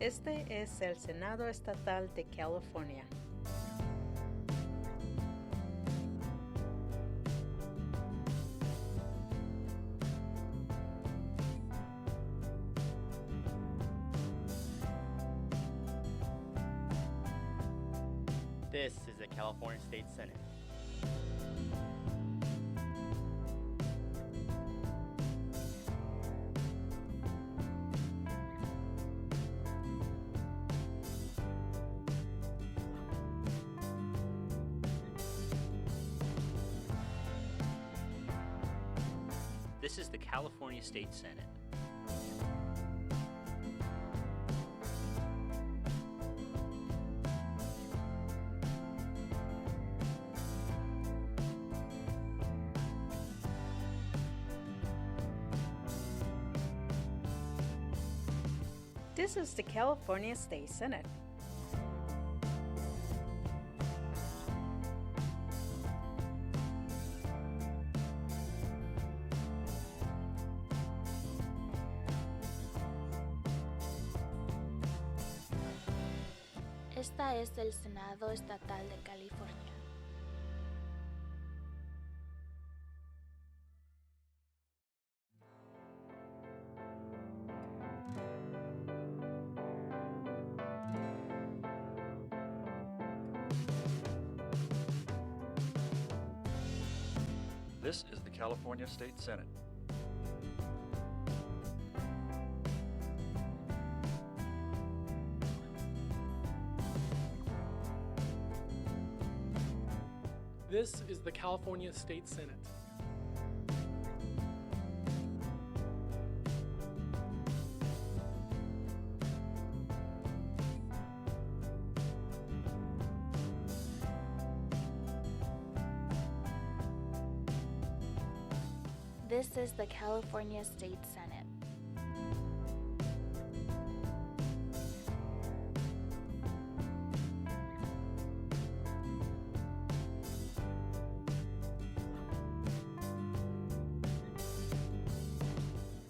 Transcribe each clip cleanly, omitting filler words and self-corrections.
Este es el Senado Estatal de California. This is the California State Senate. This is the California State Senate. This is the California State Senate. Esta es el Senado Estatal de California. This is the California State Senate. This is the California State Senate. This is the California State Senate.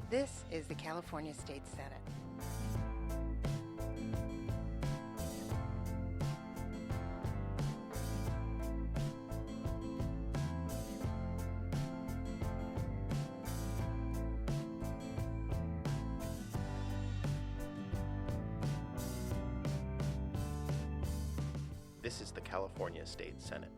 This is the California State Senate. This is the California State Senate.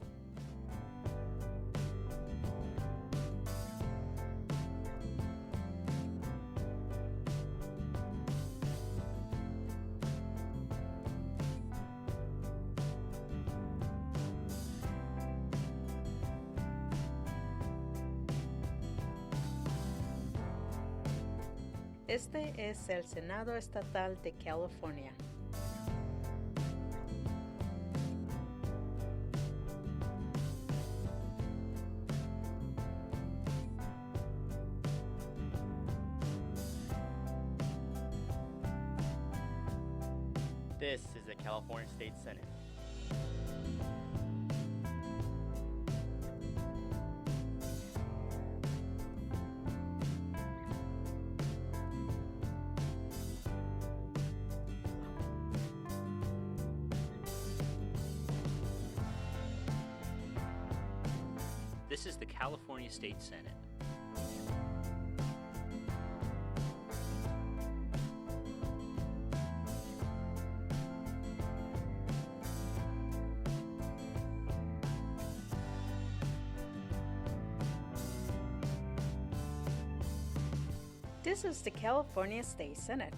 Este es el Senado Estatal de California. This is the California State Senate. This is the California State Senate. This is the California State Senate.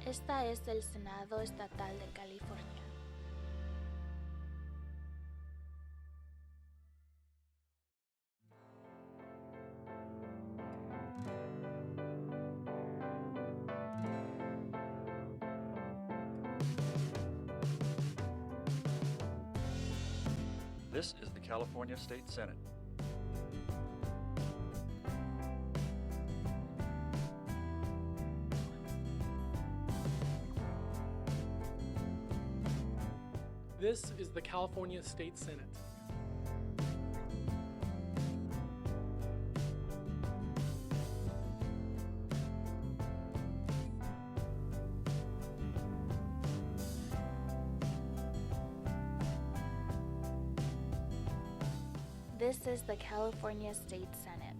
Esta es el Senado Estatal de California. This is the California State Senate. This is the California State Senate. This is the California State Senate.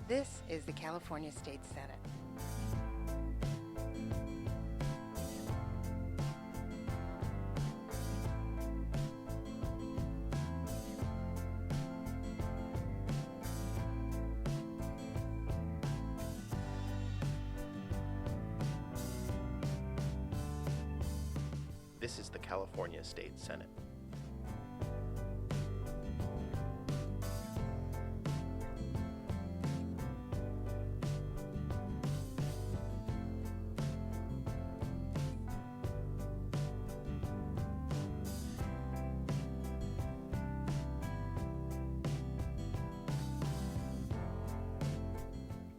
This is the California State Senate. This is the California State Senate.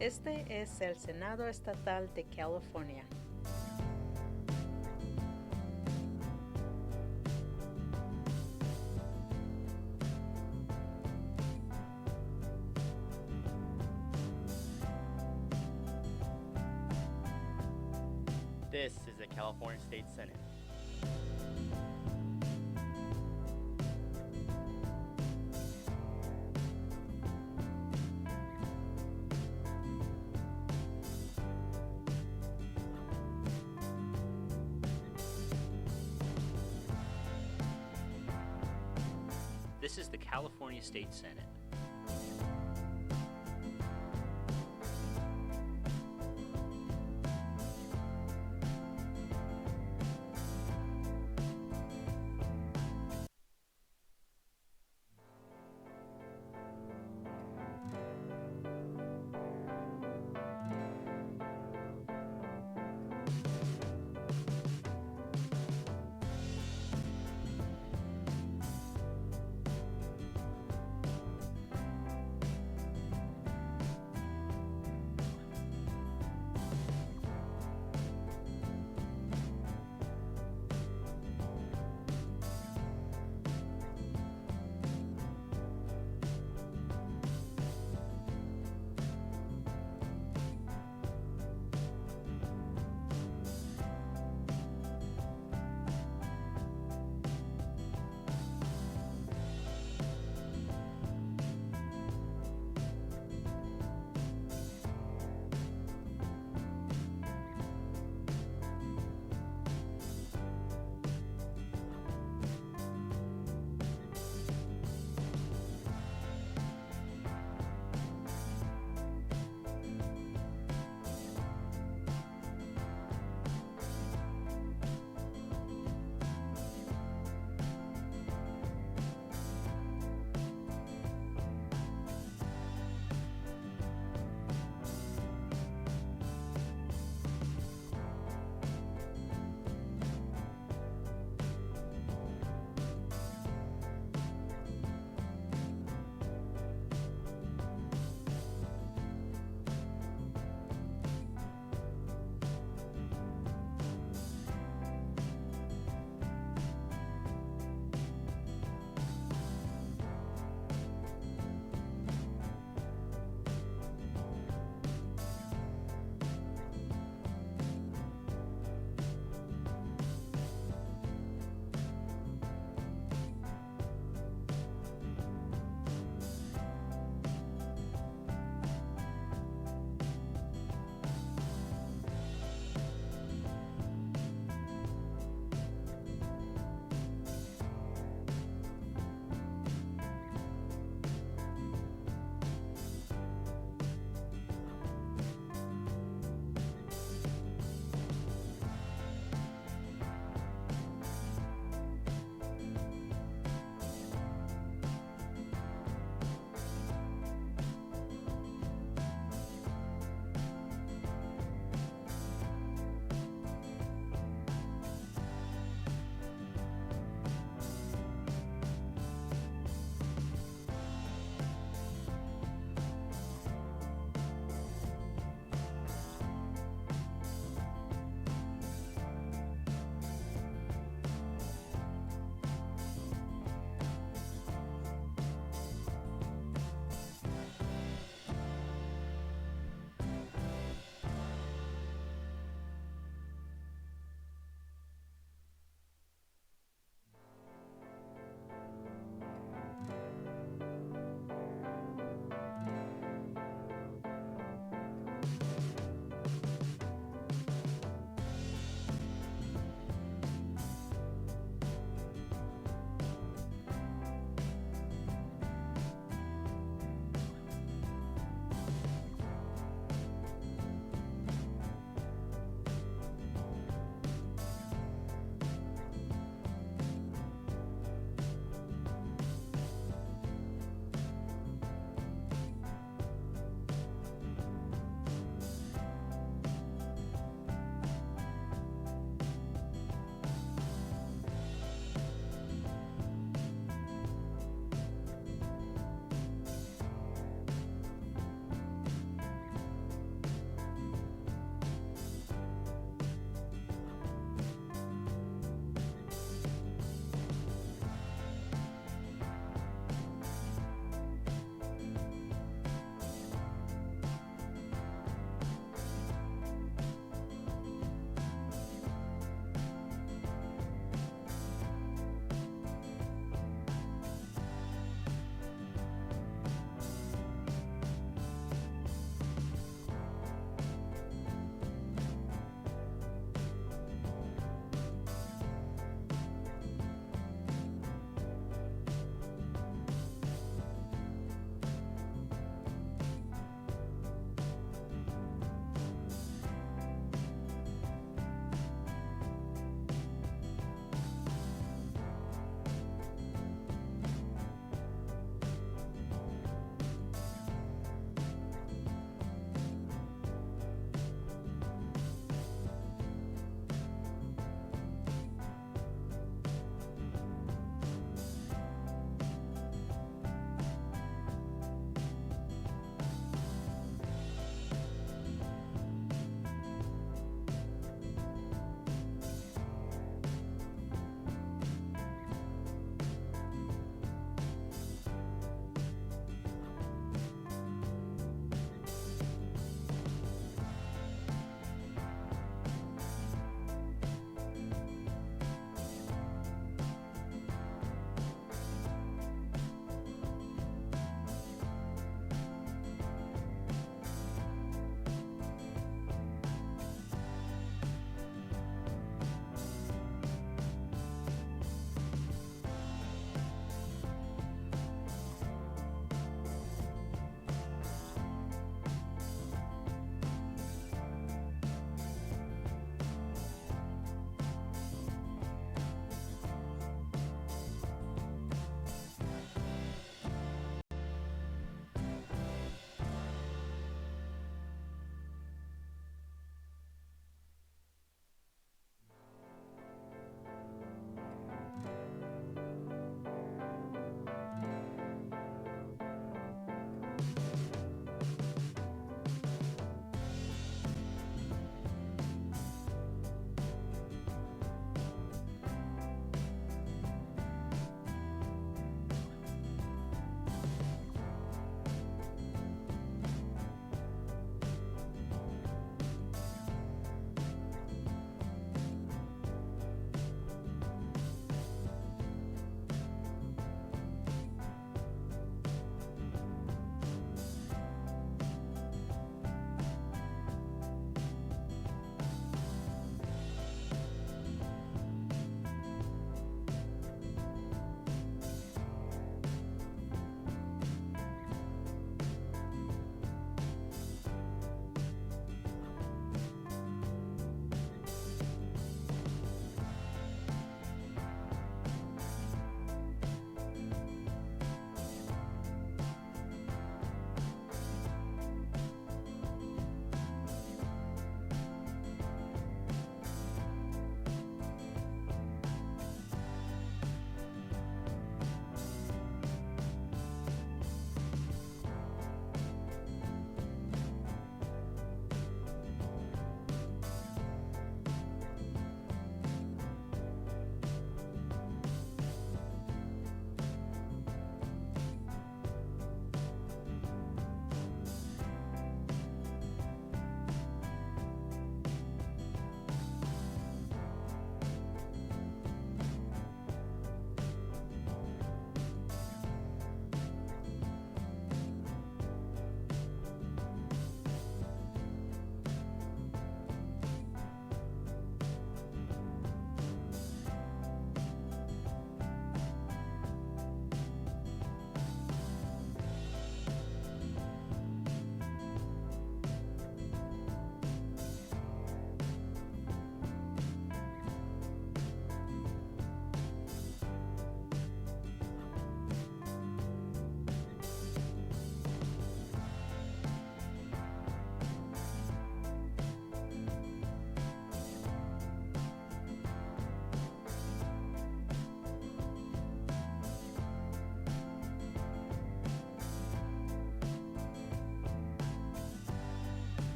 Este es el Senado Estatal de California. This is the California State Senate. This is the California State Senate.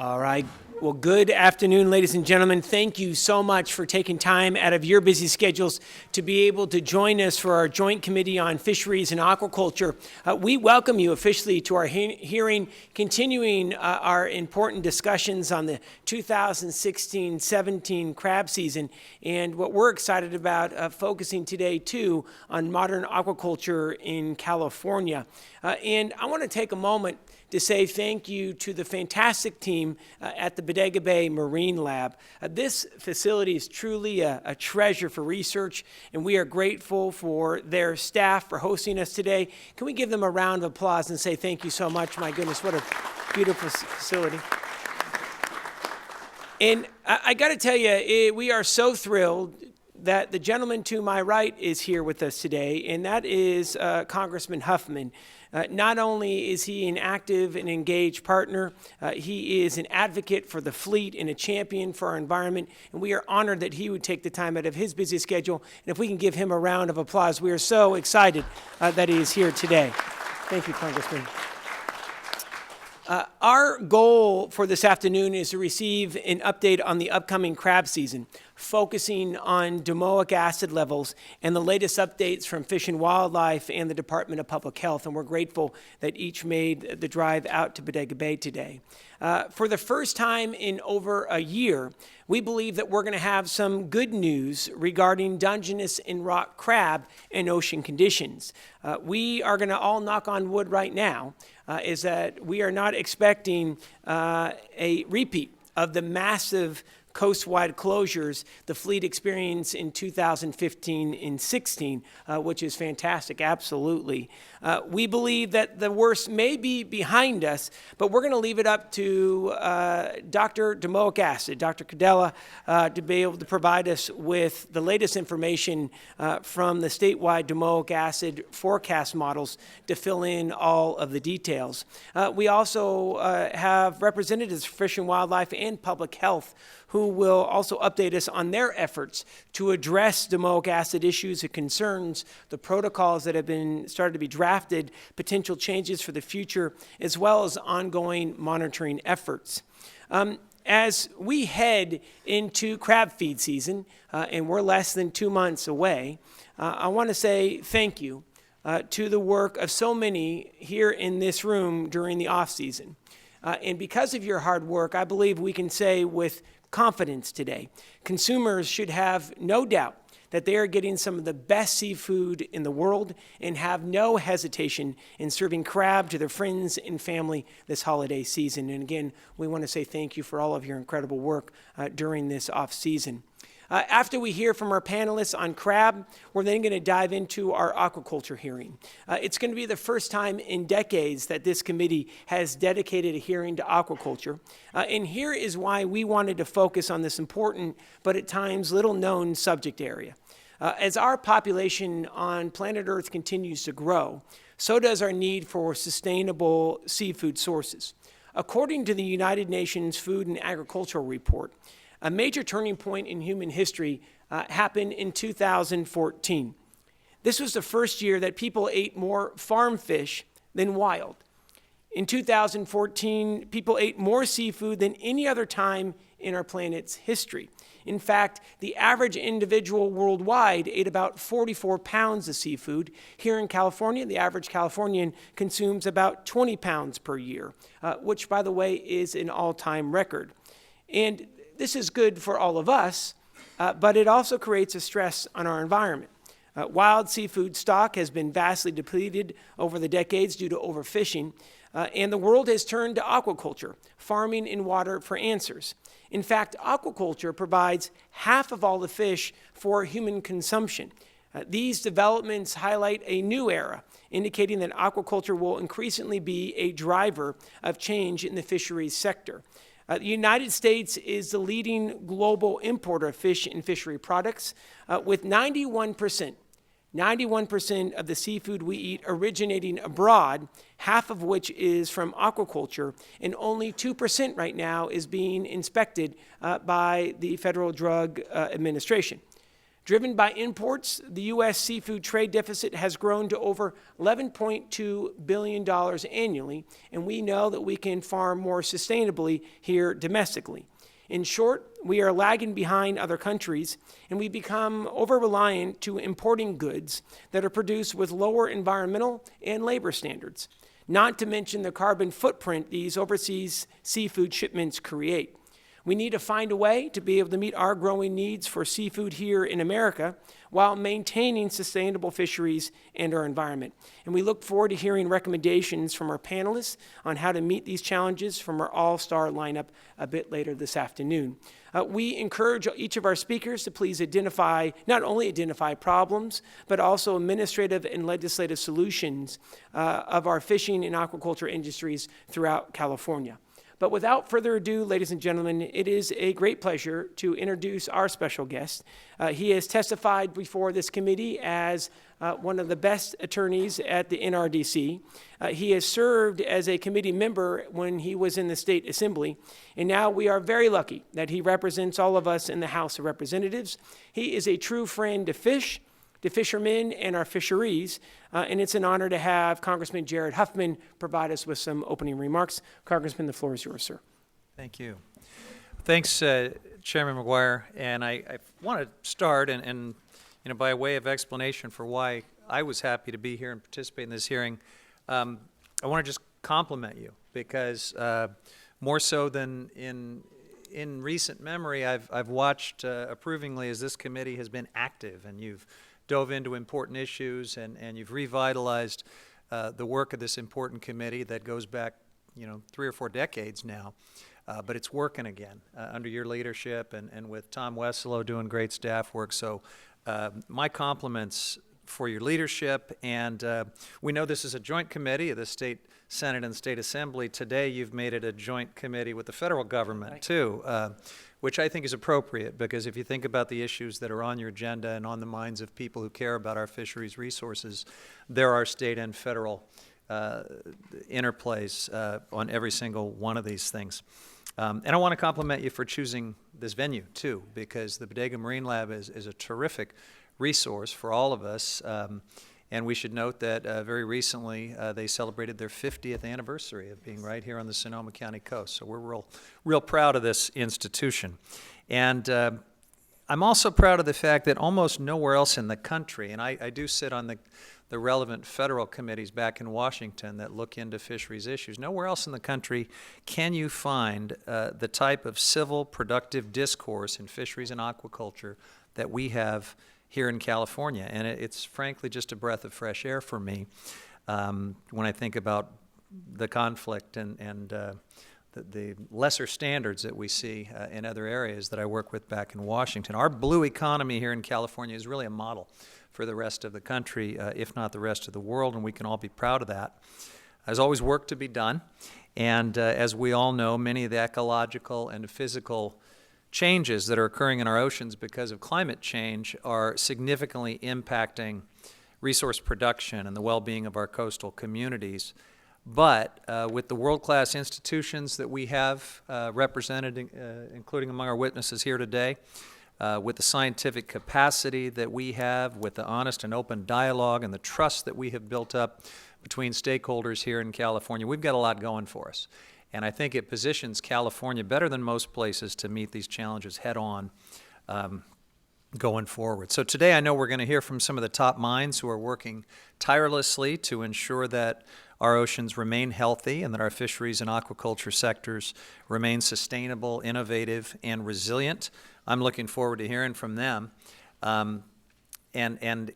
All right. Well, good afternoon, ladies and gentlemen. Thank you so much for taking time out of your busy schedules to be able to join us for our Joint Committee on Fisheries and Aquaculture. We welcome you officially to our hearing, continuing our important discussions on the 2016-17 crab season, and what we're excited about focusing today, too, on modern aquaculture in California. And I want to take a moment to say thank you to the fantastic team at the Bodega Bay Marine Lab. This facility is truly a treasure for research, and we are grateful for their staff for hosting us today. Can we give them a round of applause and say thank you so much? My goodness, what a beautiful facility. And I got to tell you, we are so thrilled that the gentleman to my right is here with us today, and that is Congressman Huffman. Not only is he an active and engaged partner, he is an advocate for the fleet and a champion for our environment, and we are honored that he would take the time out of his busy schedule. And if we can give him a round of applause, we are so excited that he is here today. Thank you, Congressman. Our goal for this afternoon is to receive an update on the upcoming crab season, focusing on domoic acid levels and the latest updates from Fish and Wildlife and the Department of Public Health, and we're grateful that each made the drive out to Bodega Bay today. For the first time in over a year, we believe that we're going to have some good news regarding Dungeness and rock crab and ocean conditions. We are going to all knock on wood right now, is that we are not expecting a repeat of the massive coast-wide closures the fleet experienced in 2015 and 16, which is fantastic, absolutely. We believe that the worst may be behind us, but we're going to leave it up to Dr. Domoic Acid, Dr. Cadella, to be able to provide us with the latest information from the statewide Domoic Acid forecast models to fill in all of the details. We also have representatives from Fish and Wildlife and Public Health who will also update us on their efforts to address domoic acid issues and concerns, the protocols that have been started to be drafted, potential changes for the future, as well as ongoing monitoring efforts. As we head into crab feed season, and we're less than 2 months away, I want to say thank you to the work of so many here in this room during the off-season. And because of your hard work, I believe we can say with confidence today, consumers should have no doubt that they are getting some of the best seafood in the world and have no hesitation in serving crab to their friends and family this holiday season. And again, we want to say thank you for all of your incredible work during this off-season. After we hear from our panelists on crab, we're then going to dive into our aquaculture hearing. It's going to be the first time in decades that this committee has dedicated a hearing to aquaculture. And here is why we wanted to focus on this important, but at times little-known subject area. As our population on planet Earth continues to grow, so does our need for sustainable seafood sources. According to the United Nations Food and Agricultural Report, a major turning point in human history happened in 2014. This was the first year that people ate more farm fish than wild. In 2014, people ate more seafood than any other time in our planet's history. In fact, the average individual worldwide ate about 44 pounds of seafood. Here in California, the average Californian consumes about 20 pounds per year, which, by the way, is an all-time record. And this is good for all of us, but it also creates a stress on our environment. Wild seafood stock has been vastly depleted over the decades due to overfishing, and the world has turned to aquaculture, farming in water, for answers. In fact, aquaculture provides half of all the fish for human consumption. These developments highlight a new era, indicating that aquaculture will increasingly be a driver of change in the fisheries sector. The United States is the leading global importer of fish and fishery products, with 91% of the seafood we eat originating abroad, half of which is from aquaculture, and only 2% right now is being inspected by the Federal Drug Administration. Driven by imports, the U.S. seafood trade deficit has grown to over $11.2 billion annually, and we know that we can farm more sustainably here domestically. In short, we are lagging behind other countries, and we become over-reliant to importing goods that are produced with lower environmental and labor standards, not to mention the carbon footprint these overseas seafood shipments create. We need to find a way to be able to meet our growing needs for seafood here in America while maintaining sustainable fisheries and our environment. And we look forward to hearing recommendations from our panelists on how to meet these challenges from our all-star lineup a bit later this afternoon. We encourage each of our speakers to please not only identify problems, but also administrative and legislative solutions of our fishing and aquaculture industries throughout California. But without further ado, ladies and gentlemen, it is a great pleasure to introduce our special guest. He has testified before this committee as one of the best attorneys at the NRDC. He has served as a committee member when he was in the State Assembly, and now we are very lucky that he represents all of us in the House of Representatives. He is a true friend to fish, to fishermen, and our fisheries, and it's an honor to have Congressman Jared Huffman provide us with some opening remarks. Congressman, the floor is yours, sir. Thank you. Thanks, Chairman McGuire. And I want to start, and by way of explanation for why I was happy to be here and participate in this hearing, I want to just compliment you because more so than in recent memory, I've watched approvingly as this committee has been active, and you've dove into important issues, and you've revitalized the work of this important committee that goes back, 3 or 4 decades now. But it's working again under your leadership and with Tom Wesselo doing great staff work. So my compliments for your leadership. And we know this is a joint committee of the State Senate and State Assembly. Today you've made it a joint committee with the federal government too, which I think is appropriate because if you think about the issues that are on your agenda and on the minds of people who care about our fisheries resources, there are state and federal interplays on every single one of these things. And I want to compliment you for choosing this venue too, because the Bodega Marine Lab is a terrific resource for all of us. And we should note that very recently they celebrated their 50th anniversary of being right here on the Sonoma County coast. So we're real proud of this institution. And I'm also proud of the fact that almost nowhere else in the country, and I do sit on the relevant federal committees back in Washington that look into fisheries issues, nowhere else in the country can you find the type of civil, productive discourse in fisheries and aquaculture that we have here in California. And it's frankly just a breath of fresh air for me when I think about the conflict and the lesser standards that we see in other areas that I work with back in Washington. Our blue economy here in California is really a model for the rest of the country, if not the rest of the world, and we can all be proud of that. There's always work to be done, and as we all know, many of the ecological and physical changes that are occurring in our oceans because of climate change are significantly impacting resource production and the well-being of our coastal communities. But with the world-class institutions that we have represented, including among our witnesses here today, with the scientific capacity that we have, with the honest and open dialogue and the trust that we have built up between stakeholders here in California, we've got a lot going for us. And I think it positions California better than most places to meet these challenges head-on going forward. So today I know we're going to hear from some of the top minds who are working tirelessly to ensure that our oceans remain healthy and that our fisheries and aquaculture sectors remain sustainable, innovative, and resilient. I'm looking forward to hearing from them. And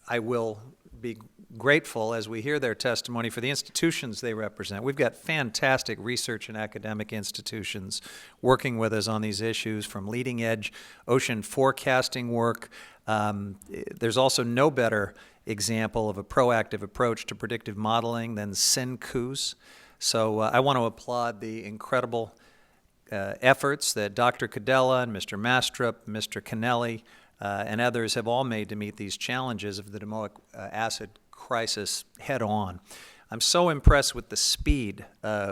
I will be grateful as we hear their testimony for the institutions they represent. We've got fantastic research and academic institutions working with us on these issues, from leading edge ocean forecasting work. There's also no better example of a proactive approach to predictive modeling than SINCUS. So I want to applaud the incredible efforts that Dr. Cadella and Mr. Mastrup, Mr. Kennelly, and others have all made to meet these challenges of the Domoic acid crisis head on. I'm so impressed with the speed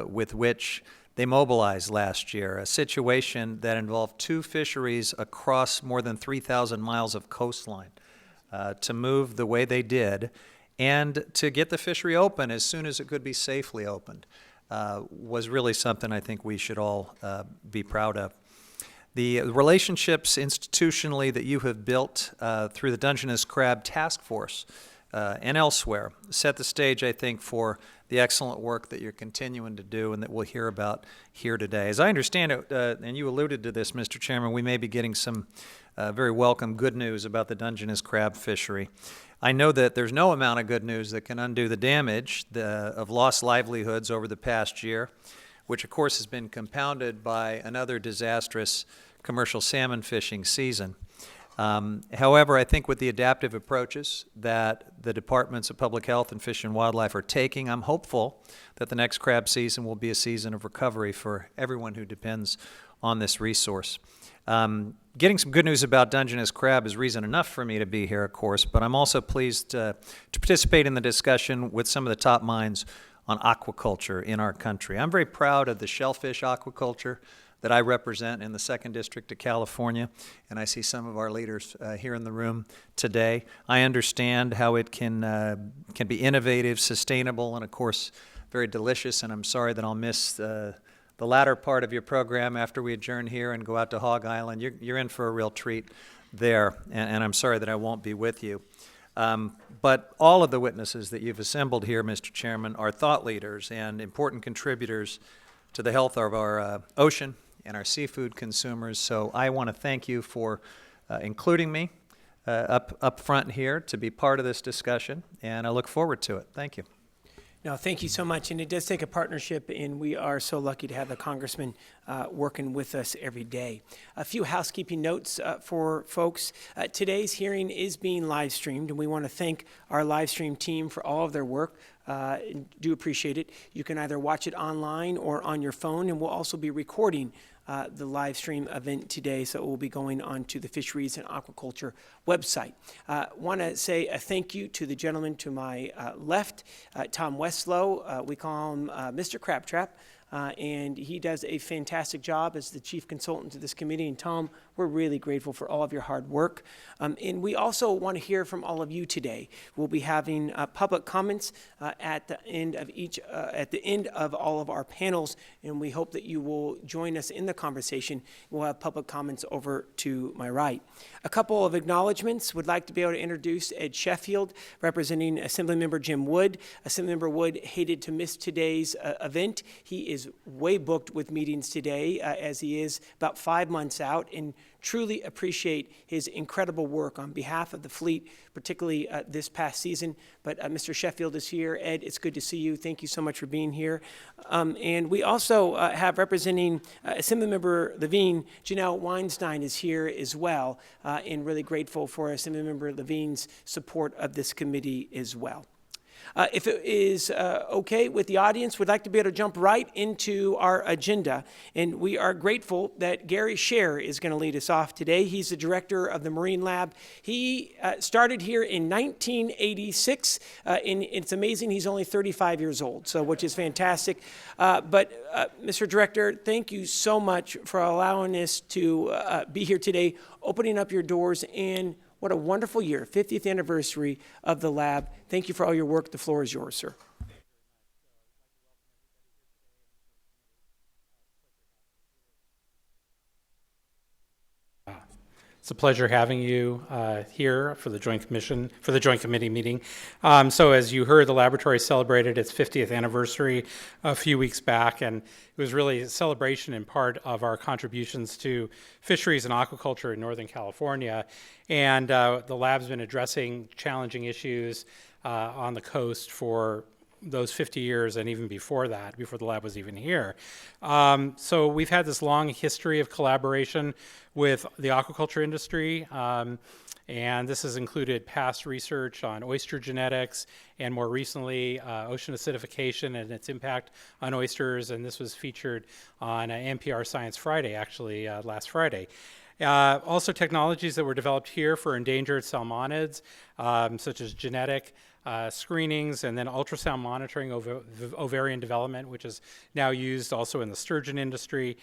with which they mobilized last year, a situation that involved 2 fisheries across more than 3,000 miles of coastline to move the way they did and to get the fishery open as soon as it could be safely opened was really something I think we should all be proud of. The relationships institutionally that you have built through the Dungeness Crab Task Force and elsewhere set the stage, I think, for the excellent work that you're continuing to do and that we'll hear about here today. As I understand it, and you alluded to this, Mr. Chairman, we may be getting some very welcome good news about the Dungeness crab fishery. I know that there's no amount of good news that can undo the damage of lost livelihoods over the past year, which of course has been compounded by another disastrous commercial salmon fishing season. However, I think with the adaptive approaches that the Departments of Public Health and Fish and Wildlife are taking, I'm hopeful that the next crab season will be a season of recovery for everyone who depends on this resource. Getting some good news about Dungeness crab is reason enough for me to be here, of course, but I'm also pleased to participate in the discussion with some of the top minds on aquaculture in our country. I'm very proud of the shellfish aquaculture that I represent in the 2nd District of California, and I see some of our leaders here in the room today. I understand how it can be innovative, sustainable, and of course very delicious, and I'm sorry that I'll miss the latter part of your program after we adjourn here and go out to Hog Island. You're in for a real treat there, and I'm sorry that I won't be with you. But all of the witnesses that you've assembled here, Mr. Chairman, are thought leaders and important contributors to the health of our ocean and our seafood consumers. So I want to thank you for including me up front here to be part of this discussion, and I look forward to it. Thank you. No, thank you so much. And it does take a partnership, and we are so lucky to have the Congressman working with us every day. A few housekeeping notes for folks. Today's hearing is being live streamed, and we want to thank our live stream team for all of their work. Do appreciate it. You can either watch it online or on your phone, and we'll also be recording the live stream event today, so it will be going on to the Fisheries and Aquaculture website. Want to say a thank you to the gentleman to my left, Tom Westlow. We call him Mr. Crabtrap, and he does a fantastic job as the chief consultant to this committee. And Tom, we're really grateful for all of your hard work. And we also want to hear from all of you today. We'll be having public comments at the end of all of our panels, and we hope that you will join us in the conversation. We'll have public comments over to my right. A couple of acknowledgments. Would like to be able to introduce Ed Sheffield, representing Assemblymember Jim Wood. Assemblymember Wood hated to miss today's event. He is way booked with meetings today, as he is about 5 months out, and truly appreciate his incredible work on behalf of the fleet, particularly this past season. But Mr. Sheffield is here. Ed, it's good to see you. Thank you so much for being here. And we also have representing Assemblymember Levine, Janelle Weinstein is here as well, and really grateful for Assemblymember Levine's support of this committee as well. If it is okay with the audience, we'd like to be able to jump right into our agenda. And we are grateful that Gary Scher is going to lead us off today. He's the director of the Marine Lab. He started here in 1986, and it's amazing he's only 35 years old, so which is fantastic. But Mr. Director, thank you so much for allowing us to be here today, opening up your doors, and what a wonderful year, 50th anniversary of the lab. Thank you for all your work. The floor is yours, sir. It's a pleasure having you here for the Joint Committee meeting. So as you heard, the laboratory celebrated its 50th anniversary a few weeks back, and it was really a celebration in part of our contributions to fisheries and aquaculture in Northern California. And the lab's been addressing challenging issues on the coast for those 50 years and even before that, before the lab was even here. So we've had this long history of collaboration with the aquaculture industry, and this has included past research on oyster genetics and more recently ocean acidification and its impact on oysters, and this was featured on NPR Science Friday, actually last Friday. Also technologies that were developed here for endangered salmonids, such as genetic screenings, and then ultrasound monitoring of ovarian development, which is now used also in the sturgeon industry.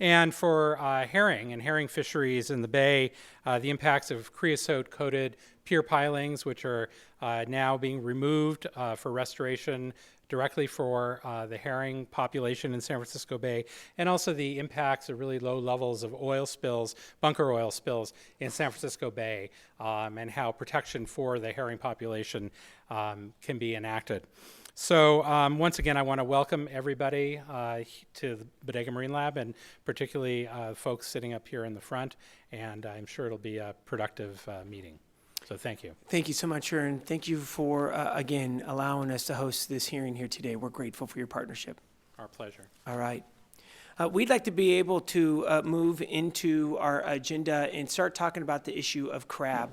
And for herring and herring fisheries in the bay, the impacts of creosote-coated pier pilings, which are now being removed for restoration directly for the herring population in San Francisco Bay, and also the impacts of really low levels of oil spills, bunker oil spills in San Francisco Bay, and how protection for the herring population can be enacted. So once again, I want to welcome everybody to the Bodega Marine Lab, and particularly folks sitting up here in the front, and I'm sure it'll be a productive meeting. So thank you. Thank you so much, Aaron. Thank you for, again, allowing us to host this hearing here today. We're grateful for your partnership. Our pleasure. All right. We'd like to be able to move into our agenda and start talking about the issue of crab.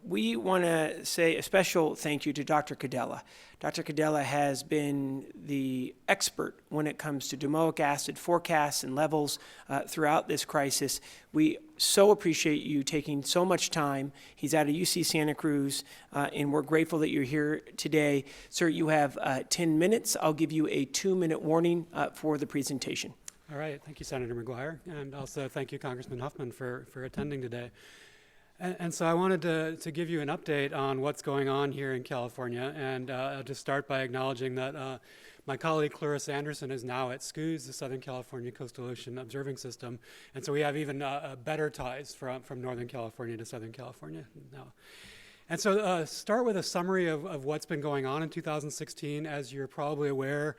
We want to say a special thank you to Dr. Cadella. Dr. Cadella has been the expert when it comes to domoic acid forecasts and levels throughout this crisis. We so appreciate you taking so much time. He's out of UC Santa Cruz, and we're grateful that you're here today. Sir, you have 10 minutes. I'll give you a 2-minute warning for the presentation. All right. Thank you, Senator McGuire, and also thank you, Congressman Huffman, for attending today. And so I wanted to give you an update on what's going on here in California, and I'll just start by acknowledging that my colleague Clarissa Anderson is now at SCOOS, the Southern California Coastal Ocean Observing System, and so we have even better ties from Northern California to Southern California now. And so start with a summary of what's been going on in 2016. As you're probably aware,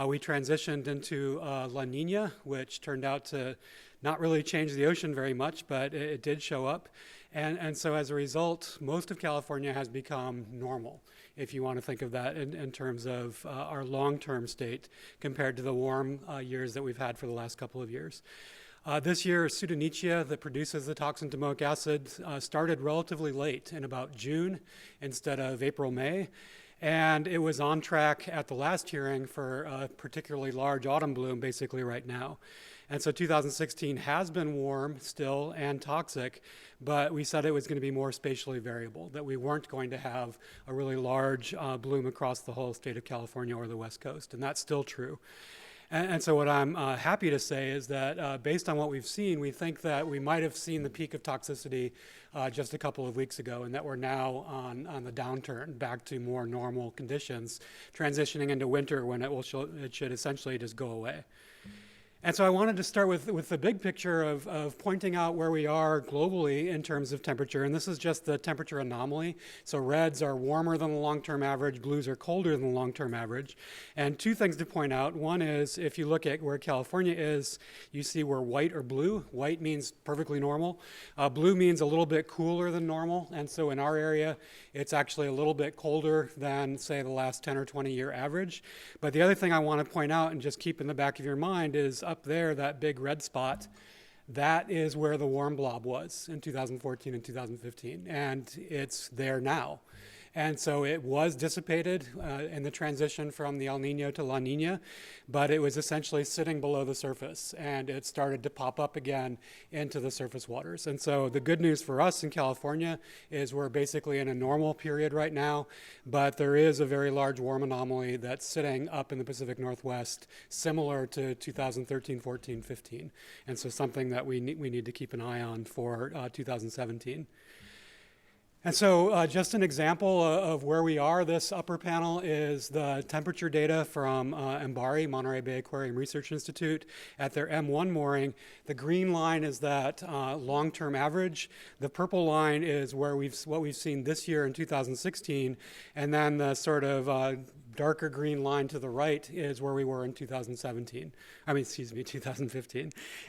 we transitioned into La Nina, which turned out to not really change the ocean very much, but it did show up. And so as a result, most of California has become normal, if you want to think of that in terms of our long-term state compared to the warm years that we've had for the last couple of years. This year, Pseudonychia, that produces the toxin domoic acid, started relatively late in about June instead of April, May. And it was on track at the last hearing for a particularly large autumn bloom basically right now. And so 2016 has been warm still and toxic, but we said it was going to be more spatially variable, that we weren't going to have a really large bloom across the whole state of California or the West Coast, and that's still true. And so what I'm happy to say is that based on what we've seen, we think that we might have seen the peak of toxicity just a couple of weeks ago, and that we're now on the downturn back to more normal conditions, transitioning into winter when it should essentially just go away. And so I wanted to start with the big picture of pointing out where we are globally in terms of temperature. And this is just the temperature anomaly. So reds are warmer than the long-term average, blues are colder than the long-term average. And two things to point out. One is if you look at where California is, you see we're white or blue. White means perfectly normal. Blue means a little bit cooler than normal. And so in our area, it's actually a little bit colder than, say, the last 10 or 20 year average. But the other thing I want to point out and just keep in the back of your mind is up there, that big red spot, that is where the warm blob was in 2014 and 2015, and it's there now. And so it was dissipated in the transition from the El Nino to La Nina, but it was essentially sitting below the surface, and it started to pop up again into the surface waters. And so the good news for us in California is we're basically in a normal period right now, but there is a very large warm anomaly that's sitting up in the Pacific Northwest, similar to 2013, 14, 15. And so something that we need to keep an eye on for 2017. And so just an example of where we are, this upper panel is the temperature data from MBARI, Monterey Bay Aquarium Research Institute, at their M1 mooring. The green line is that long-term average. The purple line is what we've seen this year in 2016, and then the sort of darker green line to the right is where we were in 2015.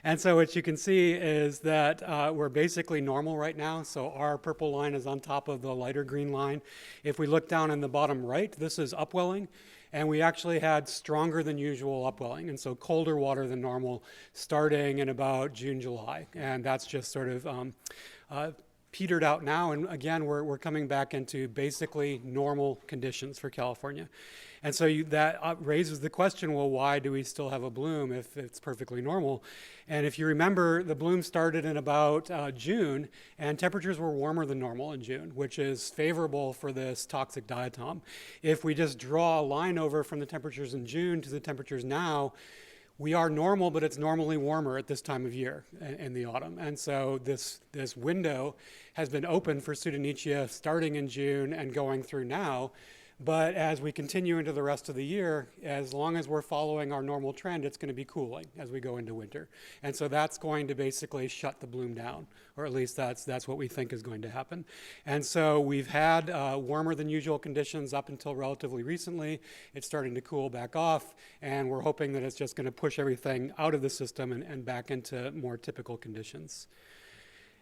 And so what you can see is that we're basically normal right now. So our purple line is on top of the lighter green line. If we look down in the bottom right, this is upwelling. And we actually had stronger than usual upwelling, and so colder water than normal starting in about June, July. And that's just sort of petered out now, and again, we're coming back into basically normal conditions for California. And so that raises the question, well, why do we still have a bloom if it's perfectly normal? And if you remember, the bloom started in about June, and temperatures were warmer than normal in June, which is favorable for this toxic diatom. If we just draw a line over from the temperatures in June to the temperatures now, we are normal, but it's normally warmer at this time of year in the autumn. And so this window has been open for Pseudonychia starting in June and going through now. But as we continue into the rest of the year, as long as we're following our normal trend, it's going to be cooling as we go into winter. And so that's going to basically shut the bloom down, or at least that's what we think is going to happen. And so we've had warmer than usual conditions up until relatively recently. It's starting to cool back off, and we're hoping that it's just going to push everything out of the system and back into more typical conditions.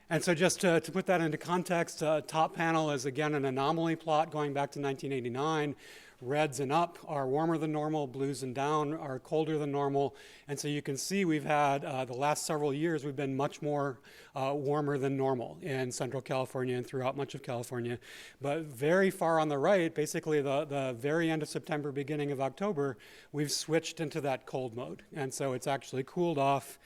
And so just to put that into context, top panel is again an anomaly plot going back to 1989. Reds and up are warmer than normal, blues and down are colder than normal. And so you can see we've had, the last several years, we've been much more warmer than normal in Central California and throughout much of California. But very far on the right, basically the very end of September, beginning of October, we've switched into that cold mode. And so it's actually cooled off.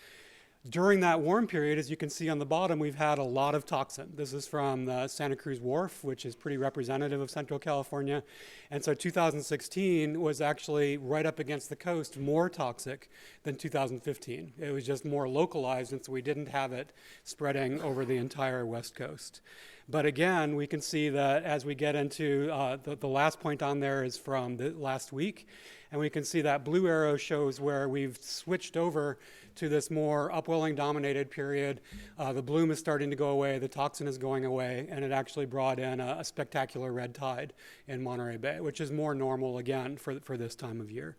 During that warm period, as you can see on the bottom, we've had a lot of toxin. This is from the Santa Cruz Wharf, which is pretty representative of Central California. And so 2016 was actually right up against the coast more toxic than 2015. It was just more localized, and so we didn't have it spreading over the entire West Coast. But again, we can see that as we get into the last point on there is from the last week, and we can see that blue arrow shows where we've switched over to this more upwelling dominated period. The bloom is starting to go away, the toxin is going away, and it actually brought in a spectacular red tide in Monterey Bay, which is more normal again for this time of year.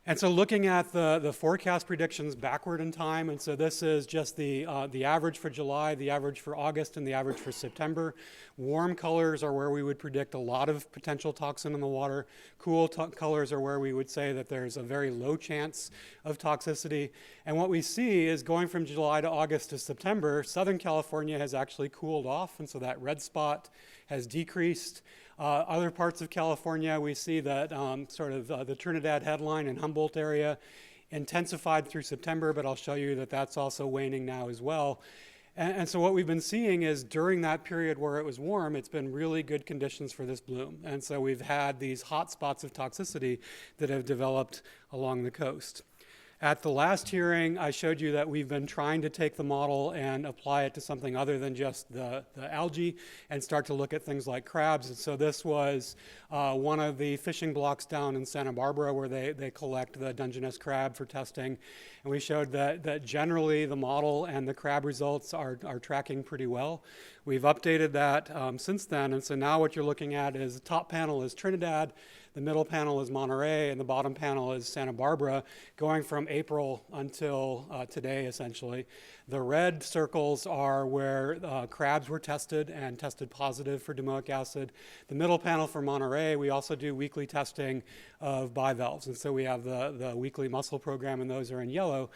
And so looking at the forecast predictions backward in time, and so this is just the average for July, the average for August, and the average for September. Warm colors are where we would predict a lot of potential toxin in the water. Cool colors are where we would say that there's a very low chance of toxicity. And what we see is going from July to August to September, Southern California has actually cooled off, and so that red spot has decreased. Other parts of California, we see that the Trinidad headline and Humboldt area intensified through September, but I'll show you that that's also waning now as well. And so what we've been seeing is during that period where it was warm, it's been really good conditions for this bloom. And so we've had these hot spots of toxicity that have developed along the coast. At the last hearing, I showed you that we've been trying to take the model and apply it to something other than just the algae and start to look at things like crabs. And so this was one of the fishing blocks down in Santa Barbara where they collect the Dungeness crab for testing. And we showed that generally the model and the crab results are tracking pretty well. We've updated that since then. And so now what you're looking at is the top panel is Trinidad, the middle panel is Monterey, and the bottom panel is Santa Barbara, going from April until today, essentially. The red circles are where crabs were tested and tested positive for domoic acid. The middle panel for Monterey, we also do weekly testing of bivalves, and so we have the weekly mussel program, and those are in yellow.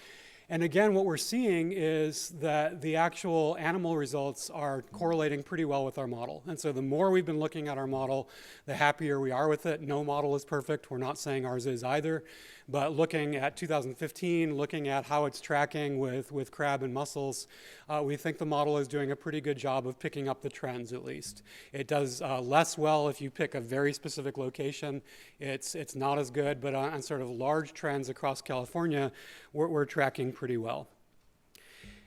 And again, what we're seeing is that the actual animal results are correlating pretty well with our model. And so the more we've been looking at our model, the happier we are with it. No model is perfect. We're not saying ours is either. But looking at 2015, looking at how it's tracking with crab and mussels, we think the model is doing a pretty good job of picking up the trends, at least. It does less well if you pick a very specific location. It's not as good, but on sort of large trends across California, we're tracking pretty well.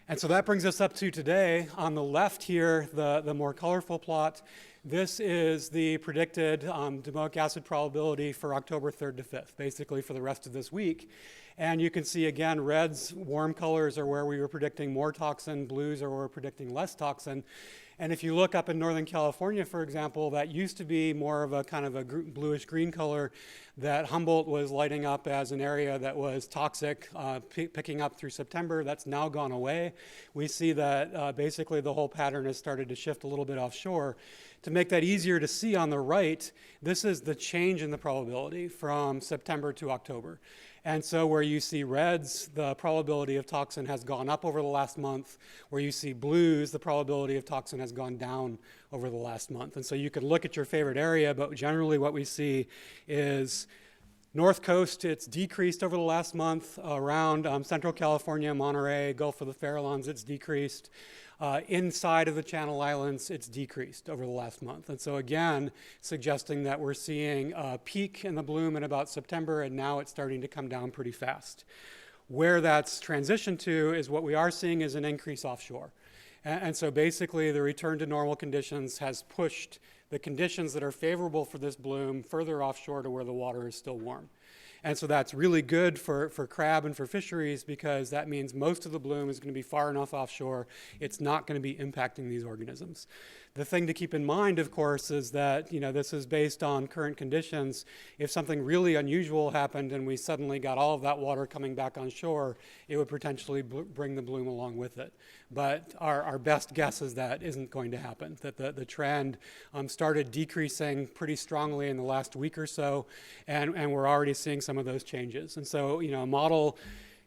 And so that brings us up to today. On the left here, the more colorful plot, this is the predicted domoic acid probability for October 3rd to 5th, basically for the rest of this week. And you can see, again, reds, warm colors are where we were predicting more toxin, blues are where we're predicting less toxin. And if you look up in Northern California, for example, that used to be more of a kind of a bluish-green color that Humboldt was lighting up as an area that was toxic, picking up through September. That's now gone away. We see that basically the whole pattern has started to shift a little bit offshore To make that easier to see on the right, this is the change in the probability from September to October. And so where you see reds, the probability of toxin has gone up over the last month. Where you see blues, the probability of toxin has gone down over the last month. And so you could look at your favorite area, but generally what we see is North Coast, it's decreased over the last month. Around Central California, Monterey, Gulf of the Farallones, it's decreased. Inside of the Channel Islands, it's decreased over the last month. And so again, suggesting that we're seeing a peak in the bloom in about September, and now it's starting to come down pretty fast. Where that's transitioned to is what we are seeing is an increase offshore. And so basically the return to normal conditions has pushed the conditions that are favorable for this bloom further offshore to where the water is still warm. And so that's really good for crab and for fisheries, because that means most of the bloom is going to be far enough offshore, it's not going to be impacting these organisms. The thing to keep in mind, of course, is that this is based on current conditions. If something really unusual happened and we suddenly got all of that water coming back on shore, it would potentially bring the bloom along with it. But our best guess is that isn't going to happen, that the trend started decreasing pretty strongly in the last week or so, and we're already seeing some of those changes. And so, a model,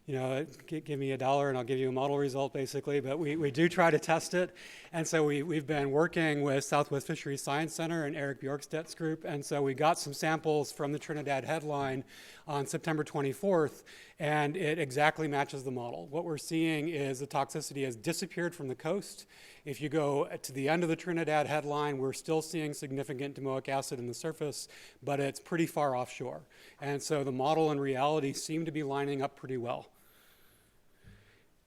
give me $1 and I'll give you a model result, basically, but we do try to test it. And so we've been working with Southwest Fisheries Science Center and Eric Bjorkstedt's group, and so we got some samples from the Trinidad headline on September 24th, and it exactly matches the model. What we're seeing is the toxicity has disappeared from the coast. If you go to the end of the Trinidad headline, we're still seeing significant domoic acid in the surface, but it's pretty far offshore. And so the model and reality seem to be lining up pretty well.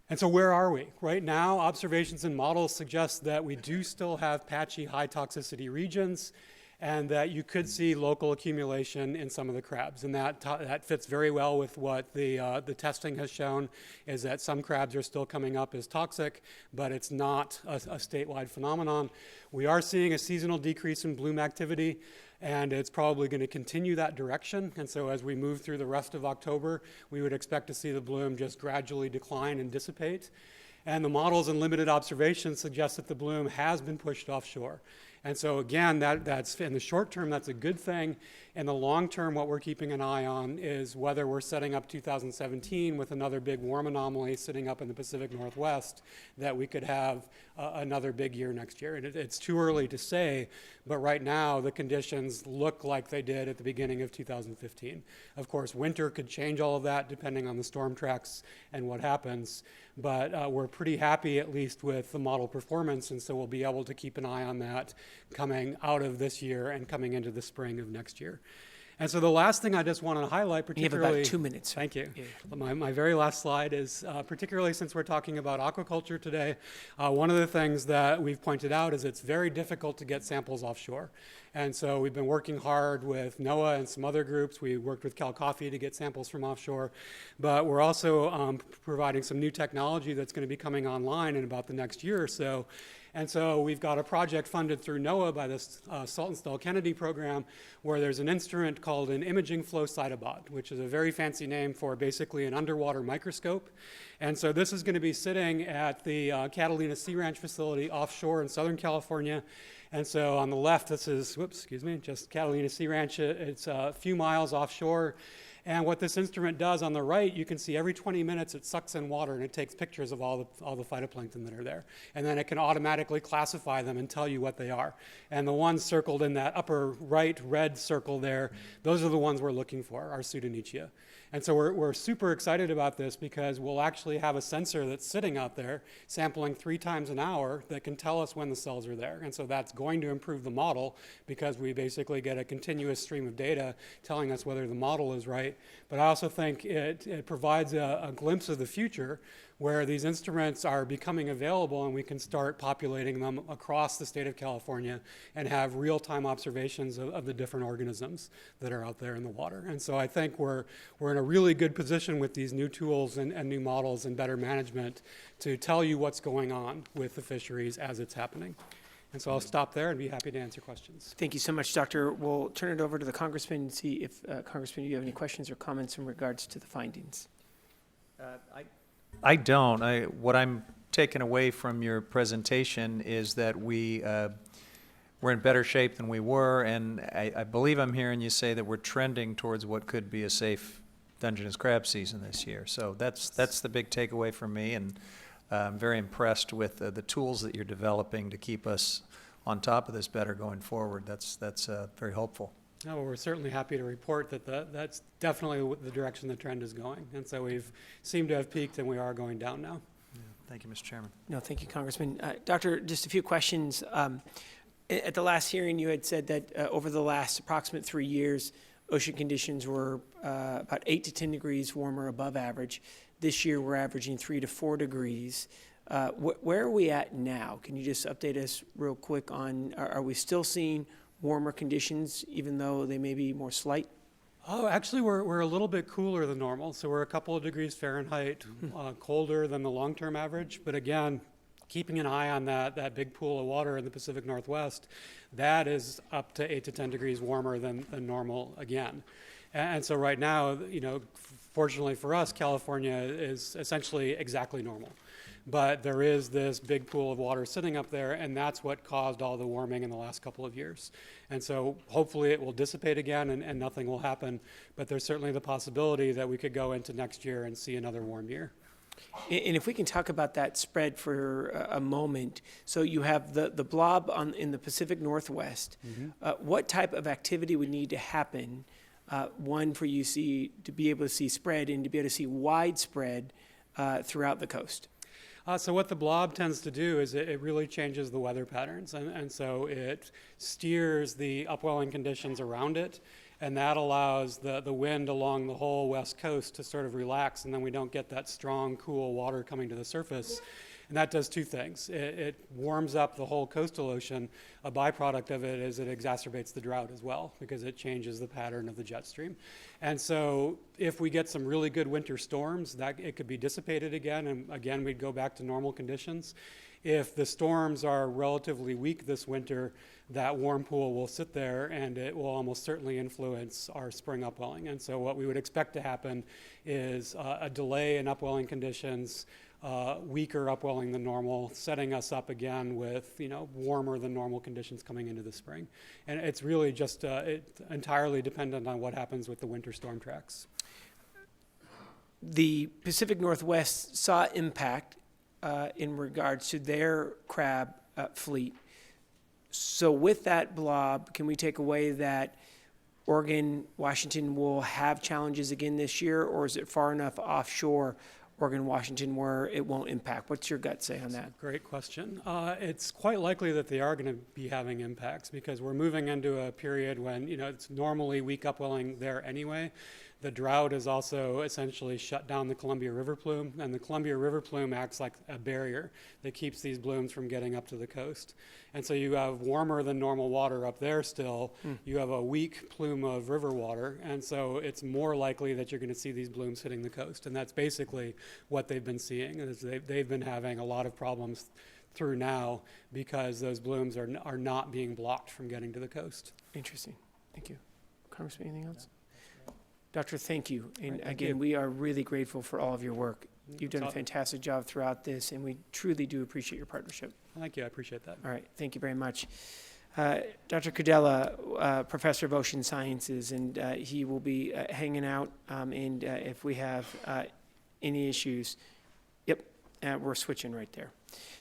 And so where are we? Right now, observations and models suggest that we do still have patchy high toxicity regions, and that you could see local accumulation in some of the crabs. And that fits very well with what the testing has shown, is that some crabs are still coming up as toxic, but it's not a statewide phenomenon. We are seeing a seasonal decrease in bloom activity, and it's probably going to continue that direction. And so as we move through the rest of October, we would expect to see the bloom just gradually decline and dissipate. And the models and limited observations suggest that the bloom has been pushed offshore. And so again, that's in the short term, that's a good thing. In the long term, what we're keeping an eye on is whether we're setting up 2017 with another big warm anomaly sitting up in the Pacific Northwest, that we could have another big year next year. And it's too early to say, but right now the conditions look like they did at the beginning of 2015. Of course, winter could change all of that depending on the storm tracks and what happens, but we're pretty happy at least with the model performance, and so we'll be able to keep an eye on that coming out of this year and coming into the spring of next year. And so the last thing I just want to highlight, particularly— You have about 2 minutes. Thank you. Yeah. My very last slide is, particularly since we're talking about aquaculture today, one of the things that we've pointed out is it's very difficult to get samples offshore. And so we've been working hard with NOAA and some other groups. We worked with Cal Coffee to get samples from offshore. But we're also providing some new technology that's going to be coming online in about the next year or so. And so we've got a project funded through NOAA by this Saltonstall Kennedy program, where there's an instrument called an imaging flow cytobot, which is a very fancy name for basically an underwater microscope. And so this is going to be sitting at the Catalina Sea Ranch facility offshore in Southern California. And so on the left, this is, just Catalina Sea Ranch. It's a few miles offshore. And what this instrument does on the right, you can see every 20 minutes it sucks in water and it takes pictures of all the phytoplankton that are there. And then it can automatically classify them and tell you what they are. And the ones circled in that upper right red circle there, those are the ones we're looking for, our Pseudonychia. And so we're super excited about this, because we'll actually have a sensor that's sitting out there sampling 3 times an hour that can tell us when the cells are there. And so that's going to improve the model, because we basically get a continuous stream of data telling us whether the model is right. But I also think it provides a glimpse of the future, where these instruments are becoming available and we can start populating them across the state of California and have real-time observations of the different organisms that are out there in the water. And so I think we're in a really good position with these new tools and new models and better management to tell you what's going on with the fisheries as it's happening. And so I'll stop there and be happy to answer questions. Thank you so much, Doctor. We'll turn it over to the Congressman and see if, Congressman, you have any questions or comments in regards to the findings. I don't. What I'm taking away from your presentation is that we're in better shape than we were, and I believe I'm hearing you say that we're trending towards what could be a safe Dungeness crab season this year. So that's the big takeaway for me, and I'm very impressed with the tools that you're developing to keep us on top of this better going forward. That's very hopeful. Oh, well, we're certainly happy to report that that's definitely the direction the trend is going. And so we've seemed to have peaked and we are going down now. Yeah. Thank you, Mr. Chairman. No, thank you, Congressman. Doctor, just a few questions. At the last hearing, you had said that over the last approximate 3 years, ocean conditions were about 8 to 10 degrees warmer above average. This year, we're averaging 3 to 4 degrees. Where are we at now? Can you just update us real quick on, are we still seeing warmer conditions, even though they may be more slight? Oh, actually, we're a little bit cooler than normal. So we're a couple of degrees Fahrenheit colder than the long-term average. But again, keeping an eye on that big pool of water in the Pacific Northwest, that is up to 8 to 10 degrees warmer than normal again. And so right now, fortunately for us, California is essentially exactly normal. But there is this big pool of water sitting up there, and that's what caused all the warming in the last couple of years. And so hopefully it will dissipate again and nothing will happen. But there's certainly the possibility that we could go into next year and see another warm year. And if we can talk about that spread for a moment. So you have the blob in the Pacific Northwest. Mm-hmm. What type of activity would need to happen, one, for you to be able to see spread and to be able to see widespread throughout the coast? So what the blob tends to do is it really changes the weather patterns. And so it steers the upwelling conditions around it. And that allows the wind along the whole west coast to sort of relax, and then we don't get that strong, cool water coming to the surface. And that does two things. It warms up the whole coastal ocean. A byproduct of it is it exacerbates the drought as well, because it changes the pattern of the jet stream. And so if we get some really good winter storms, that it could be dissipated again, and again we'd go back to normal conditions. If the storms are relatively weak this winter, that warm pool will sit there and it will almost certainly influence our spring upwelling. And so what we would expect to happen is a delay in upwelling conditions, weaker upwelling than normal, setting us up again with warmer than normal conditions coming into the spring. And it's really just entirely dependent on what happens with the winter storm tracks. The Pacific Northwest saw impact in regards to their crab fleet. So with that blob, can we take away that Oregon, Washington will have challenges again this year, or is it far enough offshore, Oregon, Washington, where it won't impact? What's your gut say on that? Great question. It's quite likely that they are going to be having impacts because we're moving into a period when it's normally weak upwelling there anyway. The drought has also essentially shut down the Columbia River plume, and the Columbia River plume acts like a barrier that keeps these blooms from getting up to the coast. And so you have warmer than normal water up there still. You have a weak plume of river water, and so it's more likely that you're going to see these blooms hitting the coast. And that's basically what they've been seeing, is they've been having a lot of problems through now because those blooms are not being blocked from getting to the coast. Interesting. Thank you. Congressman, anything else? Doctor, thank you. And thank again, you. we are really grateful for all of your work. You've done a fantastic job throughout this, and we truly do appreciate your partnership. Thank you. I appreciate that. All right. Thank you very much. Dr. Cudella, Professor of Ocean Sciences, and he will be hanging out. And if we have any issues, we're switching right there.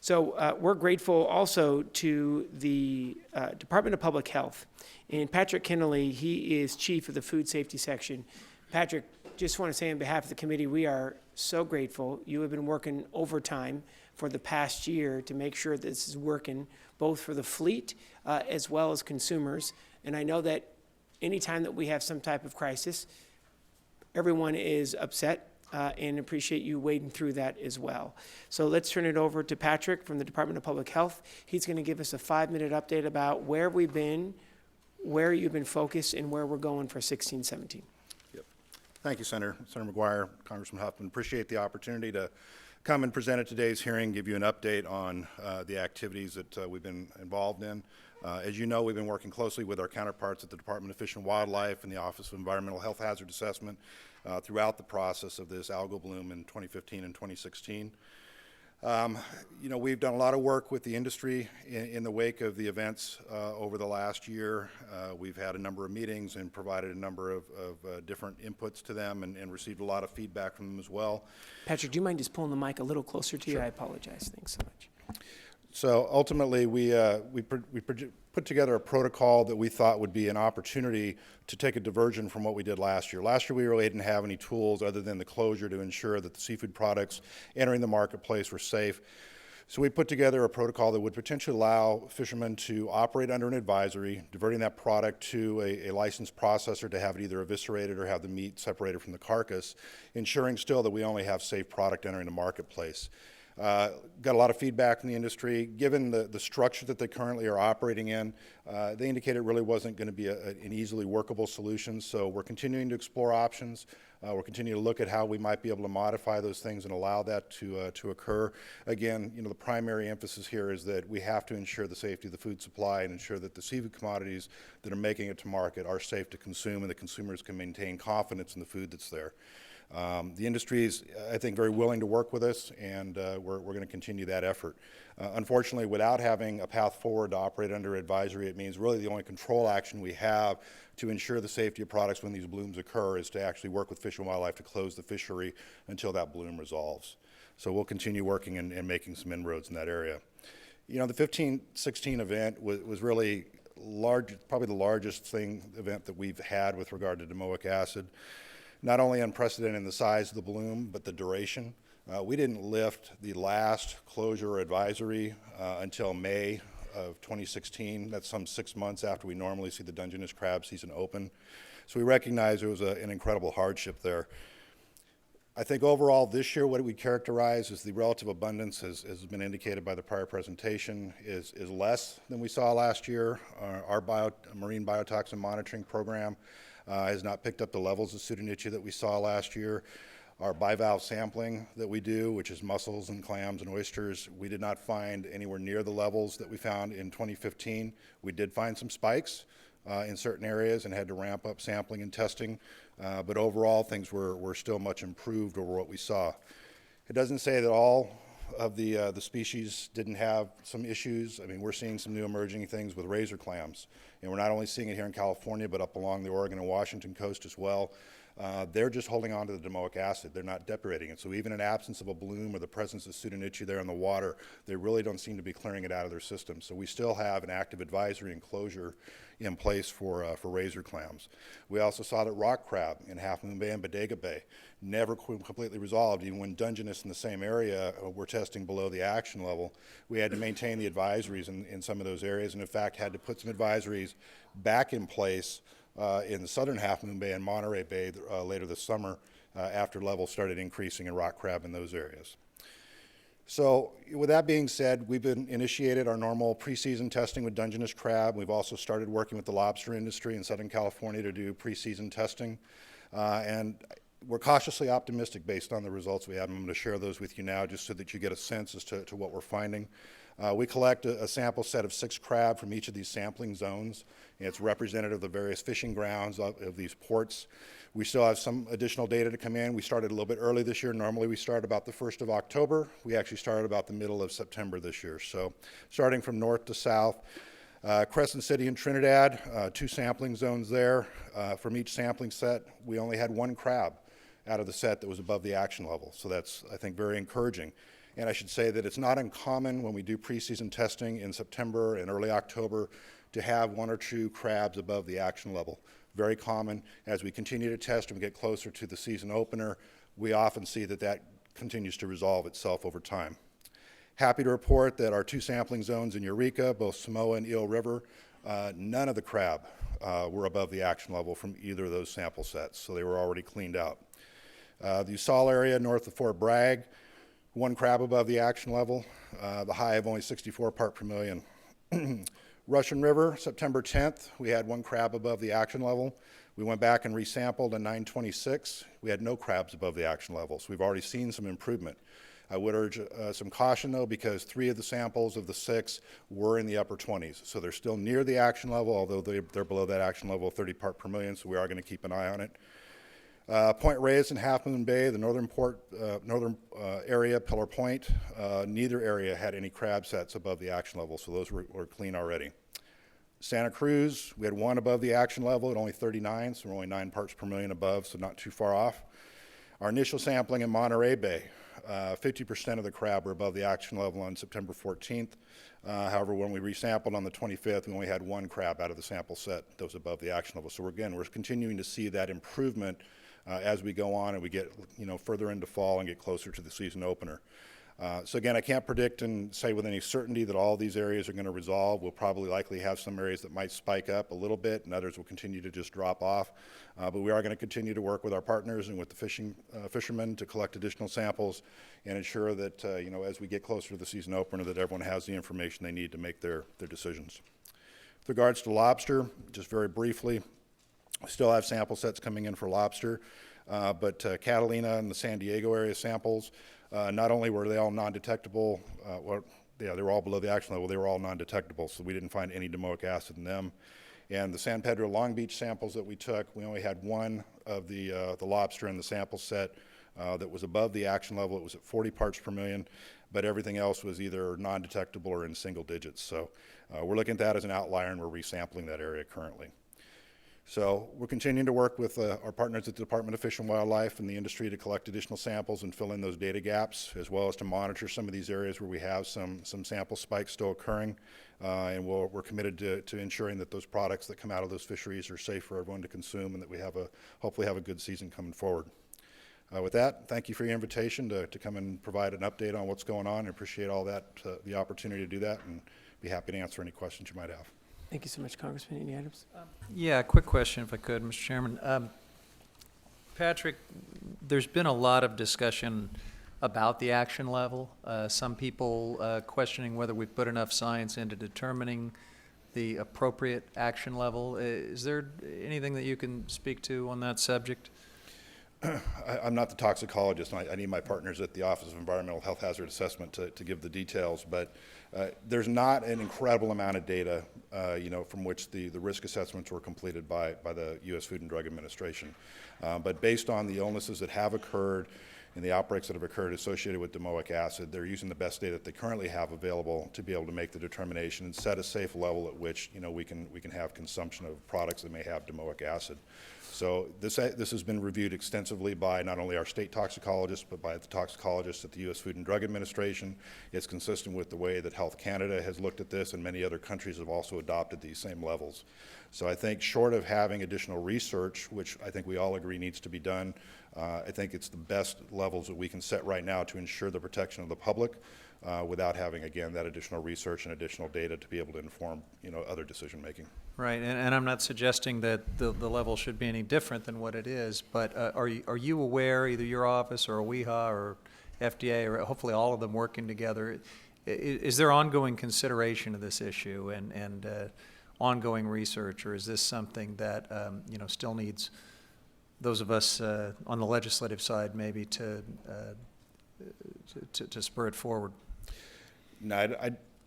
So we're grateful also to the Department of Public Health. And Patrick Kennelly, he is chief of the food safety section. Patrick, just want to say on behalf of the committee, we are so grateful. You have been working overtime for the past year to make sure this is working, both for the fleet as well as consumers. And I know that anytime that we have some type of crisis, everyone is upset. And appreciate you wading through that as well. So let's turn it over to Patrick from the Department of Public Health. He's going to give us a 5-minute update about where we've been, where you've been focused, and where we're going for 16-17. Yep. Thank you, Senator McGuire, Congressman Huffman. Appreciate the opportunity to come and present at today's hearing, give you an update on the activities that we've been involved in. As you know, we've been working closely with our counterparts at the Department of Fish and Wildlife and the Office of Environmental Health Hazard Assessment throughout the process of this algal bloom in 2015 and 2016. You know, we've done a lot of work with the industry in the wake of the events over the last year. We've had a number of meetings and provided a number of different inputs to them and received a lot of feedback from them as well. Patrick, do you mind just pulling the mic a little closer to you? I apologize. Thanks so much. So ultimately, we put together a protocol that we thought would be an opportunity to take a diversion from what we did last year. Last year, we really didn't have any tools other than the closure to ensure that the seafood products entering the marketplace were safe. So we put together a protocol that would potentially allow fishermen to operate under an advisory, diverting that product to a licensed processor to have it either eviscerated or have the meat separated from the carcass, ensuring still that we only have safe product entering the marketplace. Got a lot of feedback from the industry. Given the structure that they currently are operating in, they indicated it really wasn't going to be an easily workable solution. So we're continuing to explore options. We're continuing to look at how we might be able to modify those things and allow that to occur. Again, you know, the primary emphasis here is that we have to ensure the safety of the food supply and ensure that the seafood commodities that are making it to market are safe to consume and the consumers can maintain confidence in the food that's there. The industry is, I think, very willing to work with us, and we're going to continue that effort. Unfortunately, without having a path forward to operate under advisory, it means really the only control action we have to ensure the safety of products when these blooms occur is to actually work with Fish and Wildlife to close the fishery until that bloom resolves. So we'll continue working and making some inroads in that area. You know, the 15-16 event was really large, probably the largest event that we've had with regard to domoic acid. Not only unprecedented in the size of the bloom, but the duration. We didn't lift the last closure advisory until May of 2016. That's some 6 months after we normally see the Dungeness crab season open. So we recognize there was an incredible hardship there. I think overall this year what we characterize as the relative abundance, as has been indicated by the prior presentation, is less than we saw last year. Our marine biotoxin monitoring program has not picked up the levels of pseudonychia that we saw last year. Our bivalve sampling that we do, which is mussels and clams and oysters, we did not find anywhere near the levels that we found in 2015. We did find some spikes in certain areas and had to ramp up sampling and testing, but overall things were still much improved over what we saw. It doesn't say that all of the species didn't have some issues. I mean, we're seeing some new emerging things with razor clams. And we're not only seeing it here in California, but up along the Oregon and Washington coast as well. They're just holding on to the domoic acid. They're not depurating it. So even in absence of a bloom or the presence of pseudonychia there in the water, they really don't seem to be clearing it out of their system. So we still have an active advisory and closure in place for razor clams. We also saw that rock crab in Half Moon Bay and Bodega Bay never completely resolved. Even when Dungeness in the same area were testing below the action level, we had to maintain the advisories in some of those areas, and in fact had to put some advisories back in place in the southern Half Moon Bay and Monterey Bay later this summer after levels started increasing in rock crab in those areas. So with that being said, we've initiated our normal preseason testing with Dungeness crab. We've also started working with the lobster industry in Southern California to do preseason testing. And we're cautiously optimistic based on the results we have. I'm going to share those with you now just so that you get a sense as to what we're finding. We collect a sample set of 6 crab from each of these sampling zones. And it's representative of the various fishing grounds of these ports. We still have some additional data to come in. We started a little bit early this year. Normally we start about the 1st of October. We actually started about the middle of September this year. So starting from north to south, Crescent City and Trinidad, 2 sampling zones there. From each sampling set, we only had 1 crab out of the set that was above the action level. So that's, I think, very encouraging. And I should say that it's not uncommon when we do preseason testing in September and early October to have 1 or 2 crabs above the action level. Very common. As we continue to test and we get closer to the season opener, we often see that continues to resolve itself over time. Happy to report that our 2 sampling zones in Eureka, both Samoa and Eel River, none of the crab were above the action level from either of those sample sets, so they were already cleaned out. The Usal area north of Fort Bragg, 1 crab above the action level, the high of only 64 part per million. Russian River, September 10th, we had 1 crab above the action level. We went back and resampled in 9/26. We had no crabs above the action level, so we've already seen some improvement. I would urge some caution, though, because 3 of the samples of the 6 were in the upper 20s. So they're still near the action level, although they're below that action level of 30 part per million, so we are going to keep an eye on it. Point Reyes and Half Moon Bay, the northern area, Pillar Point, neither area had any crab sets above the action level, so those were clean already. Santa Cruz, we had one above the action level at only 39, so we're only 9 parts per million above, so not too far off. Our initial sampling in Monterey Bay, 50% of the crab were above the action level on September 14th. However, when we resampled on the 25th, we only had 1 crab out of the sample set that was above the action level. So we're continuing to see that improvement as we go on and we get further into fall and get closer to the season opener. So again, I can't predict and say with any certainty that all these areas are going to resolve. We'll probably likely have some areas that might spike up a little bit and others will continue to just drop off. But we are going to continue to work with our partners and with the fishermen to collect additional samples and ensure that as we get closer to the season opener that everyone has the information they need to make their decisions. With regards to lobster, just very briefly, we still have sample sets coming in for lobster, but Catalina and the San Diego area samples, not only were they all non-detectable, they were all below the action level, they were all non-detectable, so we didn't find any domoic acid in them. And the San Pedro Long Beach samples that we took, we only had one of the lobster in the sample set that was above the action level. It was at 40 parts per million, but everything else was either non-detectable or in single digits. So we're looking at that as an outlier and we're resampling that area currently. So we're continuing to work with our partners at the Department of Fish and Wildlife and the industry to collect additional samples and fill in those data gaps, as well as to monitor some of these areas where we have some sample spikes still occurring. And we're committed to ensuring that those products that come out of those fisheries are safe for everyone to consume and that we hopefully have a good season coming forward. With that, thank you for your invitation to come and provide an update on what's going on. I appreciate all that, the opportunity to do that, and be happy to answer any questions you might have. Thank you so much, Congressman. Any items? Yeah, quick question if I could, Mr. Chairman. Patrick, there's been a lot of discussion about the action level. Some people questioning whether we've put enough science into determining the appropriate action level. Is there anything that you can speak to on that subject? I'm not the toxicologist. I need my partners at the Office of Environmental Health Hazard Assessment to give the details, but there's not an incredible amount of data, from which the risk assessments were completed by the U.S. Food and Drug Administration. But based on the illnesses that have occurred and the outbreaks that have occurred associated with domoic acid, they're using the best data that they currently have available to be able to make the determination and set a safe level at which we can have consumption of products that may have domoic acid. So this has been reviewed extensively by not only our state toxicologists, but by the toxicologists at the U.S. Food and Drug Administration. It's consistent with the way that Health Canada has looked at this, and many other countries have also adopted these same levels. So I think short of having additional research, which I think we all agree needs to be done, I think it's the best levels that we can set right now to ensure the protection of the public without having, again, that additional research and additional data to be able to inform, other decision making. Right, and I'm not suggesting that the level should be any different than what it is, but are you aware, either your office or OEHA or FDA or hopefully all of them working together, is there ongoing consideration of this issue and ongoing research, or is this something that still needs those of us on the legislative side maybe to spur it forward? No,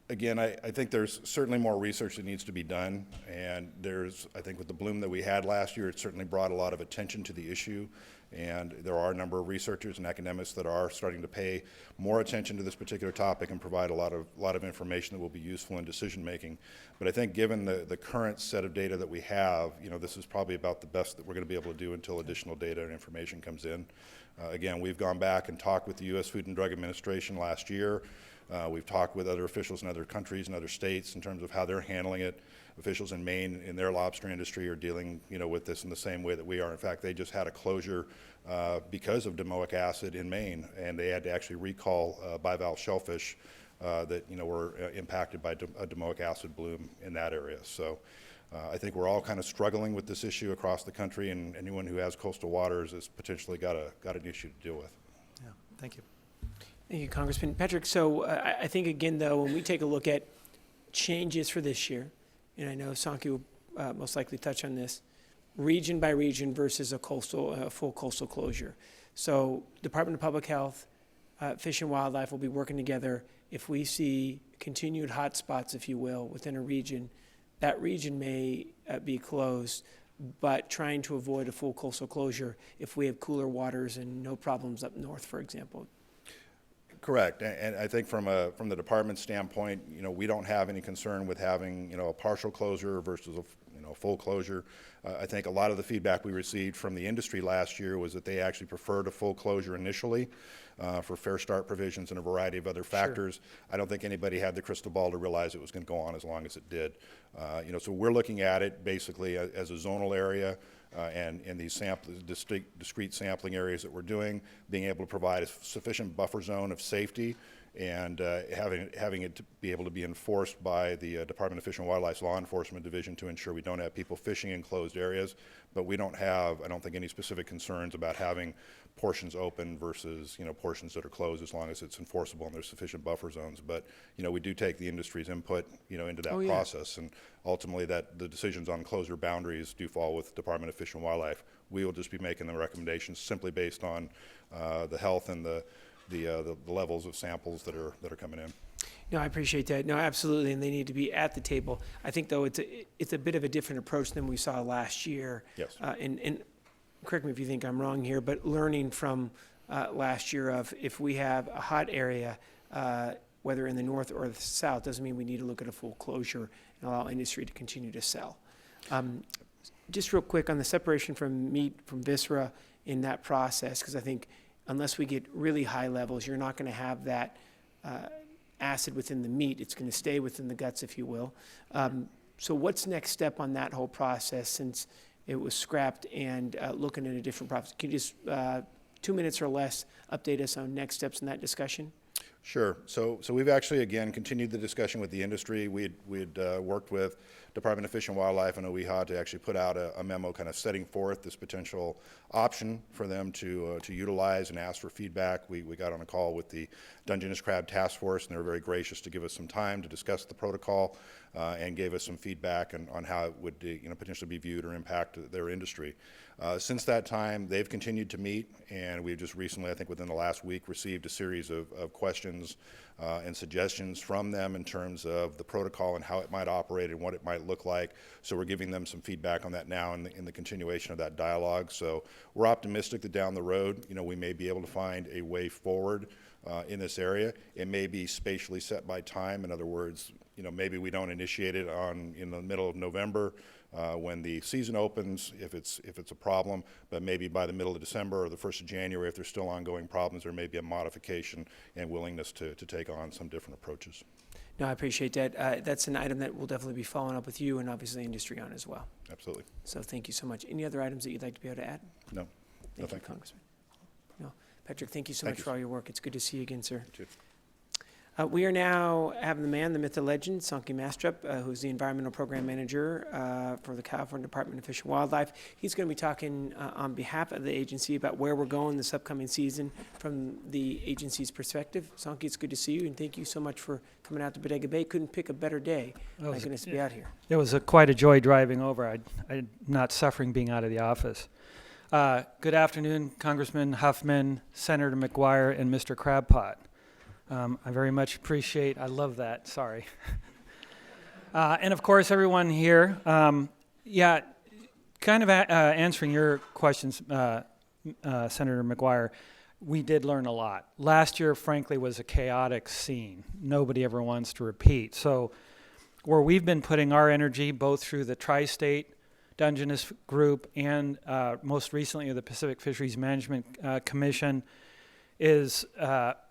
I think there's certainly more research that needs to be done, and I think with the bloom that we had last year, it certainly brought a lot of attention to the issue, and there are a number of researchers and academics that are starting to pay more attention to this particular topic and provide a lot of information that will be useful in decision making. But I think given the current set of data that we have, this is probably about the best that we're going to be able to do until additional data and information comes in. Again, we've gone back and talked with the U.S. Food and Drug Administration last year. We've talked with other officials in other countries and other states in terms of how they're handling it. Officials in Maine in their lobster industry are dealing, with this in the same way that we are. In fact, they just had a closure because of domoic acid in Maine, and they had to actually recall bivalve shellfish that were impacted by a domoic acid bloom in that area. So I think we're all kind of struggling with this issue across the country, and anyone who has coastal waters has potentially got an issue to deal with. Yeah, thank you. Thank you, Congressman. Patrick, so I think, again, though, when we take a look at changes for this year, and I know Sankey will most likely touch on this, region by region versus a full coastal closure. So Department of Public Health, Fish and Wildlife will be working together. If we see continued hot spots, if you will, within a region, that region may be closed, but trying to avoid a full coastal closure if we have cooler waters and no problems up north, for example. Correct, and I think from the department's standpoint, we don't have any concern with having, a partial closure versus a full closure. I think a lot of the feedback we received from the industry last year was that they actually preferred a full closure initially for fair start provisions and a variety of other factors. Sure. I don't think anybody had the crystal ball to realize it was going to go on as long as it did. So we're looking at it basically as a zonal area. And these discrete sampling areas that we're doing, being able to provide a sufficient buffer zone of safety and having it to be able to be enforced by the Department of Fish and Wildlife's Law Enforcement Division to ensure we don't have people fishing in closed areas. But we don't have, I don't think, any specific concerns about having portions open versus, portions that are closed as long as it's enforceable and there's sufficient buffer zones. But, we do take the industry's input, into that process. And ultimately that the decisions on closure boundaries do fall with the Department of Fish and Wildlife. We will just be making the recommendations simply based on the health and the levels of samples that are coming in. No, I appreciate that. No, absolutely, and they need to be at the table. I think, though, it's a bit of a different approach than we saw last year. Yes. And correct me if you think I'm wrong here, but learning from last year of if we have a hot area, whether in the north or the south, doesn't mean we need to look at a full closure and allow industry to continue to sell. Just real quick on the separation from meat from viscera in that process, because I think unless we get really high levels, you're not going to have that acid within the meat. It's going to stay within the guts, if you will. So what's next step on that whole process since it was scrapped and looking at a different process? Can you just, 2 minutes or less, update us on next steps in that discussion? Sure. So we've actually, again, continued the discussion with the industry. We'd worked with Department of Fish and Wildlife and OEHA to actually put out a memo kind of setting forth this potential option for them to utilize and ask for feedback. We got on a call with the Dungeness Crab Task Force, and they were very gracious to give us some time to discuss the protocol and gave us some feedback on how it would potentially be viewed or impact their industry. Since that time, they've continued to meet, and we've just recently, I think within the last week, received a series of questions and suggestions from them in terms of the protocol and how it might operate and what it might look like. So we're giving them some feedback on that now in the continuation of that dialogue. So we're optimistic that down the road, we may be able to find a way forward in this area. It may be spatially set by time. In other words, maybe we don't initiate it in the middle of November when the season opens, if it's a problem, but maybe by the middle of December or the 1st of January, if there's still ongoing problems, there may be a modification and willingness to take on some different approaches. No, I appreciate that. That's an item that we'll definitely be following up with you and obviously industry on as well. Absolutely. So thank you so much. Any other items that you'd like to be able to add? No. Thank you, Congressman. No. Patrick, thank you so much for all your work. It's good to see you again, sir. You too. We are now having the man, the myth, the legend, Sankey Mastrup, who's the Environmental Program Manager for the California Department of Fish and Wildlife. He's going to be talking on behalf of the agency about where we're going this upcoming season from the agency's perspective. Sankey, it's good to see you, and thank you so much for coming out to Bodega Bay. Couldn't pick a better day. Thank goodness to be out here. It was quite a joy driving over. I'm not suffering being out of the office. Good afternoon, Congressman Huffman, Senator McGuire, and Mr. Crabpot. I very much appreciate, I love that, sorry. And of course, everyone here. Kind of answering your questions, Senator McGuire, we did learn a lot. Last year, frankly, was a chaotic scene. Nobody ever wants to repeat. So where we've been putting our energy, both through the Tri-State Dungeness Group and most recently the Pacific Fisheries Management Commission, is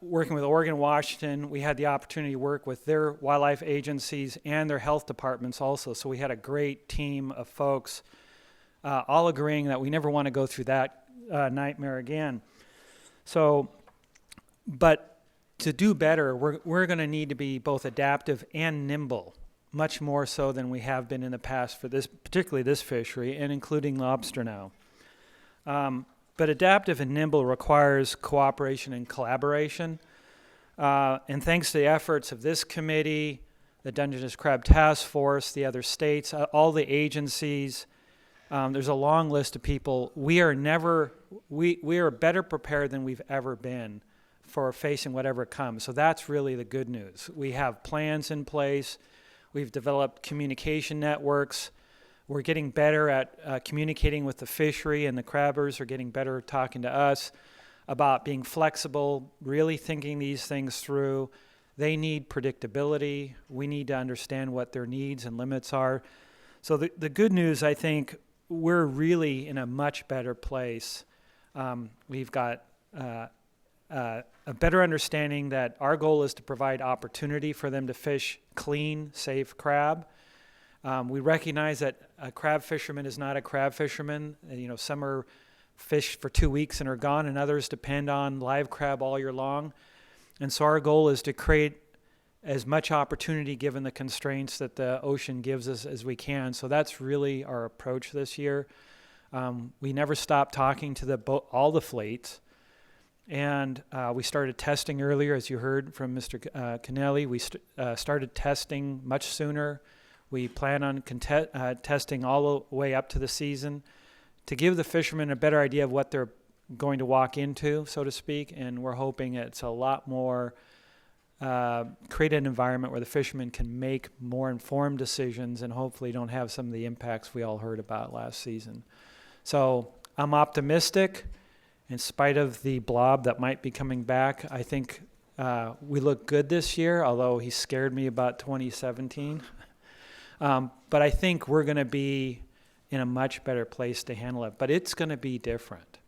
working with Oregon and Washington. We had the opportunity to work with their wildlife agencies and their health departments also. So we had a great team of folks all agreeing that we never want to go through that nightmare again. So, but to do better, we're going to need to be both adaptive and nimble, much more so than we have been in the past for this, particularly this fishery, and including lobster now. But adaptive and nimble requires cooperation and collaboration. And thanks to the efforts of this committee, the Dungeness Crab Task Force, the other states, all the agencies, there's a long list of people. We are better prepared than we've ever been for facing whatever comes. So that's really the good news. We have plans in place. We've developed communication networks. We're getting better at communicating with the fishery, and the crabbers are getting better at talking to us about being flexible, really thinking these things through. They need predictability. We need to understand what their needs and limits are. So the good news, I think, we're really in a much better place. We've got a better understanding that our goal is to provide opportunity for them to fish clean, safe crab. We recognize that a crab fisherman is not a crab fisherman. Some are fish for 2 weeks and are gone, and others depend on live crab all year long. And so our goal is to create as much opportunity given the constraints that the ocean gives us as we can. So that's really our approach this year. We never stopped talking to all the fleets. And we started testing earlier, as you heard from Mr. Kennelly. We started testing much sooner. We plan on testing all the way up to the season to give the fishermen a better idea of what they're going to walk into, so to speak. And we're hoping it's a lot more, create an environment where the fishermen can make more informed decisions and hopefully don't have some of the impacts we all heard about last season. So I'm optimistic. In spite of the blob that might be coming back, I think we look good this year, although he scared me about 2017. But I think we're going to be in a much better place to handle it. But it's going to be different.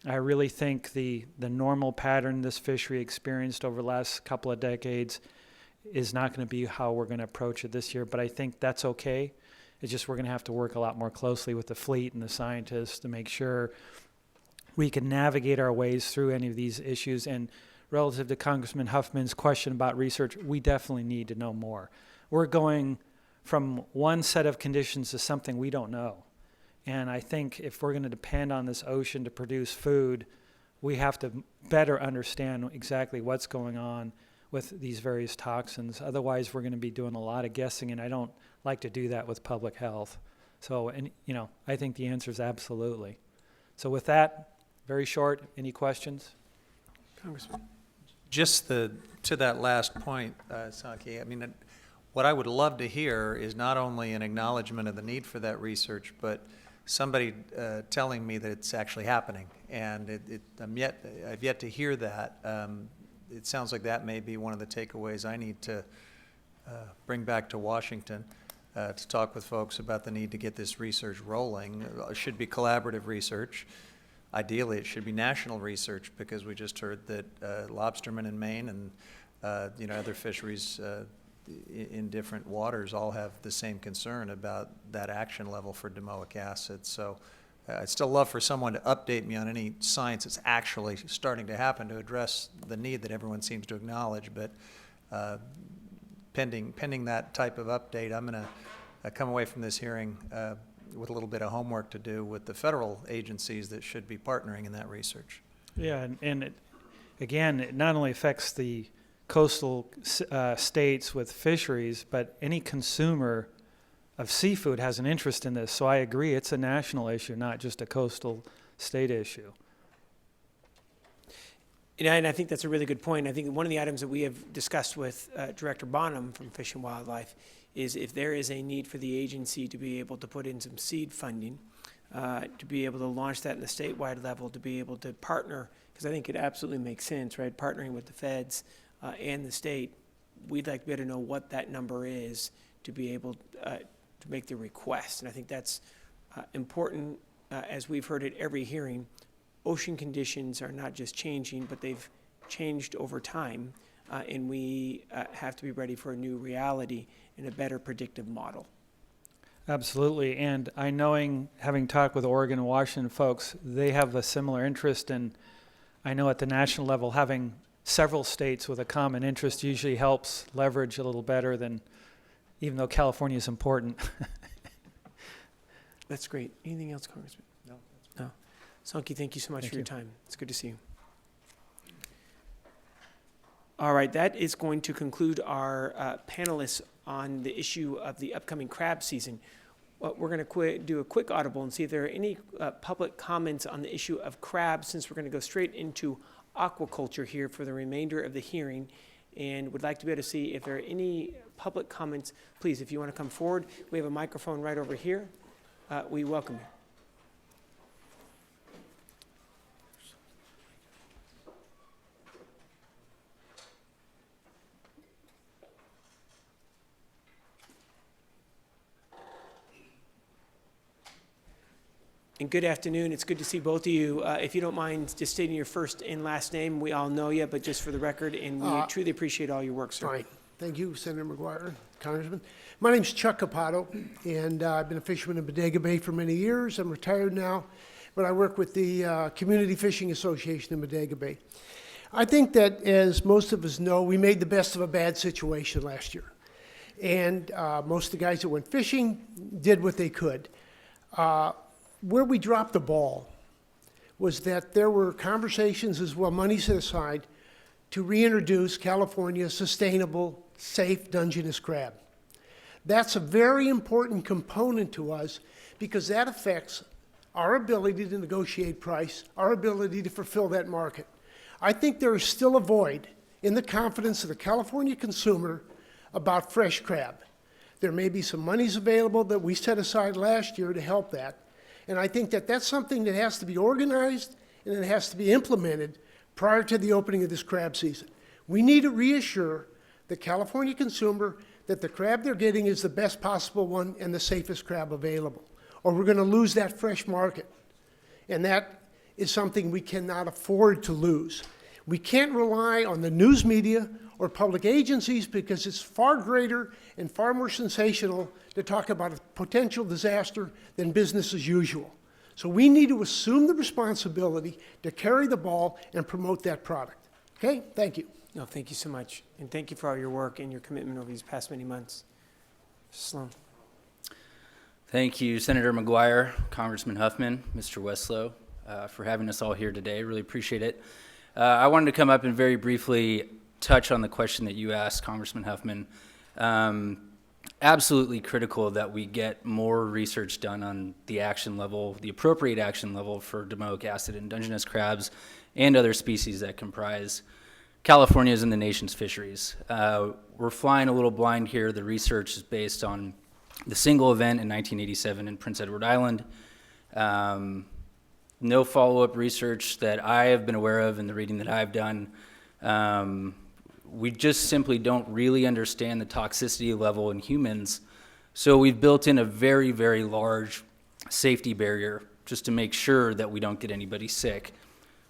I really think the normal pattern this fishery experienced over the last couple of decades is not going to be how we're going to approach it this year. But I think that's okay. It's just we're going to have to work a lot more closely with the fleet and the scientists to make sure we can navigate our ways through any of these issues. And relative to Congressman Huffman's question about research, we definitely need to know more. We're going from one set of conditions to something we don't know. And I think if we're going to depend on this ocean to produce food, we have to better understand exactly what's going on with these various toxins. Otherwise, we're going to be doing a lot of guessing, and I don't like to do that with public health. So, I think the answer is absolutely. So with that, very short, any questions? Congressman. Just to that last point, Saki, what I would love to hear is not only an acknowledgement of the need for that research, but somebody telling me that it's actually happening. And I've yet to hear that. It sounds like that may be one of the takeaways I need to bring back to Washington to talk with folks about the need to get this research rolling. It should be collaborative research. Ideally, it should be national research, because we just heard that lobstermen in Maine and other fisheries in different waters all have the same concern about that action level for domoic acid. So I'd still love for someone to update me on any science that's actually starting to happen to address the need that everyone seems to acknowledge. But pending that type of update, I'm going to come away from this hearing with a little bit of homework to do with the federal agencies that should be partnering in that research. Yeah, and it not only affects the coastal states with fisheries, but any consumer of seafood has an interest in this. So I agree, it's a national issue, not just a coastal state issue. And I think that's a really good point. I think one of the items that we have discussed with Director Bonham from Fish and Wildlife is if there is a need for the agency to be able to put in some seed funding, to be able to launch that in the statewide level, to be able to partner, because I think it absolutely makes sense, right? Partnering with the feds and the state, we'd like to be able to know what that number is to be able to make the request. And I think that's important, as we've heard at every hearing. Ocean conditions are not just changing, but they've changed over time, and we have to be ready for a new reality and a better predictive model. Absolutely, and having talked with Oregon and Washington folks, they have a similar interest, and I know at the national level having several states with a common interest usually helps leverage a little better than, even though California is important. That's great. Anything else, Congressman? No. Sonky, thank you so much for your time. It's good to see you. All right, that is going to conclude our panelists on the issue of the upcoming crab season. We're going to do a quick audible and see if there are any public comments on the issue of crabs, since we're going to go straight into aquaculture here for the remainder of the hearing, and would like to be able to see if there are any public comments. Please, if you want to come forward, we have a microphone right over here. we welcome you. And good afternoon. It's good to see both of you. If you don't mind just stating your first and last name, we all know you, but just for the record, and we truly appreciate all your work, sir. Fine. Thank you, Senator McGuire, Congressman. My name's Chuck Capato, and I've been a fisherman in Bodega Bay for many years. I'm retired now, but I work with the Community Fishing Association in Bodega Bay. I think that, as most of us know, we made the best of a bad situation last year. And most of the guys that went fishing did what they could. Where we dropped the ball was that there were conversations as well, money set aside, to reintroduce California's sustainable, safe Dungeness crab. That's a very important component to us because that affects our ability to negotiate price, our ability to fulfill that market. I think there is still a void in the confidence of the California consumer about fresh crab. There may be some monies available that we set aside last year to help that. And I think that that's something that has to be organized and it has to be implemented prior to the opening of this crab season. We need to reassure the California consumer that the crab they're getting is the best possible one and the safest crab available, or we're going to lose that fresh market. And that is something we cannot afford to lose. We can't rely on the news media or public agencies because it's far greater and far more sensational to talk about a potential disaster than business as usual. So we need to assume the responsibility to carry the ball and promote that product. Okay, thank you. No, thank you so much. And thank you for all your work and your commitment over these past many months. Sloan. Thank you, Senator McGuire, Congressman Huffman, Mr. Westlow, for having us all here today. Really appreciate it. I wanted to come up and very briefly touch on the question that you asked, Congressman Huffman. Absolutely critical that we get more research done on the action level, the appropriate action level for domoic acid in Dungeness crabs and other species that comprise California's and the nation's fisheries. We're flying a little blind here. The research is based on the single event in 1987 in Prince Edward Island. No follow-up research that I have been aware of in the reading that I've done. We just simply don't really understand the toxicity level in humans. So we've built in a very, very large safety barrier just to make sure that we don't get anybody sick.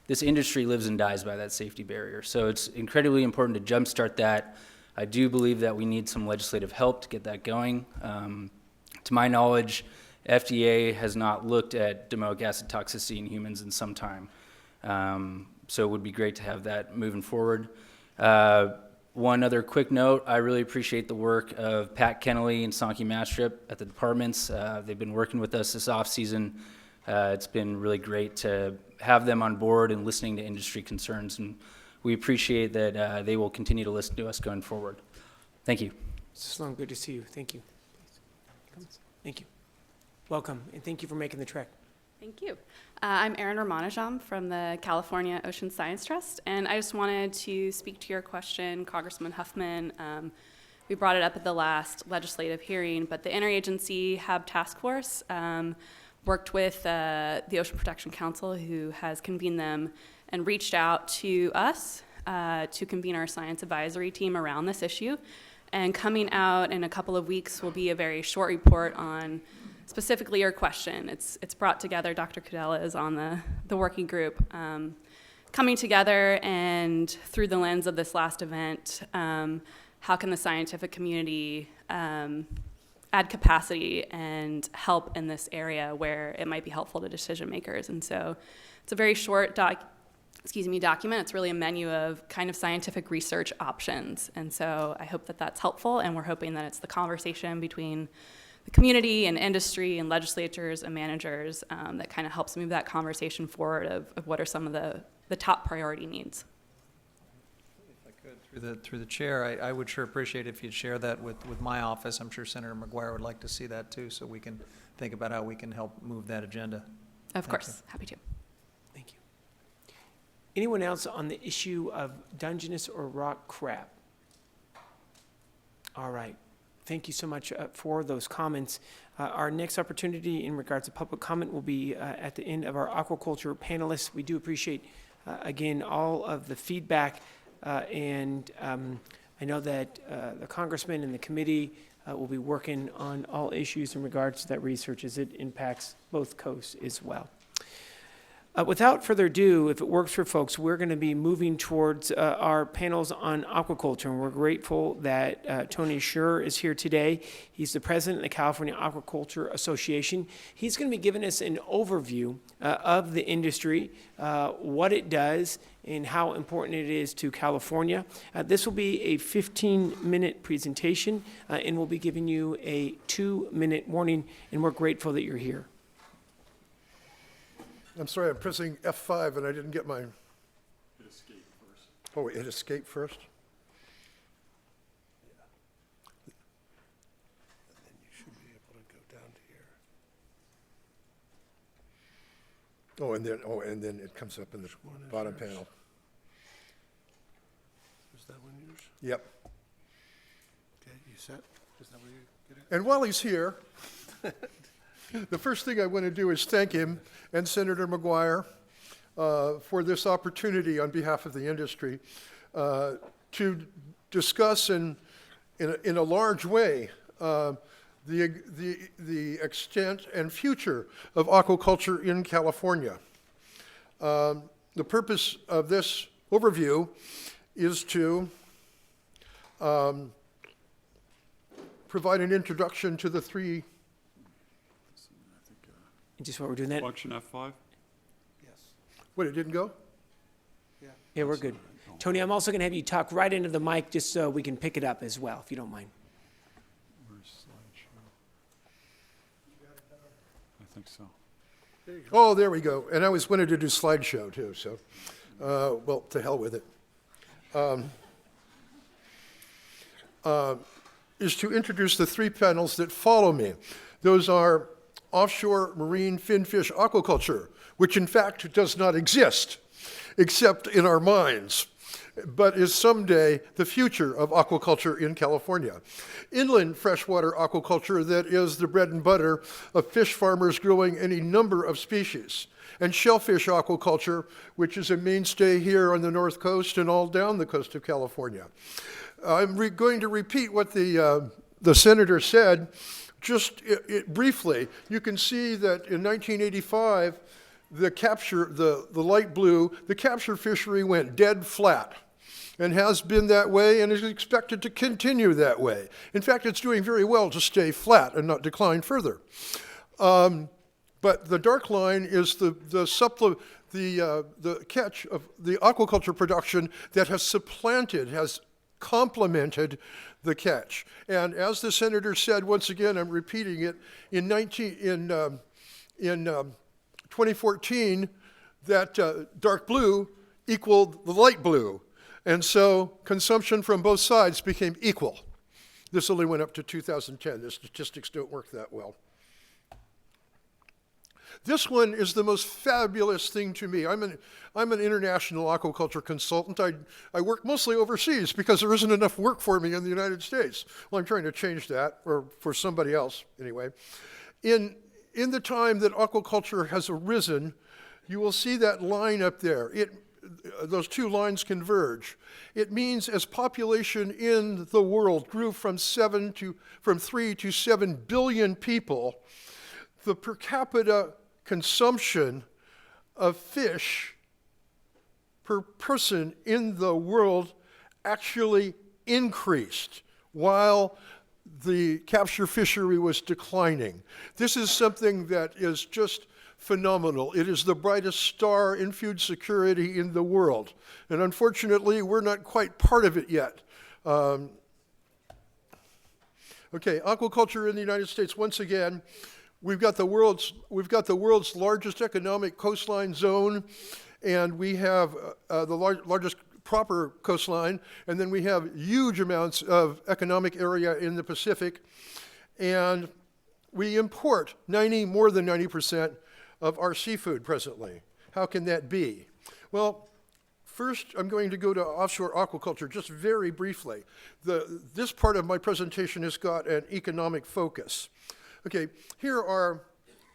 This industry lives and dies by that safety barrier. So it's incredibly important to jumpstart that. I do believe that we need some legislative help to get that going. To my knowledge, FDA has not looked at domoic acid toxicity in humans in some time. So it would be great to have that moving forward. One other quick note, I really appreciate the work of Pat Kennelly and Sankey Mastrip at the departments. They've been working with us this off-season. It's been really great to have them on board and listening to industry concerns, and we appreciate that they will continue to listen to us going forward. Thank you. Mr. Sloan, good to see you. Thank you. Thank you. Welcome, and thank you for making the trek. Thank you. I'm Erin Ramanajam from the California Ocean Science Trust, and I just wanted to speak to your question, Congressman Huffman. We brought it up at the last legislative hearing, but the Interagency Hab Task Force worked with the Ocean Protection Council, who has convened them, and reached out to us to convene our science advisory team around this issue. And coming out in a couple of weeks will be a very short report on specifically your question. It's brought together, Dr. Cadella is on the working group, coming together and through the lens of this last event, how can the scientific community add capacity and help in this area where it might be helpful to decision makers. And so it's a very short document. It's really a menu of kind of scientific research options. And so I hope that that's helpful, and we're hoping that it's the conversation between the community and industry and legislators and managers that kind of helps move that conversation forward of what are some of the top priority needs. If I could, through the chair, I would sure appreciate if you'd share that with my office. I'm sure Senator McGuire would like to see that too, so we can think about how we can help move that agenda. Of course, happy to. Thank you. Anyone else on the issue of Dungeness or rock crab? All right. Thank you so much for those comments. Our next opportunity in regards to public comment will be at the end of our aquaculture panelists. We do appreciate, again, all of the feedback, and I know that the congressman and the committee will be working on all issues in regards to that research as it impacts both coasts as well. Without further ado, if it works for folks, we're going to be moving towards our panels on aquaculture, and we're grateful that Tony Schur is here today. He's the president of the California Aquaculture Association. He's going to be giving us an overview of the industry, what it does, and how important it is to California. This will be a 15-minute presentation, and we'll be giving you a 2-minute warning, and we're grateful that you're here. I'm sorry, I'm pressing F5 and I didn't get my... Hit escape first. Oh, hit escape first? Yeah. And then you should be able to go down to here. And then it comes up in the bottom panel. Is that one yours? Yep. Okay, you set? Is that where you get it? And while he's here, the first thing I want to do is thank him and Senator McGuire for this opportunity on behalf of the industry to discuss in a large way the extent and future of aquaculture in California. The purpose of this overview is to provide an introduction to the three. Just while we're doing that. Function F5? Yes. What, it didn't go? Yeah, we're good. Tony, I'm also going to have you talk right into the mic just so we can pick it up as well, if you don't mind. Where's slideshow? I think so. Oh, there we go. And I always wanted to do slideshow too, so, well, to hell with it. Is to introduce the three panels that follow me. Those are offshore marine finfish aquaculture, which in fact does not exist, except in our minds, but is someday the future of aquaculture in California. Inland freshwater aquaculture that is the bread and butter of fish farmers growing any number of species. And shellfish aquaculture, which is a mainstay here on the North Coast and all down the coast of California. I'm going to repeat what the senator said. Just briefly, you can see that in 1985, the light blue, the capture fishery went dead flat and has been that way and is expected to continue that way. In fact, it's doing very well to stay flat and not decline further. But the dark line is the catch of the aquaculture production that has supplanted, has complemented the catch. And as the senator said, once again, I'm repeating it, in 2014, that dark blue equaled the light blue. And so consumption from both sides became equal. This only went up to 2010. The statistics don't work that well. This one is the most fabulous thing to me. I'm an international aquaculture consultant. I work mostly overseas because there isn't enough work for me in the United States. Well, I'm trying to change that, or for somebody else, anyway. In the time that aquaculture has arisen, you will see that line up there. Those two lines converge. It means as population in the world grew from 3 to 7 billion people, the per capita consumption of fish per person in the world actually increased while the capture fishery was declining. This is something that is just phenomenal. It is the brightest star in food security in the world. And unfortunately, we're not quite part of it yet. Okay, aquaculture in the United States, once again, we've got the world's largest economic coastline zone, and we have the largest proper coastline, and then we have huge amounts of economic area in the Pacific, and we import more than 90% of our seafood presently. How can that be? Well, First, I'm going to go to offshore aquaculture just very briefly. This part of my presentation has got an economic focus. Okay, here are,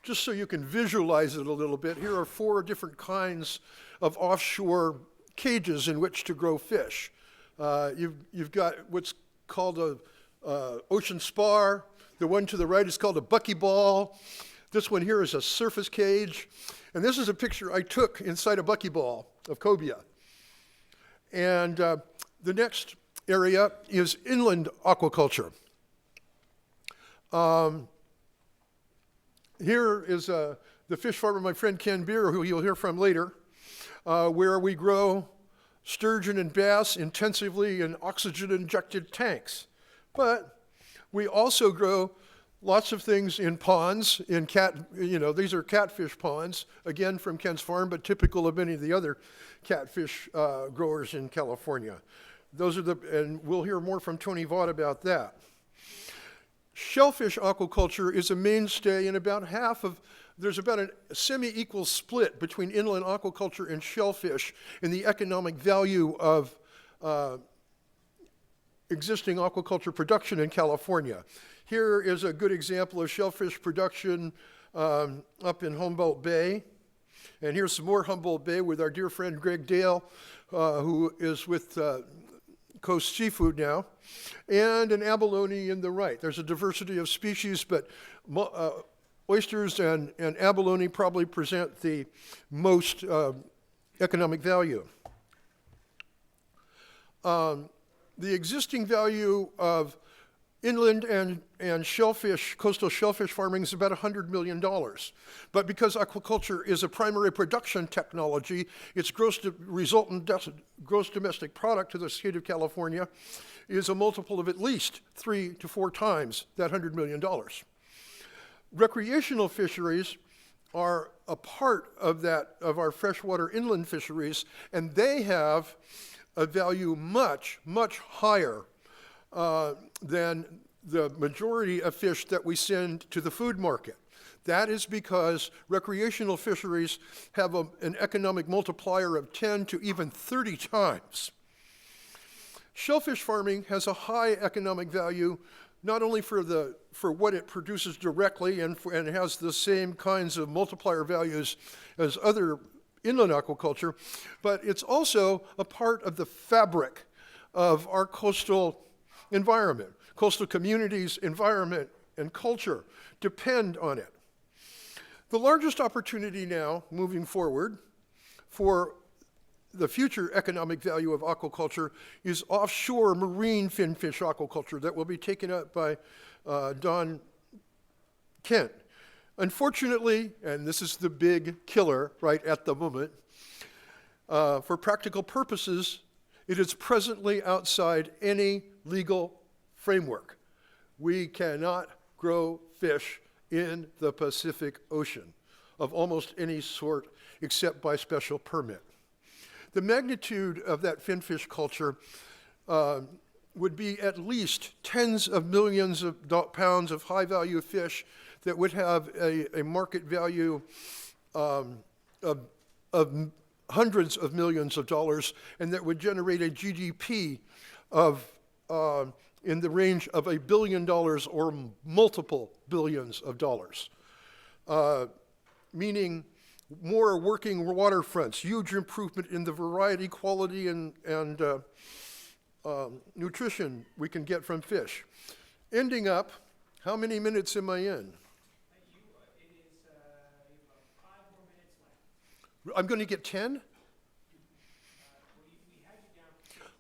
just so you can visualize it a little bit, here are 4 different kinds of offshore cages in which to grow fish. You've got what's called a ocean spar. The one to the right is called a buckyball. This one here is a surface cage. And this is a picture I took inside a buckyball of cobia. And the next area is inland aquaculture. Here is the fish farm of my friend Ken Beer, who you'll hear from later, where we grow sturgeon and bass intensively in oxygen-injected tanks. But we also grow lots of things in ponds, these are catfish ponds, again from Ken's farm, but typical of many of the other catfish growers in California. And we'll hear more from Tony Vaught about that. Shellfish aquaculture is a mainstay in about there's about a semi-equal split between inland aquaculture and shellfish in the economic value of existing aquaculture production in California. Here is a good example of shellfish production up in Humboldt Bay. And here's some more Humboldt Bay with our dear friend Greg Dale, who is with Coast Seafood now, and an abalone in the right. There's a diversity of species, but oysters and abalone probably present the most economic value. The existing value of inland and shellfish, coastal shellfish farming is about $100 million. But because aquaculture is a primary production technology, its resultant gross domestic product to the state of California is a multiple of at least 3 to 4 times that $100 million. Recreational fisheries are a part of our freshwater inland fisheries, and they have a value much, much higher than the majority of fish that we send to the food market. That is because recreational fisheries have an economic multiplier of 10 to even 30 times. Shellfish farming has a high economic value, not only for what it produces directly and has the same kinds of multiplier values as other inland aquaculture, but it's also a part of the fabric of our coastal environment. Coastal communities, environment, and culture depend on it. The largest opportunity now, moving forward, for the future economic value of aquaculture is offshore marine finfish aquaculture that will be taken up by Don Kent. Unfortunately, and this is the big killer right at the moment, for practical purposes, it is presently outside any legal framework. We cannot grow fish in the Pacific Ocean of almost any sort except by special permit. The magnitude of that finfish culture would be at least tens of millions of pounds of high-value fish that would have a market value of hundreds of millions of dollars, and that would generate a GDP of in the range of $1 billion or multiple billions of dollars, meaning more working waterfronts, huge improvement in the variety, quality, and nutrition we can get from fish. Ending up, how many minutes am I in? I'm going to get 10?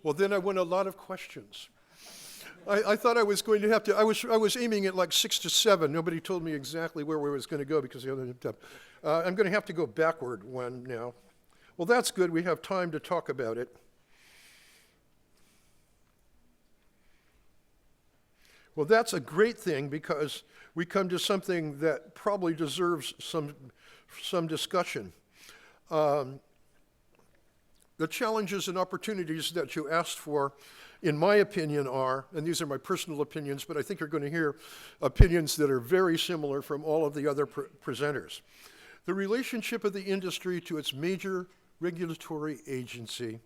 Well, then I won a lot of questions. I thought I was going to have to, I was aiming at like 6 to 7. Nobody told me exactly where we was going to go because the other I'm going to have to go backward one now. Well, that's good. We have time to talk about it. Well, that's a great thing because we come to something that probably deserves some discussion. The challenges and opportunities that you asked for, in my opinion, are, and these are my personal opinions, but I think you're going to hear opinions that are very similar from all of the other presenters. The relationship of the industry to its major regulatory agency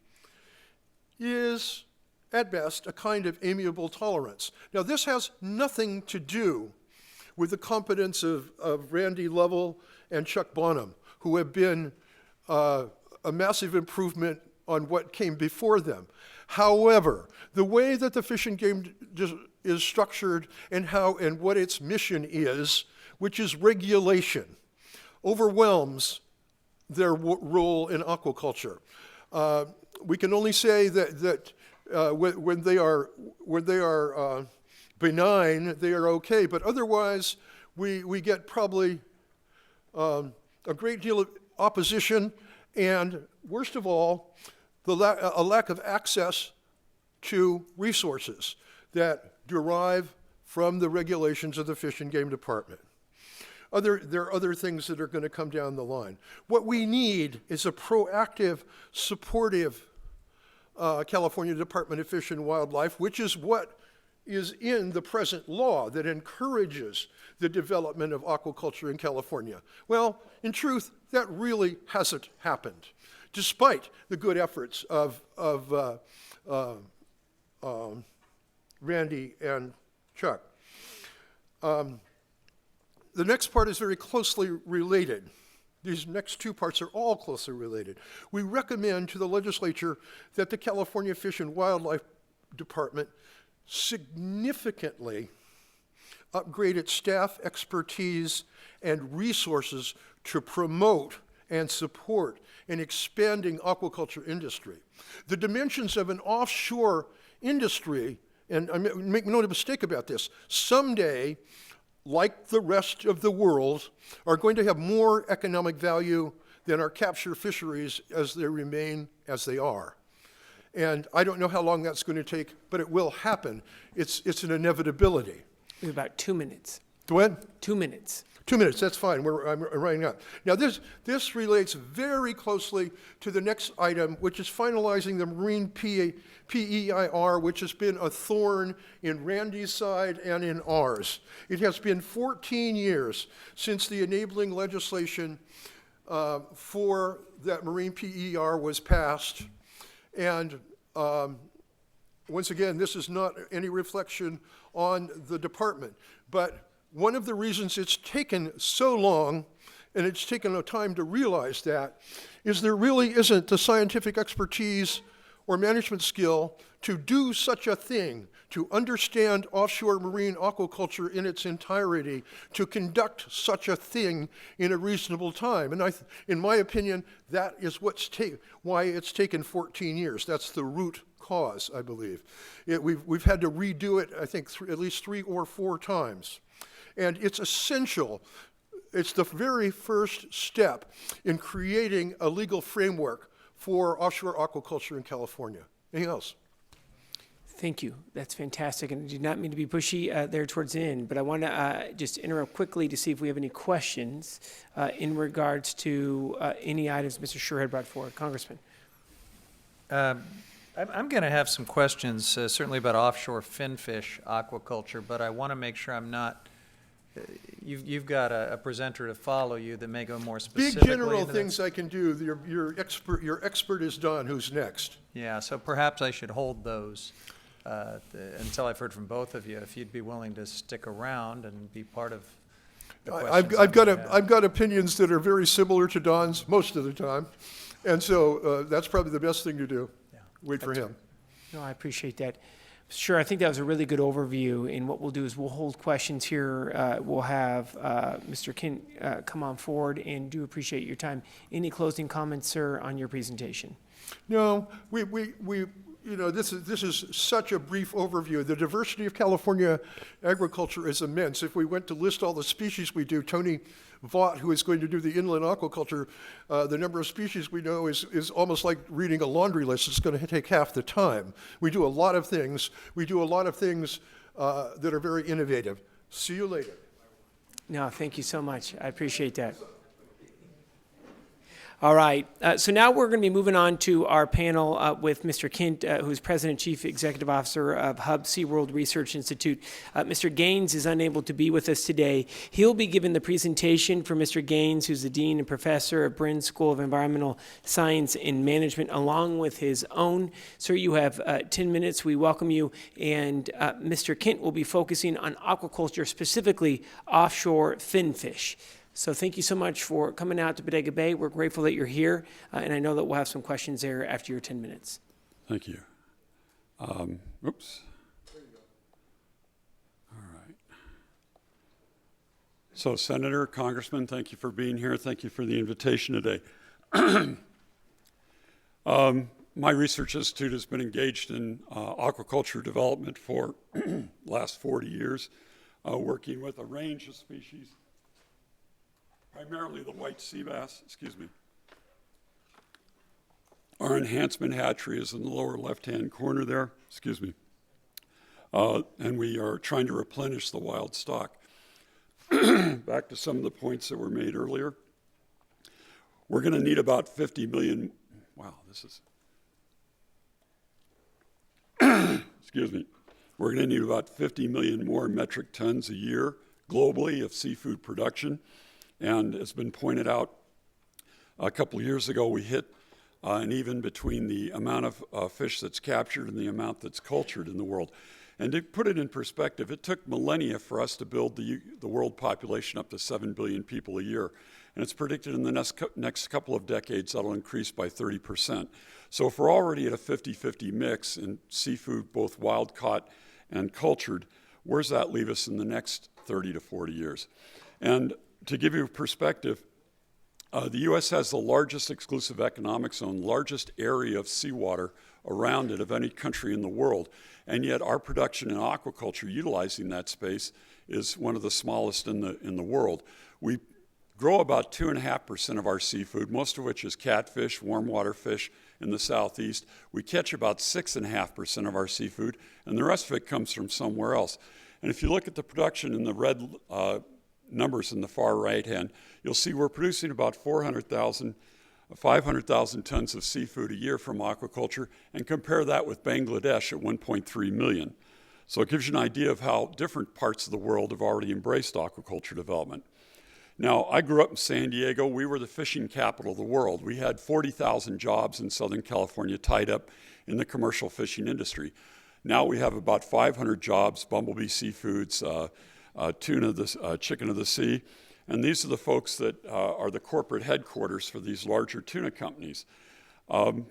is, at best, a kind of amiable tolerance. Now, this has nothing to do with the competence of Randy Lovell and Chuck Bonham, who have been a massive improvement on what came before them. However, the way that the Fish and Game is structured and what its mission is, which is regulation, overwhelms their role in aquaculture. We can only say that when they are benign, they are okay, but otherwise we get probably a great deal of opposition, and worst of all, a lack of access to resources that derive from the regulations of the Fish and Game Department. There are other things that are going to come down the line. What we need is a proactive, supportive California Department of Fish and Wildlife, which is what is in the present law that encourages the development of aquaculture in California. Well, in truth, that really hasn't happened, despite the good efforts of Randy and Chuck. The next part is very closely related. These next two parts are all closely related. We recommend to the legislature that the California Fish and Wildlife Department significantly upgrade its staff expertise and resources to promote and support an expanding aquaculture industry. The dimensions of an offshore industry, and make no mistake about this, someday, like the rest of the world, are going to have more economic value than our capture fisheries as they remain as they are. And I don't know how long that's going to take, but it will happen. It's an inevitability. We have about 2 minutes. When? 2 minutes. 2 minutes, that's fine. I'm writing up. Now, this relates very closely to the next item, which is finalizing the marine PEIR, which has been a thorn in Randy's side and in ours. It has been 14 years since the enabling legislation for that marine PEIR was passed. And once again, this is not any reflection on the department, but one of the reasons it's taken so long, and it's taken a time to realize that, is there really isn't the scientific expertise or management skill to do such a thing, to understand offshore marine aquaculture in its entirety, to conduct such a thing in a reasonable time. And in my opinion, that is why it's taken 14 years. That's the root cause, I believe. We've had to redo it, I think, at least 3 or 4 times. And it's essential. It's the very first step in creating a legal framework for offshore aquaculture in California. Anything else? Thank you. That's fantastic. And I did not mean to be pushy there towards the end, but I want to just interrupt quickly to see if we have any questions in regards to any items Mr. Schur had brought forward. Congressman. I'm going to have some questions, certainly about offshore finfish aquaculture, but I want to make sure I'm not. You've got a presenter to follow you that may go more specifically. Big general things I can do. Your expert is done. Who's next? Yeah, so perhaps I should hold those until I've heard from both of you. If you'd be willing to stick around and be part of the questions. I've got opinions that are very similar to Don's most of the time, and so that's probably the best thing to do. Yeah. Wait for him. No, I appreciate that. Sure, I think that was a really good overview, and what we'll do is we'll hold questions here. We'll have Mr. Kent come on forward, and do appreciate your time. Any closing comments, sir, on your presentation? No, this is such a brief overview. The diversity of California agriculture is immense. If we went to list all the species we do, Tony Vaught, who is going to do the inland aquaculture, the number of species we know is almost like reading a laundry list. It's going to take half the time. We do a lot of things. We do a lot of things that are very innovative. See you later. No, thank you so much. I appreciate that. All right, so now we're going to be moving on to our panel with Mr. Kent, who's President and Chief Executive Officer of Hub SeaWorld Research Institute. Mr. Gaines is unable to be with us today. He'll be giving the presentation for Mr. Gaines, who's the Dean and Professor of Brin School of Environmental Science and Management, along with his own. Sir, you have 10 minutes. We welcome you. And Mr. Kent will be focusing on aquaculture, specifically offshore finfish. So thank you so much for coming out to Bodega Bay. We're grateful that you're here, and I know that we'll have some questions there after your 10 minutes. Thank you. Oops. All right. So, Senator, Congressman, thank you for being here. Thank you for the invitation today. My research institute has been engaged in aquaculture development for the last 40 years, working with a range of species. Primarily the white sea bass, Our enhancement hatchery is in the lower left-hand corner there, and we are trying to replenish the wild stock. Back to some of the points that were made earlier. We're going to need about 50 million, We're going to need about 50 million more metric tons a year globally of seafood production. And it's been pointed out a couple of years ago, we hit an even between the amount of fish that's captured and the amount that's cultured in the world. And to put it in perspective, it took millennia for us to build the world population up to 7 billion people a year. And it's predicted in the next couple of decades that'll increase by 30%. So if we're already at a 50-50 mix in seafood, both wild caught and cultured, where's that leave us in the next 30 to 40 years? And to give you perspective, the U.S. has the largest exclusive economic zone, largest area of seawater around it of any country in the world. And yet our production in aquaculture utilizing that space is one of the smallest in the world. We grow about 2.5% of our seafood, most of which is catfish, warm water fish in the southeast. We catch about 6.5% of our seafood, and the rest of it comes from somewhere else. And if you look at the production in the red numbers in the far right hand, you'll see we're producing about 500,000 tons of seafood a year from aquaculture, and compare that with Bangladesh at 1.3 million. So it gives you an idea of how different parts of the world have already embraced aquaculture development. Now, I grew up in San Diego. We were the fishing capital of the world. We had 40,000 jobs in Southern California tied up in the commercial fishing industry. Now we have about 500 jobs, Bumblebee Seafoods, Chicken of the Sea, and these are the folks that are the corporate headquarters for these larger tuna companies. In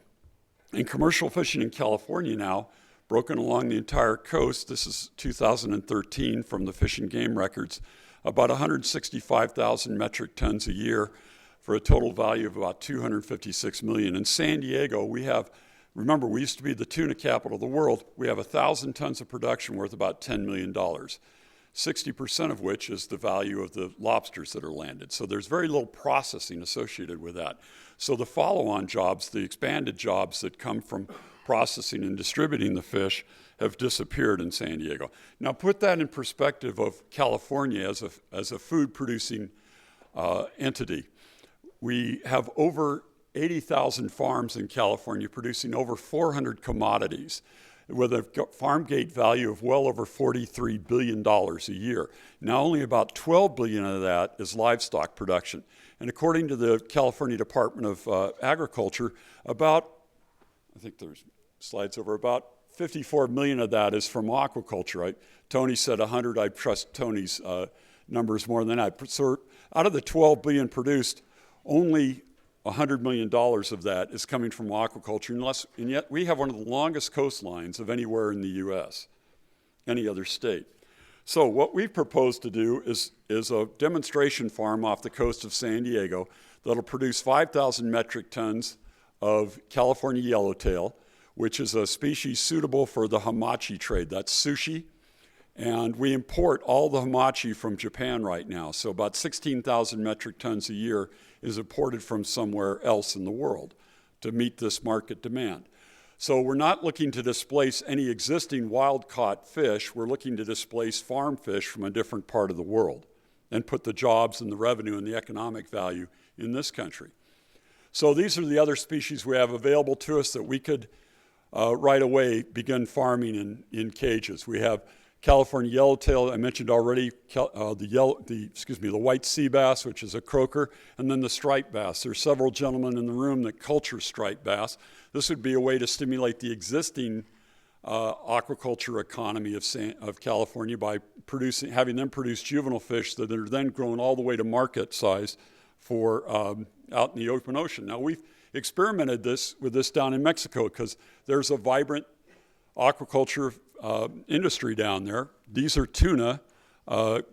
commercial fishing in California now, broken along the entire coast, this is 2013 from the Fish and Game records, about 165,000 metric tons a year for a total value of about $256 million. In San Diego, we have, remember, we used to be the tuna capital of the world. We have 1,000 tons of production worth about $10 million. 60% of which is the value of the lobsters that are landed. So there's very little processing associated with that. So the follow-on jobs, the expanded jobs that come from processing and distributing the fish have disappeared in San Diego. Now put that in perspective of California as a food-producing entity. We have over 80,000 farms in California producing over 400 commodities, with a farm gate value of well over $43 billion a year. Now only about $12 billion of that is livestock production. And according to the California Department of Agriculture, about, I think there's slides over, about 54 million of that is from aquaculture. Tony said 100, I trust Tony's numbers more than that. So out of the 12 billion produced, only $100 million of that is coming from aquaculture, and yet we have one of the longest coastlines of anywhere in the U.S., any other state. So what we've proposed to do is a demonstration farm off the coast of San Diego that'll produce 5,000 metric tons of California yellowtail, which is a species suitable for the hamachi trade. That's sushi. And we import all the hamachi from Japan right now. So about 16,000 metric tons a year is imported from somewhere else in the world to meet this market demand. So we're not looking to displace any existing wild-caught fish. We're looking to displace farm fish from a different part of the world and put the jobs and the revenue and the economic value in this country. So these are the other species we have available to us that we could right away begin farming in cages. We have California yellowtail, I mentioned already, the white sea bass, which is a croaker, and then the striped bass. There's several gentlemen in the room that culture striped bass. This would be a way to stimulate the existing aquaculture economy of California by having them produce juvenile fish that are then grown all the way to market size for out in the open ocean. Now, we've experimented with this down in Mexico because there's a vibrant aquaculture industry down there. These are tuna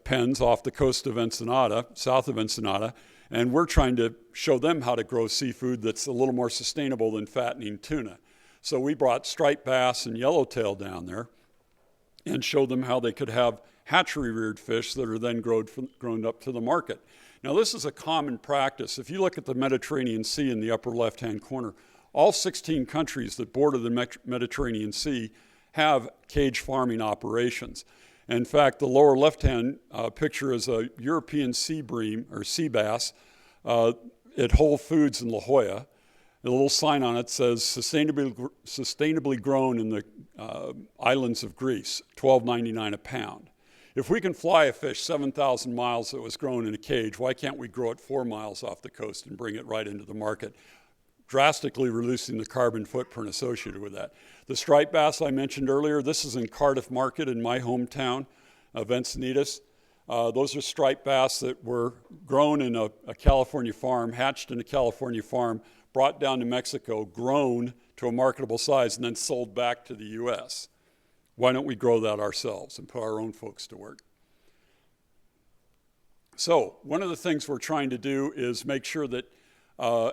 pens off the coast of Ensenada, south of Ensenada, and we're trying to show them how to grow seafood that's a little more sustainable than fattening tuna. So we brought striped bass and yellowtail down there and showed them how they could have hatchery-reared fish that are then grown up to the market. Now, this is a common practice. If you look at the Mediterranean Sea in the upper left-hand corner, all 16 countries that border the Mediterranean Sea have cage farming operations. In fact, the lower left-hand picture is a European sea bream or sea bass at Whole Foods in La Jolla. The little sign on it says sustainably grown in the islands of Greece, $12.99 a pound. If we can fly a fish 7,000 miles that was grown in a cage, why can't we grow it 4 miles off the coast and bring it right into the market, drastically reducing the carbon footprint associated with that? The striped bass I mentioned earlier, this is in Cardiff Market in my hometown of Encinitas. Those are striped bass that were grown in a California farm, hatched in a California farm, brought down to Mexico, grown to a marketable size, and then sold back to the U.S. Why don't we grow that ourselves and put our own folks to work? So one of the things we're trying to do is make sure that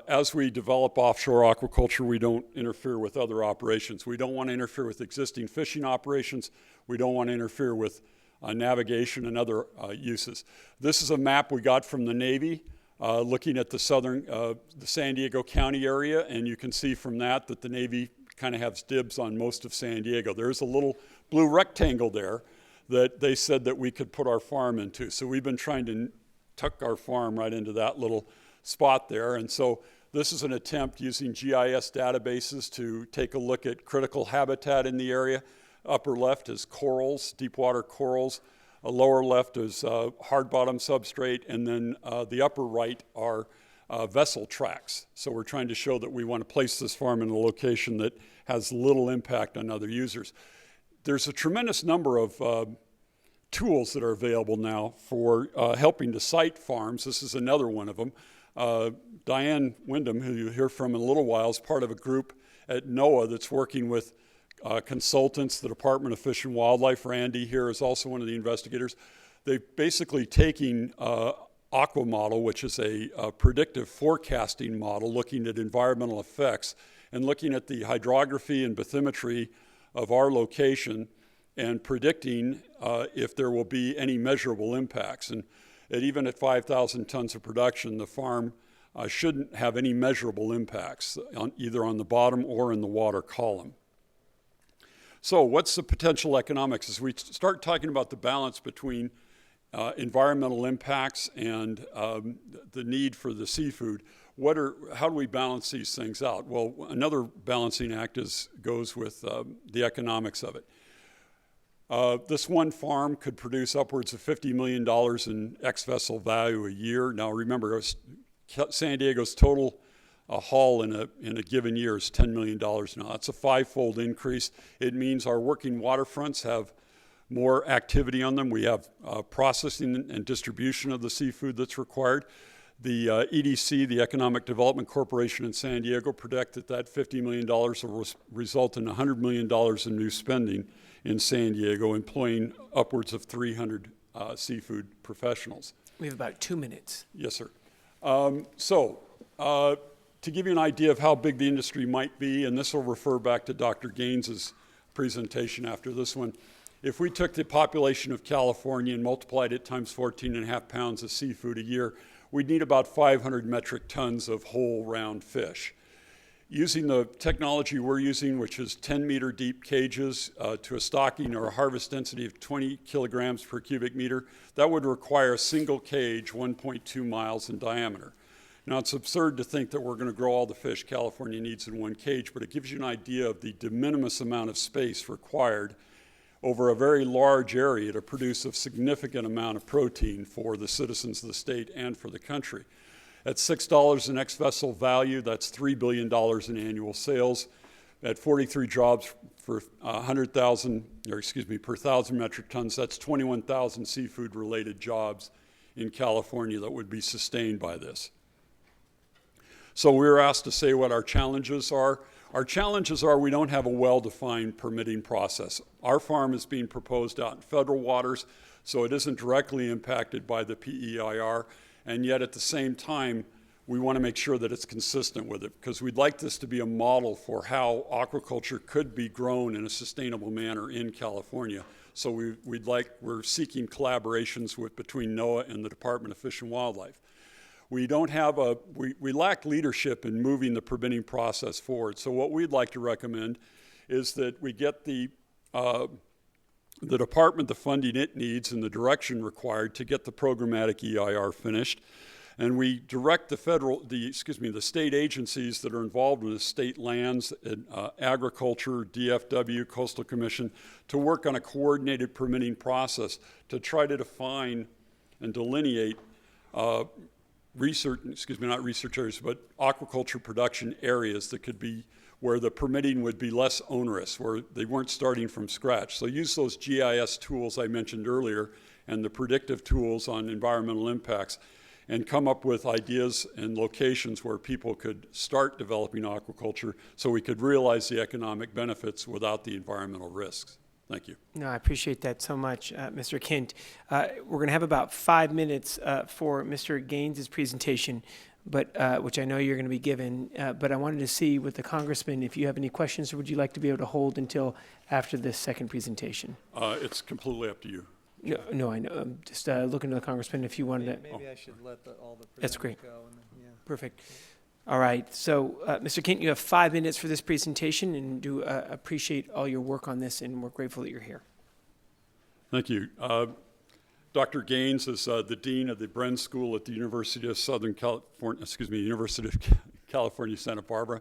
as we develop offshore aquaculture, we don't interfere with other operations. We don't want to interfere with existing fishing operations. We don't want to interfere with navigation and other uses. This is a map we got from the Navy looking at the San Diego County area, and you can see from that the Navy kind of has dibs on most of San Diego. There's a little blue rectangle there that they said that we could put our farm into. So we've been trying to tuck our farm right into that little spot there. And so this is an attempt using GIS databases to take a look at critical habitat in the area. Upper left is corals, deep water corals. Lower left is hard bottom substrate, and then the upper right are vessel tracks. So we're trying to show that we want to place this farm in a location that has little impact on other users. There's a tremendous number of tools that are available now for helping to site farms. This is another one of them. Diane Wyndham, who you'll hear from in a little while, is part of a group at NOAA that's working with consultants, the Department of Fish and Wildlife. Randy here is also one of the investigators. They're basically taking AquaModel, which is a predictive forecasting model looking at environmental effects and looking at the hydrography and bathymetry of our location and predicting if there will be any measurable impacts. And even at 5,000 tons of production, the farm shouldn't have any measurable impacts either on the bottom or in the water column. So what's the potential economics? As we start talking about the balance between environmental impacts and the need for the seafood, how do we balance these things out? Well, another balancing act goes with the economics of it. This one farm could produce upwards of $50 million in ex-vessel value a year. Now remember, San Diego's total haul in a given year is $10 million now. That's a 5-fold increase. It means our working waterfronts have more activity on them. We have processing and distribution of the seafood that's required. The EDC, the Economic Development Corporation in San Diego, predict that $50 million will result in $100 million in new spending in San Diego, employing upwards of 300 seafood professionals. We have about 2 minutes. Yes, sir. To give you an idea of how big the industry might be, and this will refer back to Dr. Gaines's presentation after this one, if we took the population of California and multiplied it times 14.5 pounds of seafood a year, we'd need about 500 metric tons of whole round fish. Using the technology we're using, which is 10-meter deep cages to a stocking or a harvest density of 20 kilograms per cubic meter, that would require a single cage 1.2 miles in diameter. Now, it's absurd to think that we're going to grow all the fish California needs in one cage, but it gives you an idea of the de minimis amount of space required over a very large area to produce a significant amount of protein for the citizens of the state and for the country. At $6 in ex-vessel value, that's $3 billion in annual sales. At 43 jobs for 100,000, or excuse me, per 1,000 metric tons, that's 21,000 seafood-related jobs in California that would be sustained by this. So we were asked to say what our challenges are. Our challenges are we don't have a well-defined permitting process. Our farm is being proposed out in federal waters, so it isn't directly impacted by the PEIR, and yet at the same time, we want to make sure that it's consistent with it, because we'd like this to be a model for how aquaculture could be grown in a sustainable manner in California. So we're seeking collaborations between NOAA and the Department of Fish and Wildlife. We lack leadership in moving the permitting process forward. So what we'd like to recommend is that we get the department the funding it needs and the direction required to get the programmatic EIR finished. And we direct the state agencies that are involved in the state lands, agriculture, DFW, Coastal Commission, to work on a coordinated permitting process to try to define and delineate not research areas, but aquaculture production areas that could be where the permitting would be less onerous, where they weren't starting from scratch. So use those GIS tools I mentioned earlier and the predictive tools on environmental impacts and come up with ideas and locations where people could start developing aquaculture so we could realize the economic benefits without the environmental risks. Thank you. No, I appreciate that so much, Mr. Kent. We're going to have about 5 minutes for Mr. Gaines' presentation, but which I know you're going to be given. But I wanted to see with the Congressman if you have any questions, or would you like to be able to hold until after this second presentation? It's completely up to you. No, I know. I'm just looking to the Congressman if you wanted to. Maybe I should let all the That's great. go. And then, yeah. Perfect. All right. So, Mr. Kent, you have 5 minutes for this presentation, and do appreciate all your work on this, and we're grateful that you're here. Thank you. Dr. Gaines is the Dean of the Bren School at the University of University of California, Santa Barbara.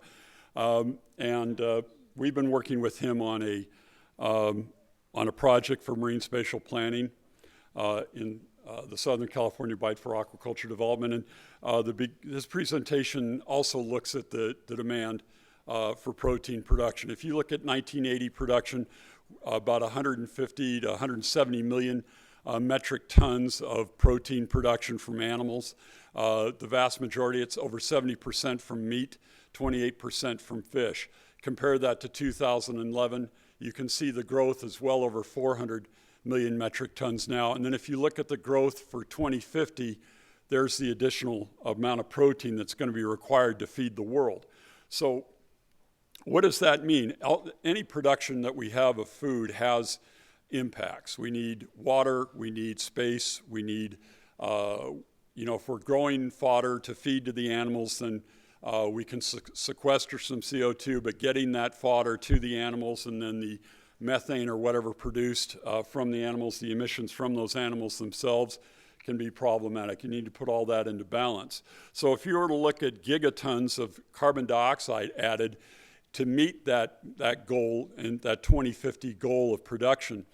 And we've been working with him on a project for marine spatial planning in the Southern California Bight for Aquaculture Development. And this presentation also looks at the demand for protein production. If you look at 1980 production, about 150 to 170 million metric tons of protein production from animals. The vast majority, it's over 70% from meat, 28% from fish. Compare that to 2011, you can see the growth is well over 400 million metric tons now. And then if you look at the growth for 2050, there's the additional amount of protein that's going to be required to feed the world. So what does that mean? Any production that we have of food has impacts. We need water, we need space, we need, if we're growing fodder to feed to the animals, then we can sequester some CO2, but getting that fodder to the animals and then the methane or whatever produced from the animals, the emissions from those animals themselves can be problematic. You need to put all that into balance. So if you were to look at gigatons of carbon dioxide added to meet that goal and that 2050 goal of production,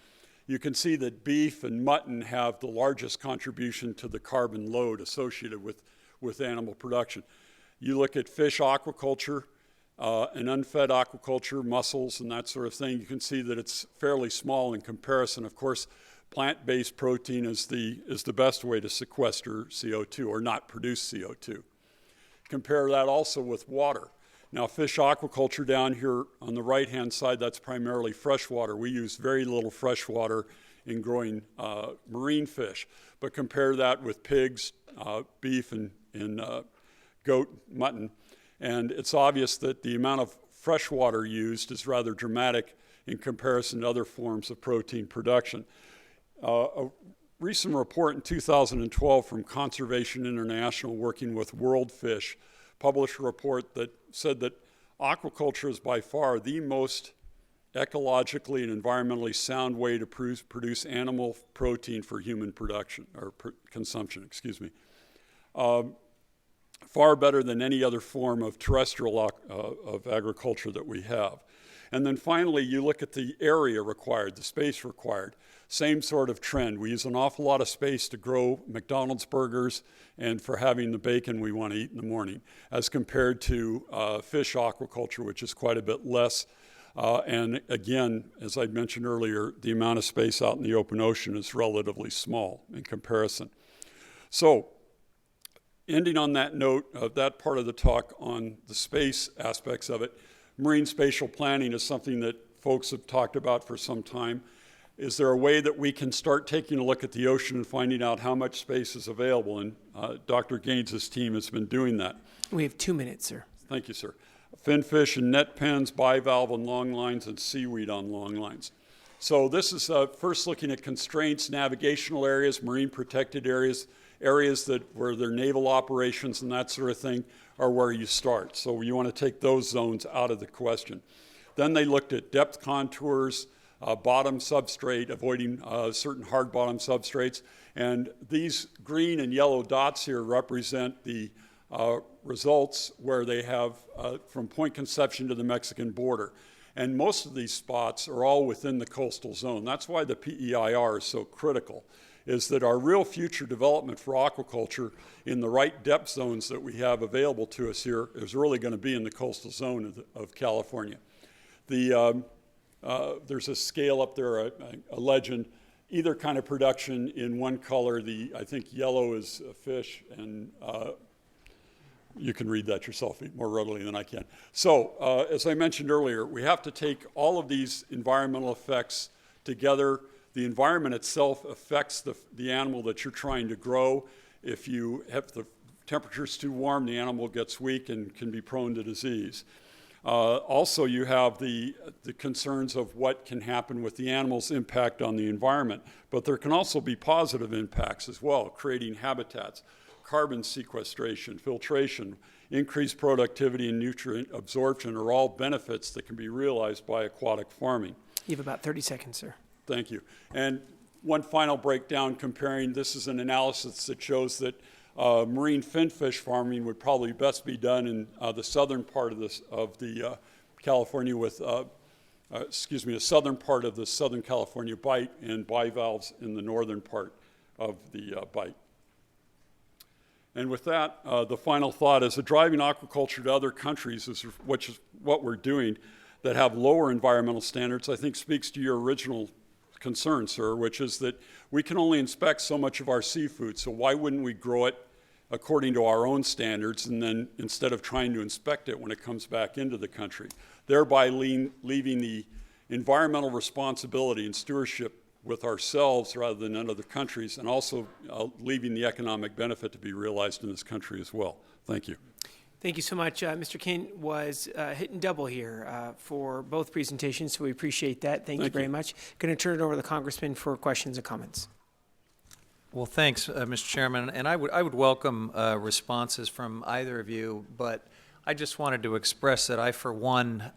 you can see that beef and mutton have the largest contribution to the carbon load associated with animal production. You look at fish aquaculture and unfed aquaculture, mussels and that sort of thing, you can see that it's fairly small in comparison. Of course, plant-based protein is the best way to sequester CO2 or not produce CO2. Compare that also with water. Now, fish aquaculture down here on the right-hand side, that's primarily freshwater. We use very little fresh water in growing marine fish. But compare that with pigs, beef, and goat, mutton, and it's obvious that the amount of fresh water used is rather dramatic in comparison to other forms of protein production. A recent report in 2012 from Conservation International, working with World Fish, published a report that said that aquaculture is by far the most ecologically and environmentally sound way to produce animal protein for human production, or consumption, excuse me. far better than any other form of terrestrial of agriculture that we have. And then finally, you look at the area required, the space required. Same sort of trend. We use an awful lot of space to grow McDonald's burgers and for having the bacon we want to eat in the morning, as compared to fish aquaculture, which is quite a bit less. And again, as I mentioned earlier, the amount of space out in the open ocean is relatively small in comparison. So, ending on that note of that part of the talk on the space aspects of it, marine spatial planning is something that folks have talked about for some time. Is there a way that we can start taking a look at the ocean and finding out how much space is available? And Dr. Gaines's team has been doing that. We have 2 minutes, sir. Thank you, sir. Finfish and net pens, bivalve on long lines, and seaweed on long lines. So this is first looking at constraints, navigational areas, marine protected areas, areas that where their naval operations and that sort of thing are where you start. So you want to take those zones out of the question. Then they looked at depth contours, bottom substrate, avoiding certain hard bottom substrates. And these green and yellow dots here represent the results where they have from Point Conception to the Mexican border. And most of these spots are all within the coastal zone. That's why the PEIR is so critical, is that our real future development for aquaculture in the right depth zones that we have available to us here is really going to be in the coastal zone of California. There's a scale up there, a legend, either kind of production in one color. I think yellow is a fish, and you can read that yourself more readily than I can. So, as I mentioned earlier, we have to take all of these environmental effects together. The environment itself affects the animal that you're trying to grow. If the temperature's too warm, the animal gets weak and can be prone to disease. Also, you have the concerns of what can happen with the animal's impact on the environment, but there can also be positive impacts as well, creating habitats, carbon sequestration, filtration, increased productivity, and nutrient absorption are all benefits that can be realized by aquatic farming. You have about 30 seconds, sir. Thank you. And one final breakdown comparing, this is an analysis that shows that marine finfish farming would probably best be done in the southern part of the California with, the southern part of the Southern California bight, and bivalves in the northern part of the bight. And with that, the final thought is that driving aquaculture to other countries, which is what we're doing, that have lower environmental standards, I think speaks to your original concern, sir, which is that we can only inspect so much of our seafood, so why wouldn't we grow it according to our own standards, and then instead of trying to inspect it when it comes back into the country, thereby leaving the environmental responsibility and stewardship with ourselves rather than in other countries, and also leaving the economic benefit to be realized in this country as well. Thank you. Thank you so much. Mr. Kent was hitting double here for both presentations, so we appreciate that. Thank you very much. Going to turn it over to the Congressman for questions and comments. Well, thanks, Mr. Chairman, and I would welcome responses from either of you, but I just wanted to express that I, for one,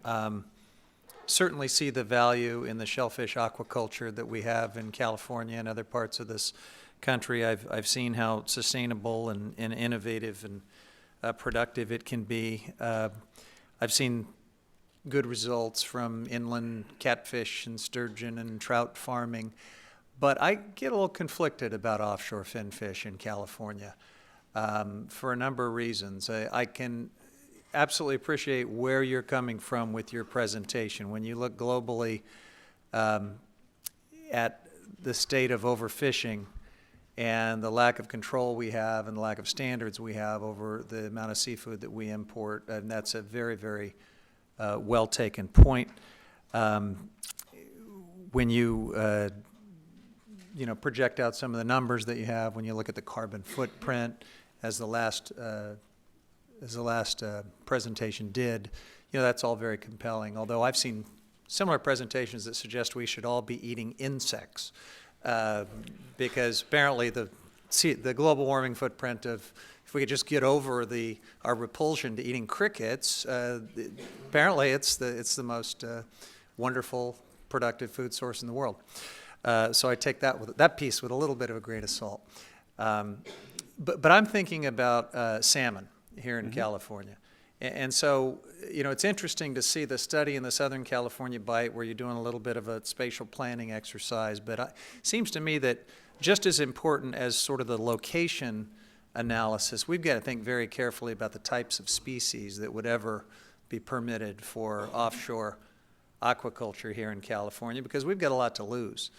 certainly see the value in the shellfish aquaculture that we have in California and other parts of this country. I've seen how sustainable and innovative and productive it can be. I've seen good results from inland catfish and sturgeon and trout farming, but I get a little conflicted about offshore finfish in California for a number of reasons. I can absolutely appreciate where you're coming from with your presentation. When you look globally at the state of overfishing and the lack of control we have and the lack of standards we have over the amount of seafood that we import, and that's a very, very well taken point. When you project out some of the numbers that you have, when you look at the carbon footprint, as the last presentation did, that's all very compelling. Although I've seen similar presentations that suggest we should all be eating insects, because apparently the global warming footprint of, if we could just get over our repulsion to eating crickets, apparently it's the most wonderful, productive food source in the world. So I take that piece with a little bit of a grain of salt. But I'm thinking about salmon here in California. And so, you know, it's interesting to see the study in the Southern California Bight where you're doing a little bit of a spatial planning exercise, but it seems to me that just as important as sort of the location analysis, we've got to think very carefully about the types of species that would ever be permitted for offshore aquaculture here in California, because we've got a lot to lose.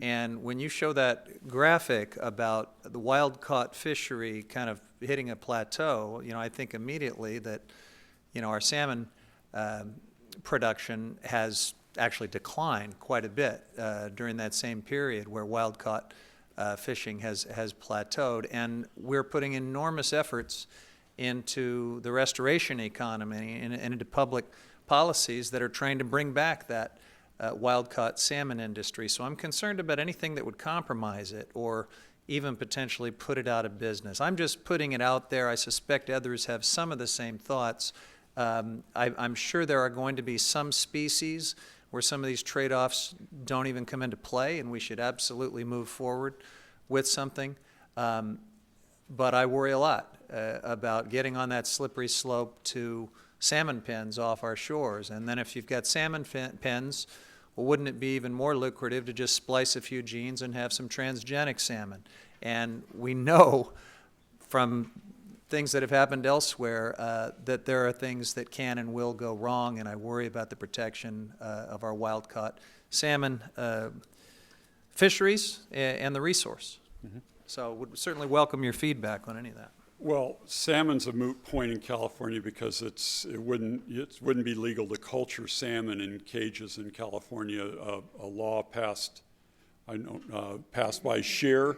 And when you show that graphic about the wild-caught fishery kind of hitting a plateau, you know, I think immediately that, you know, our salmon production has actually declined quite a bit during that same period where wild-caught fishing has plateaued. And we're putting enormous efforts into the restoration economy and into public policies that are trying to bring back that wild-caught salmon industry. So I'm concerned about anything that would compromise it or even potentially put it out of business. I'm just putting it out there. I suspect others have some of the same thoughts. I'm sure there are going to be some species where some of these trade-offs don't even come into play, and we should absolutely move forward with something. But I worry a lot about getting on that slippery slope to salmon pens off our shores. And then if you've got salmon pens, well, wouldn't it be even more lucrative to just splice a few genes and have some transgenic salmon? And we know from things that have happened elsewhere that there are things that can and will go wrong, and I worry about the protection of our wild-caught salmon fisheries and the resource. So would certainly welcome your feedback on any of that. Well, salmon's a moot point in California because it wouldn't be legal to culture salmon in cages in California. A law passed by Scheer. AB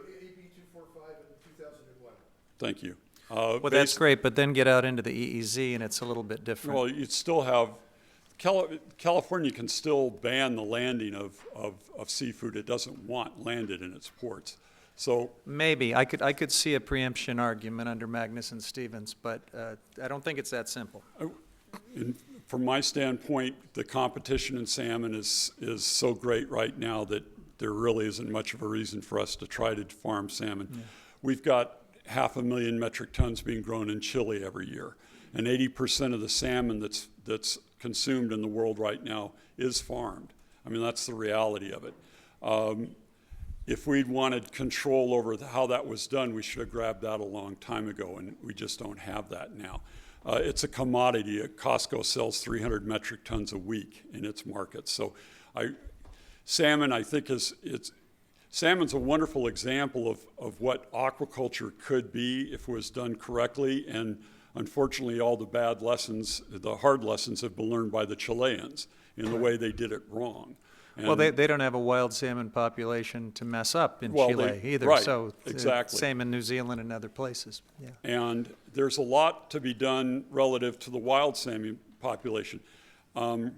245 in 2001. Thank you. Well, that's great, but then get out into the EEZ and it's a little bit different. Well, you'd still have California can still ban the landing of seafood it doesn't want landed in its ports. So maybe I could see a preemption argument under Magnuson-Stevens, but I don't think it's that simple. From my standpoint, the competition in salmon is so great right now that there really isn't much of a reason for us to try to farm salmon. Yeah. We've got 500,000 metric tons being grown in Chile every year, and 80% of the salmon that's consumed in the world right now is farmed. I mean, that's the reality of it. If we'd wanted control over how that was done, we should have grabbed that a long time ago, and we just don't have that now. It's a commodity. Costco sells 300 metric tons a week in its market. So salmon, I think, salmon's a wonderful example of what aquaculture could be if it was done correctly, and unfortunately all the bad lessons, the hard lessons have been learned by the Chileans in the way they did it wrong. And well, they don't have a wild salmon population to mess up in Chile either. Right, so exactly. Same in New Zealand and other places. Yeah. And there's a lot to be done relative to the wild salmon population. Give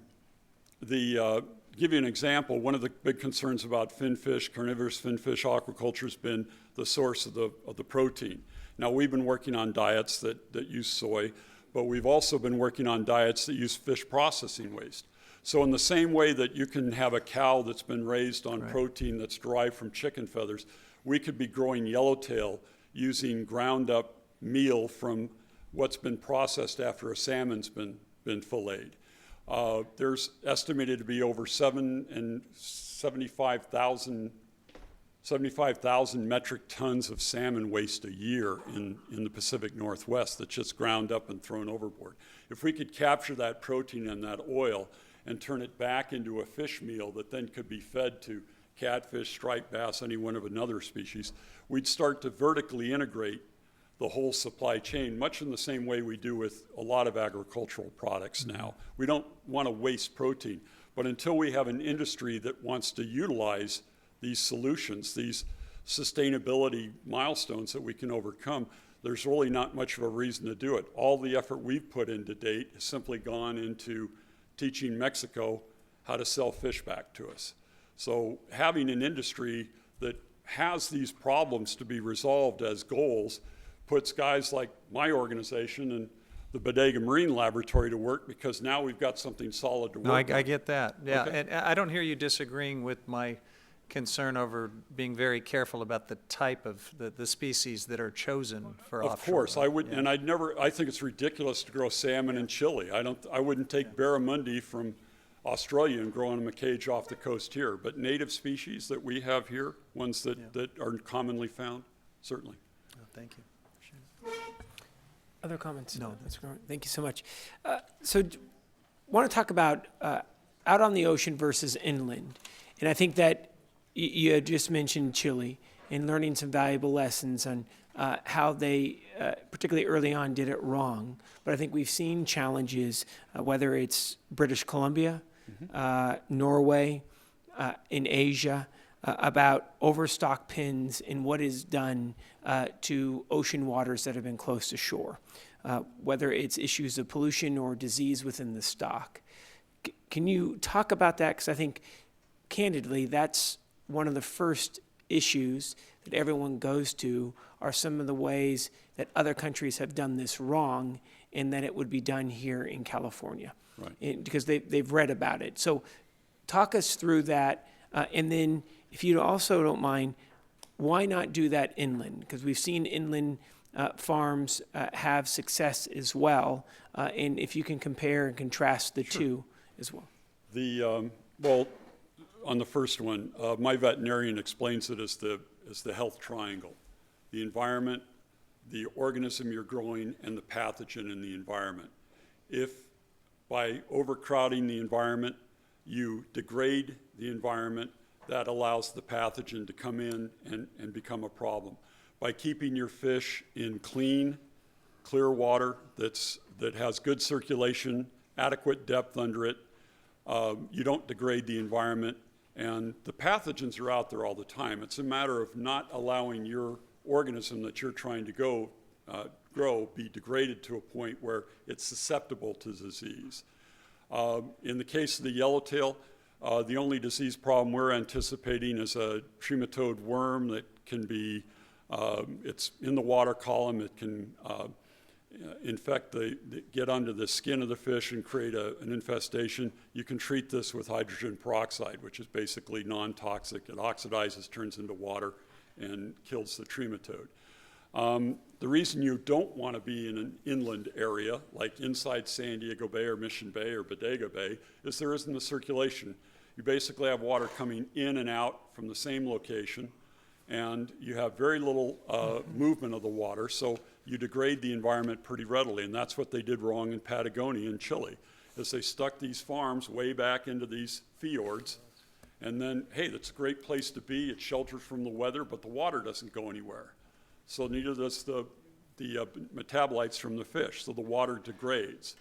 you an example, one of the big concerns about finfish, carnivorous finfish aquaculture has been the source of the protein. Now, we've been working on diets that use soy, but we've also been working on diets that use fish processing waste. So in the same way that you can have a cow that's been raised on protein that's derived from chicken feathers, we could be growing yellowtail using ground up meal from what's been processed after a salmon's been filleted. There's estimated to be over 75,000 metric tons of salmon waste a year in the Pacific Northwest that's just ground up and thrown overboard. If we could capture that protein and that oil and turn it back into a fish meal that then could be fed to catfish, striped bass, any one of another species, we'd start to vertically integrate the whole supply chain, much in the same way we do with a lot of agricultural products now. We don't want to waste protein, but until we have an industry that wants to utilize these solutions, these sustainability milestones that we can overcome, there's really not much of a reason to do it. All the effort we've put in to date has simply gone into teaching Mexico how to sell fish back to us. So having an industry that has these problems to be resolved as goals puts guys like my organization and the Bodega Marine Laboratory to work, because now we've got something solid to work on. I get that, yeah. Okay. And I don't hear you disagreeing with my concern over being very careful about the type of the species that are chosen for offshore. Of course, I would, and I think it's ridiculous to grow salmon in Chile. I wouldn't take barramundi from Australia and grow them in a cage off the coast here. But native species that we have here, ones that are commonly found, certainly. Oh, thank you. Other comments? No, that's great. Thank you so much. So, want to talk about out on the ocean versus inland, and I think that you had just mentioned Chile and learning some valuable lessons on how they, particularly early on, did it wrong. But I think we've seen challenges, whether it's British Columbia, Norway, in Asia, about overstock pins and what is done to ocean waters that have been close to shore, whether it's issues of pollution or disease within the stock. Can you talk about that? Because I think, candidly, that's one of the first issues that everyone goes to are some of the ways that other countries have done this wrong and that it would be done here in California. Right. Because they've read about it. So talk us through that. And then if you also don't mind, why not do that inland? Because we've seen inland farms have success as well. And if you can compare and contrast the two as well. Well, on the first one, my veterinarian explains it as the health triangle: the environment, the organism you're growing, and the pathogen in the environment. If by overcrowding the environment, you degrade the environment, that allows the pathogen to come in and become a problem. By keeping your fish in clean, clear water that has good circulation, adequate depth under it, you don't degrade the environment. And the pathogens are out there all the time. It's a matter of not allowing your organism that you're trying to grow be degraded to a point where it's susceptible to disease. In the case of the yellowtail, the only disease problem we're anticipating is a trematode worm that can be, it's in the water column. It can infect get under the skin of the fish and create an infestation. You can treat this with hydrogen peroxide, which is basically non-toxic. It oxidizes, turns into water, and kills the trematode. The reason you don't want to be in an inland area, like inside San Diego Bay or Mission Bay or Bodega Bay, is there isn't the circulation. You basically have water coming in and out from the same location, and you have very little movement of the water, so you degrade the environment pretty readily. And that's what they did wrong in Patagonia and Chile, is they stuck these farms way back into these fjords, and then, hey, that's a great place to be. It's sheltered from the weather, but the water doesn't go anywhere. So neither does the metabolites from the fish, so the water degrades.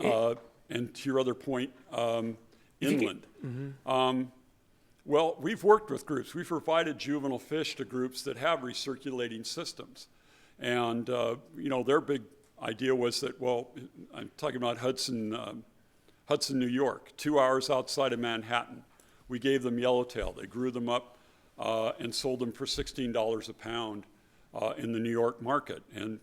And to your other point, inland. Well, we've worked with groups. We've provided juvenile fish to groups that have recirculating systems. And, their big idea was that, well, I'm talking about Hudson, New York, 2 hours outside of Manhattan. We gave them yellowtail. They grew them up and sold them for $16 a pound in the New York market. And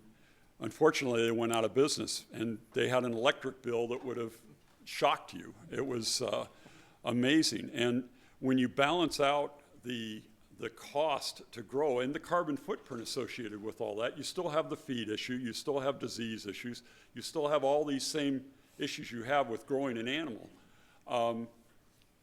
unfortunately, they went out of business. And they had an electric bill that would have shocked you. It was amazing. And when you balance out the cost to grow and the carbon footprint associated with all that, you still have the feed issue, you still have disease issues, you still have all these same issues you have with growing an animal.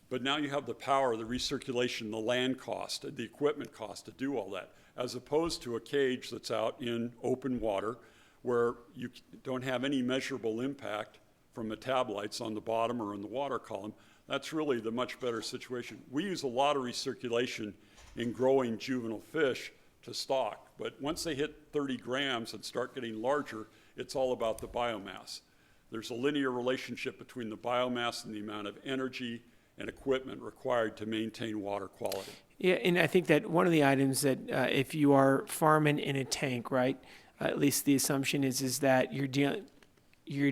But now you have the power, the recirculation, the land cost, the equipment cost to do all that, as opposed to a cage that's out in open water where you don't have any measurable impact from metabolites on the bottom or in the water column. That's really the much better situation. We use a lot of recirculation in growing juvenile fish to stock, but once they hit 30 grams and start getting larger, it's all about the biomass. There's a linear relationship between the biomass and the amount of energy and equipment required to maintain water quality. Yeah, and I think that one of the items that if you are farming in a tank, right, at least the assumption is that you're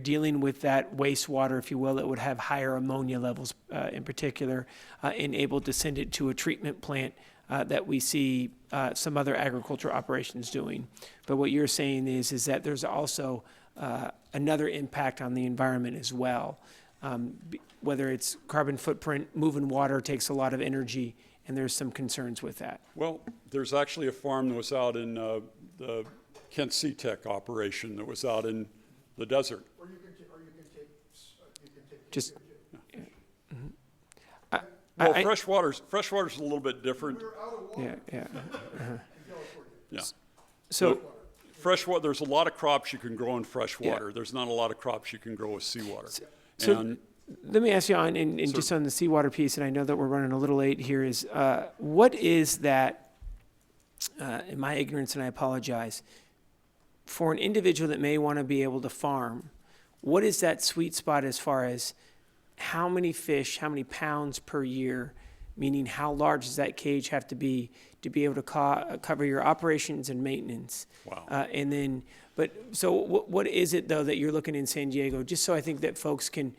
dealing with that wastewater, if you will, that would have higher ammonia levels in particular, and able to send it to a treatment plant that we see some other agriculture operations doing. But what you're saying is that there's also another impact on the environment as well. whether it's carbon footprint, moving water takes a lot of energy, and there's some concerns with that. Well, there's actually a farm that was out in the Kent Seatech operation that was out in the desert. Or you can take Just. Well, freshwater's a little bit different. Yeah. Yeah. So, freshwater, there's a lot of crops you can grow in freshwater. There's not a lot of crops you can grow with seawater. So let me ask you on, and just on the seawater piece, and I know that we're running a little late here, is what is that, in my ignorance, and I apologize, for an individual that may want to be able to farm, what is that sweet spot as far as how many fish, how many pounds per year, meaning how large does that cage have to be able to cover your operations and maintenance? Wow. And then, so what is it though that you're looking in San Diego, just so I think that folks can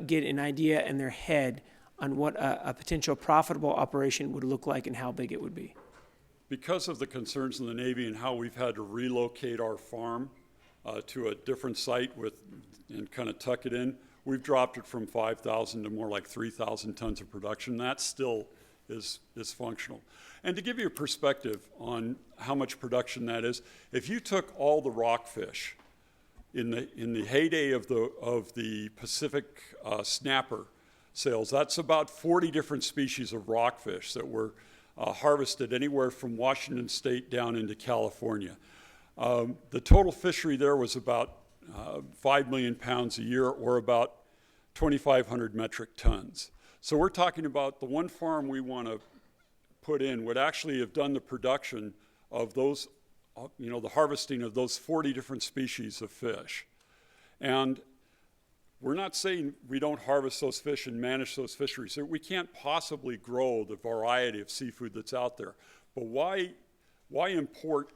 get an idea in their head on what a potential profitable operation would look like and how big it would be? Because of the concerns in the Navy and how we've had to relocate our farm to a different site and kind of tuck it in, we've dropped it from 5,000 to more like 3,000 tons of production. That still is functional. And to give you a perspective on how much production that is, if you took all the rockfish in the heyday of the Pacific snapper sales, that's about 40 different species of rockfish that were harvested anywhere from Washington State down into California. The total fishery there was about 5 million pounds a year, or about 2,500 metric tons. So we're talking about the one farm we want to put in would actually have done the production of those, the harvesting of those 40 different species of fish. And we're not saying we don't harvest those fish and manage those fisheries. We can't possibly grow the variety of seafood that's out there. But why import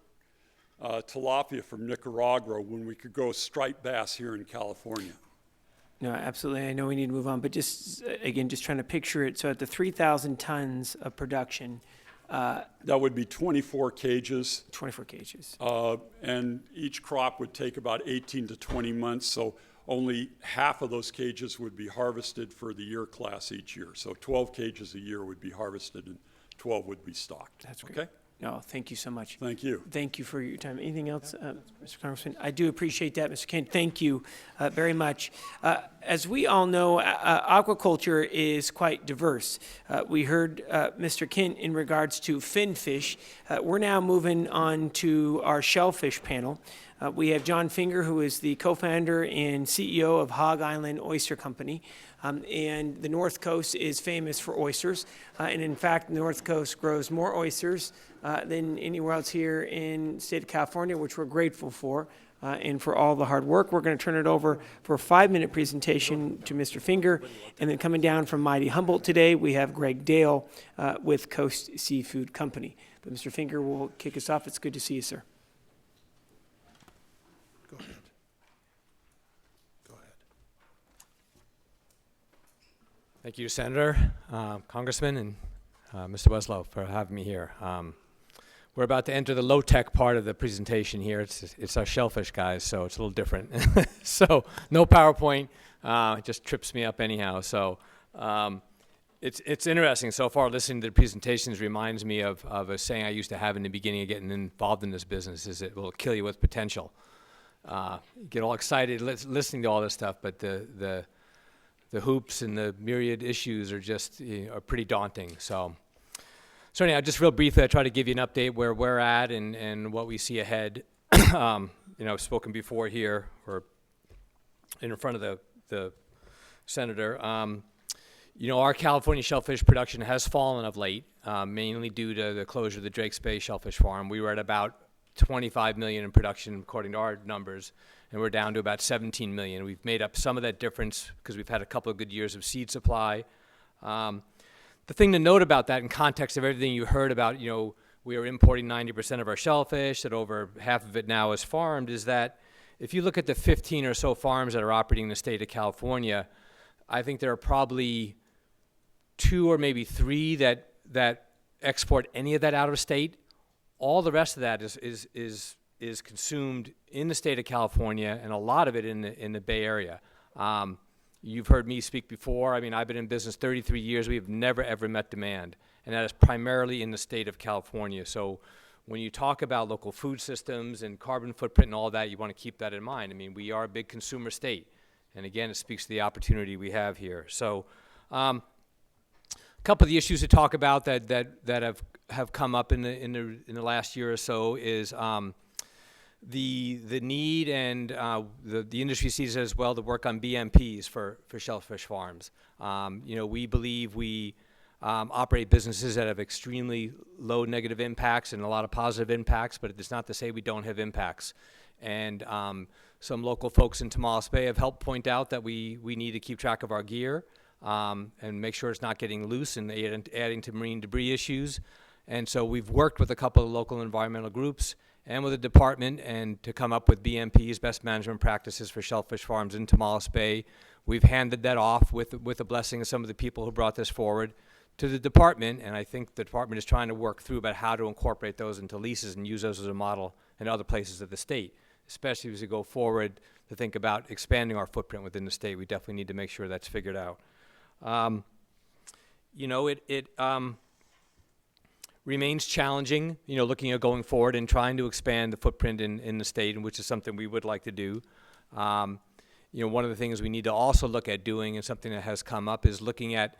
tilapia from Nicaragua when we could grow striped bass here in California? No, absolutely. I know we need to move on, but just trying to picture it. So at the 3,000 tons of production, that would be 24 cages. 24 cages. And each crop would take about 18 to 20 months. So only half of those cages would be harvested for the year class each year. So 12 cages a year would be harvested and 12 would be stocked. That's great. Okay? No, thank you so much. Thank you. Thank you for your time. Anything else, Mr. Congressman? I do appreciate that, Mr. Kent. Thank you very much. As we all know, aquaculture is quite diverse. We heard Mr. Kent in regards to finfish. We're now moving on to our shellfish panel. We have John Finger, who is the co-founder and CEO of Hog Island Oyster Company. And the North Coast is famous for oysters. And in fact, the North Coast grows more oysters than anywhere else here in the state of California, which we're grateful for, and for all the hard work. We're going to turn it over for a 5-minute presentation to Mr. Finger. And then coming down from Mighty Humboldt today, we have Greg Dale with Coast Seafood Company. But Mr. Finger will kick us off. It's good to see you, sir. Go ahead. Thank you, Senator, Congressman, and Mr. Weslow for having me here. We're about to enter the low-tech part of the presentation here. It's our shellfish guys, so it's a little different. So no PowerPoint, it just trips me up anyhow. So it's interesting so far. Listening to the presentations reminds me of a saying I used to have in the beginning of getting involved in this business: is it will kill you with potential. Get all excited listening to all this stuff, but the hoops and the myriad issues are just are pretty daunting. So anyhow, just real briefly, I try to give you an update where we're at and what we see ahead. I've spoken before here or in front of the senator. Our California shellfish production has fallen of late, mainly due to the closure of the Drake's Bay Shellfish Farm. We were at about 25 million in production according to our numbers, and we're down to about 17 million. We've made up some of that difference because we've had a couple of good years of seed supply. The thing to note about that in context of everything you heard about, we are importing 90% of our shellfish, that over half of it now is farmed, is that if you look at the 15 or so farms that are operating in the state of California, I think there are probably 2 or maybe 3 that export any of that out of state. All the rest of that is consumed in the state of California, and a lot of it in the Bay Area. You've heard me speak before. I mean, I've been in business 33 years. We have never, ever met demand, and that is primarily in the state of California. So when you talk about local food systems and carbon footprint and all that, you want to keep that in mind. I mean, we are a big consumer state, and again, it speaks to the opportunity we have here. So a couple of the issues to talk about that have come up in the last year or so is the need, and the industry sees it as well, to work on BMPs for shellfish farms. We believe we operate businesses that have extremely low negative impacts and a lot of positive impacts, but it's not to say we don't have impacts. And some local folks in Tomales Bay have helped point out that we need to keep track of our gear and make sure it's not getting loose and adding to marine debris issues. And so we've worked with a couple of local environmental groups and with the department and to come up with BMPs, best management practices for shellfish farms in Tomales Bay. We've handed that off with the blessing of some of the people who brought this forward to the department, and I think the department is trying to work through about how to incorporate those into leases and use those as a model in other places of the state, especially as we go forward to think about expanding our footprint within the state. We definitely need to make sure that's figured out. It remains challenging, looking at going forward and trying to expand the footprint in the state, which is something we would like to do. One of the things we need to also look at doing, and something that has come up, is looking at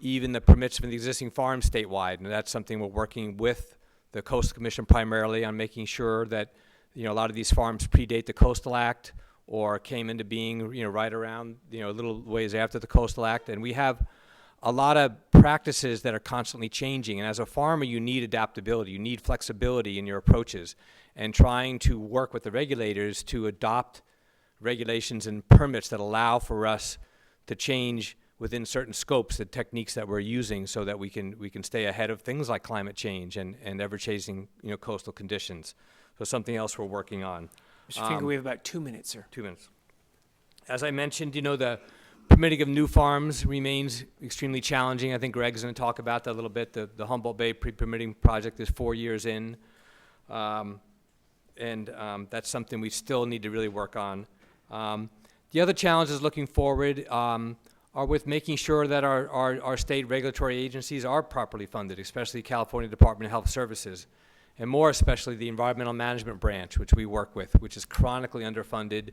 even the permits from the existing farms statewide, and that's something we're working with the Coastal Commission primarily on, making sure that a lot of these farms predate the Coastal Act or came into being right around a little ways after the Coastal Act, and we have a lot of practices that are constantly changing. And as a farmer, you need adaptability, you need flexibility in your approaches, and trying to work with the regulators to adopt regulations and permits that allow for us to change within certain scopes the techniques that we're using, so that we can stay ahead of things like climate change and ever-changing coastal conditions. So something else we're working on. Mr. Finger, we have about 2 minutes, sir. 2 minutes. As I mentioned, the permitting of new farms remains extremely challenging. I think Greg's going to talk about that a little bit. The Humboldt Bay pre-permitting project is 4 years in, and that's something we still need to really work on. The other challenges looking forward are with making sure that our state regulatory agencies are properly funded, especially California Department of Health Services, and more especially the Environmental Management Branch, which we work with, which is chronically underfunded.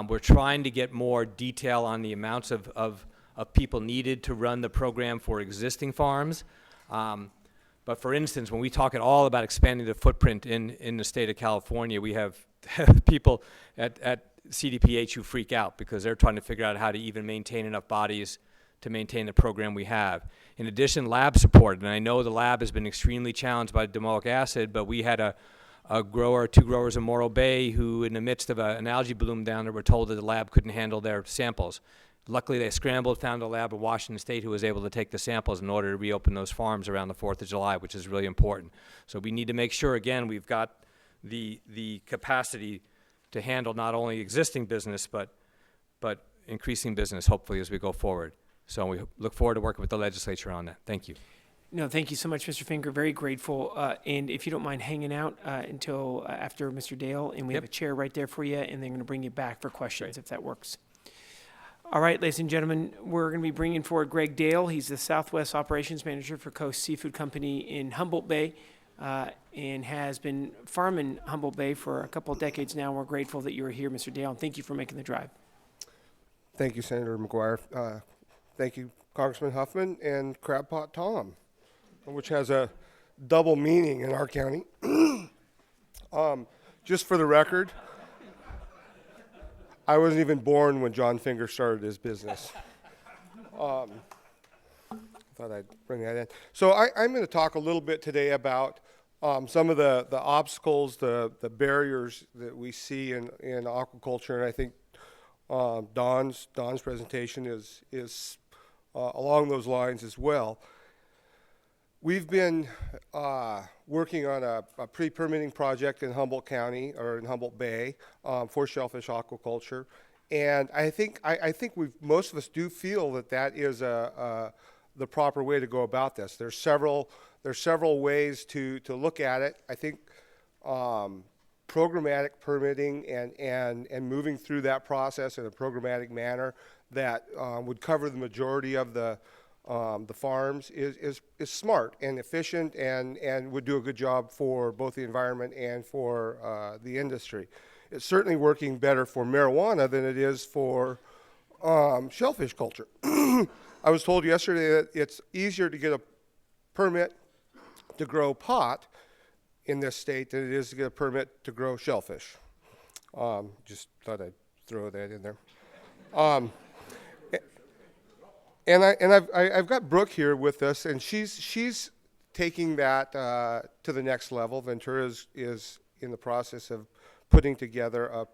We're trying to get more detail on the amounts of people needed to run the program for existing farms. But for instance, when we talk at all about expanding the footprint in the state of California, we have people at CDPH who freak out because they're trying to figure out how to even maintain enough bodies to maintain the program we have. In addition, lab support, and I know the lab has been extremely challenged by domoic acid, but we had two growers in Morro Bay who, in the midst of an algae bloom down there, were told that the lab couldn't handle their samples. Luckily, they scrambled, found a lab in Washington State who was able to take the samples in order to reopen those farms around the 4th of July, which is really important. So we need to make sure, again, we've got the capacity to handle not only existing business, but increasing business, hopefully, as we go forward. So we look forward to working with the legislature on that. Thank you. No, thank you so much, Mr. Finger. Very grateful. And if you don't mind hanging out until after Mr. Dale, and we have a chair right there for you, and they're going to bring you back for questions, if that works. All right, ladies and gentlemen, we're going to be bringing forward Greg Dale. He's the Southwest Operations Manager for Coast Seafood Company in Humboldt Bay, and has been farming Humboldt Bay for a couple of decades now. We're grateful that you're here, Mr. Dale, and thank you for making the drive. Thank you, Senator McGuire. Thank you, Congressman Huffman and Crabpot Tom, which has a double meaning in our county. Just for the record, I wasn't even born when John Finger started his business. Thought I'd bring that in. So I'm going to talk a little bit today about some of the obstacles, the barriers that we see in aquaculture, and I think Don's presentation is along those lines as well. We've been working on a pre-permitting project in Humboldt County, or in Humboldt Bay, for shellfish aquaculture, and I think most of us do feel that is the proper way to go about this. There's several ways to look at it. I think programmatic permitting and moving through that process in a programmatic manner, that would cover the majority of the farms is smart and efficient and would do a good job for both the environment and for the industry. It's certainly working better for marijuana than it is for shellfish culture. I was told yesterday that it's easier to get a permit to grow pot in this state than it is to get a permit to grow shellfish. Just thought I'd throw that in there. And I've got Brooke here with us, and she's taking that to the next level. Ventura is in the process of putting together a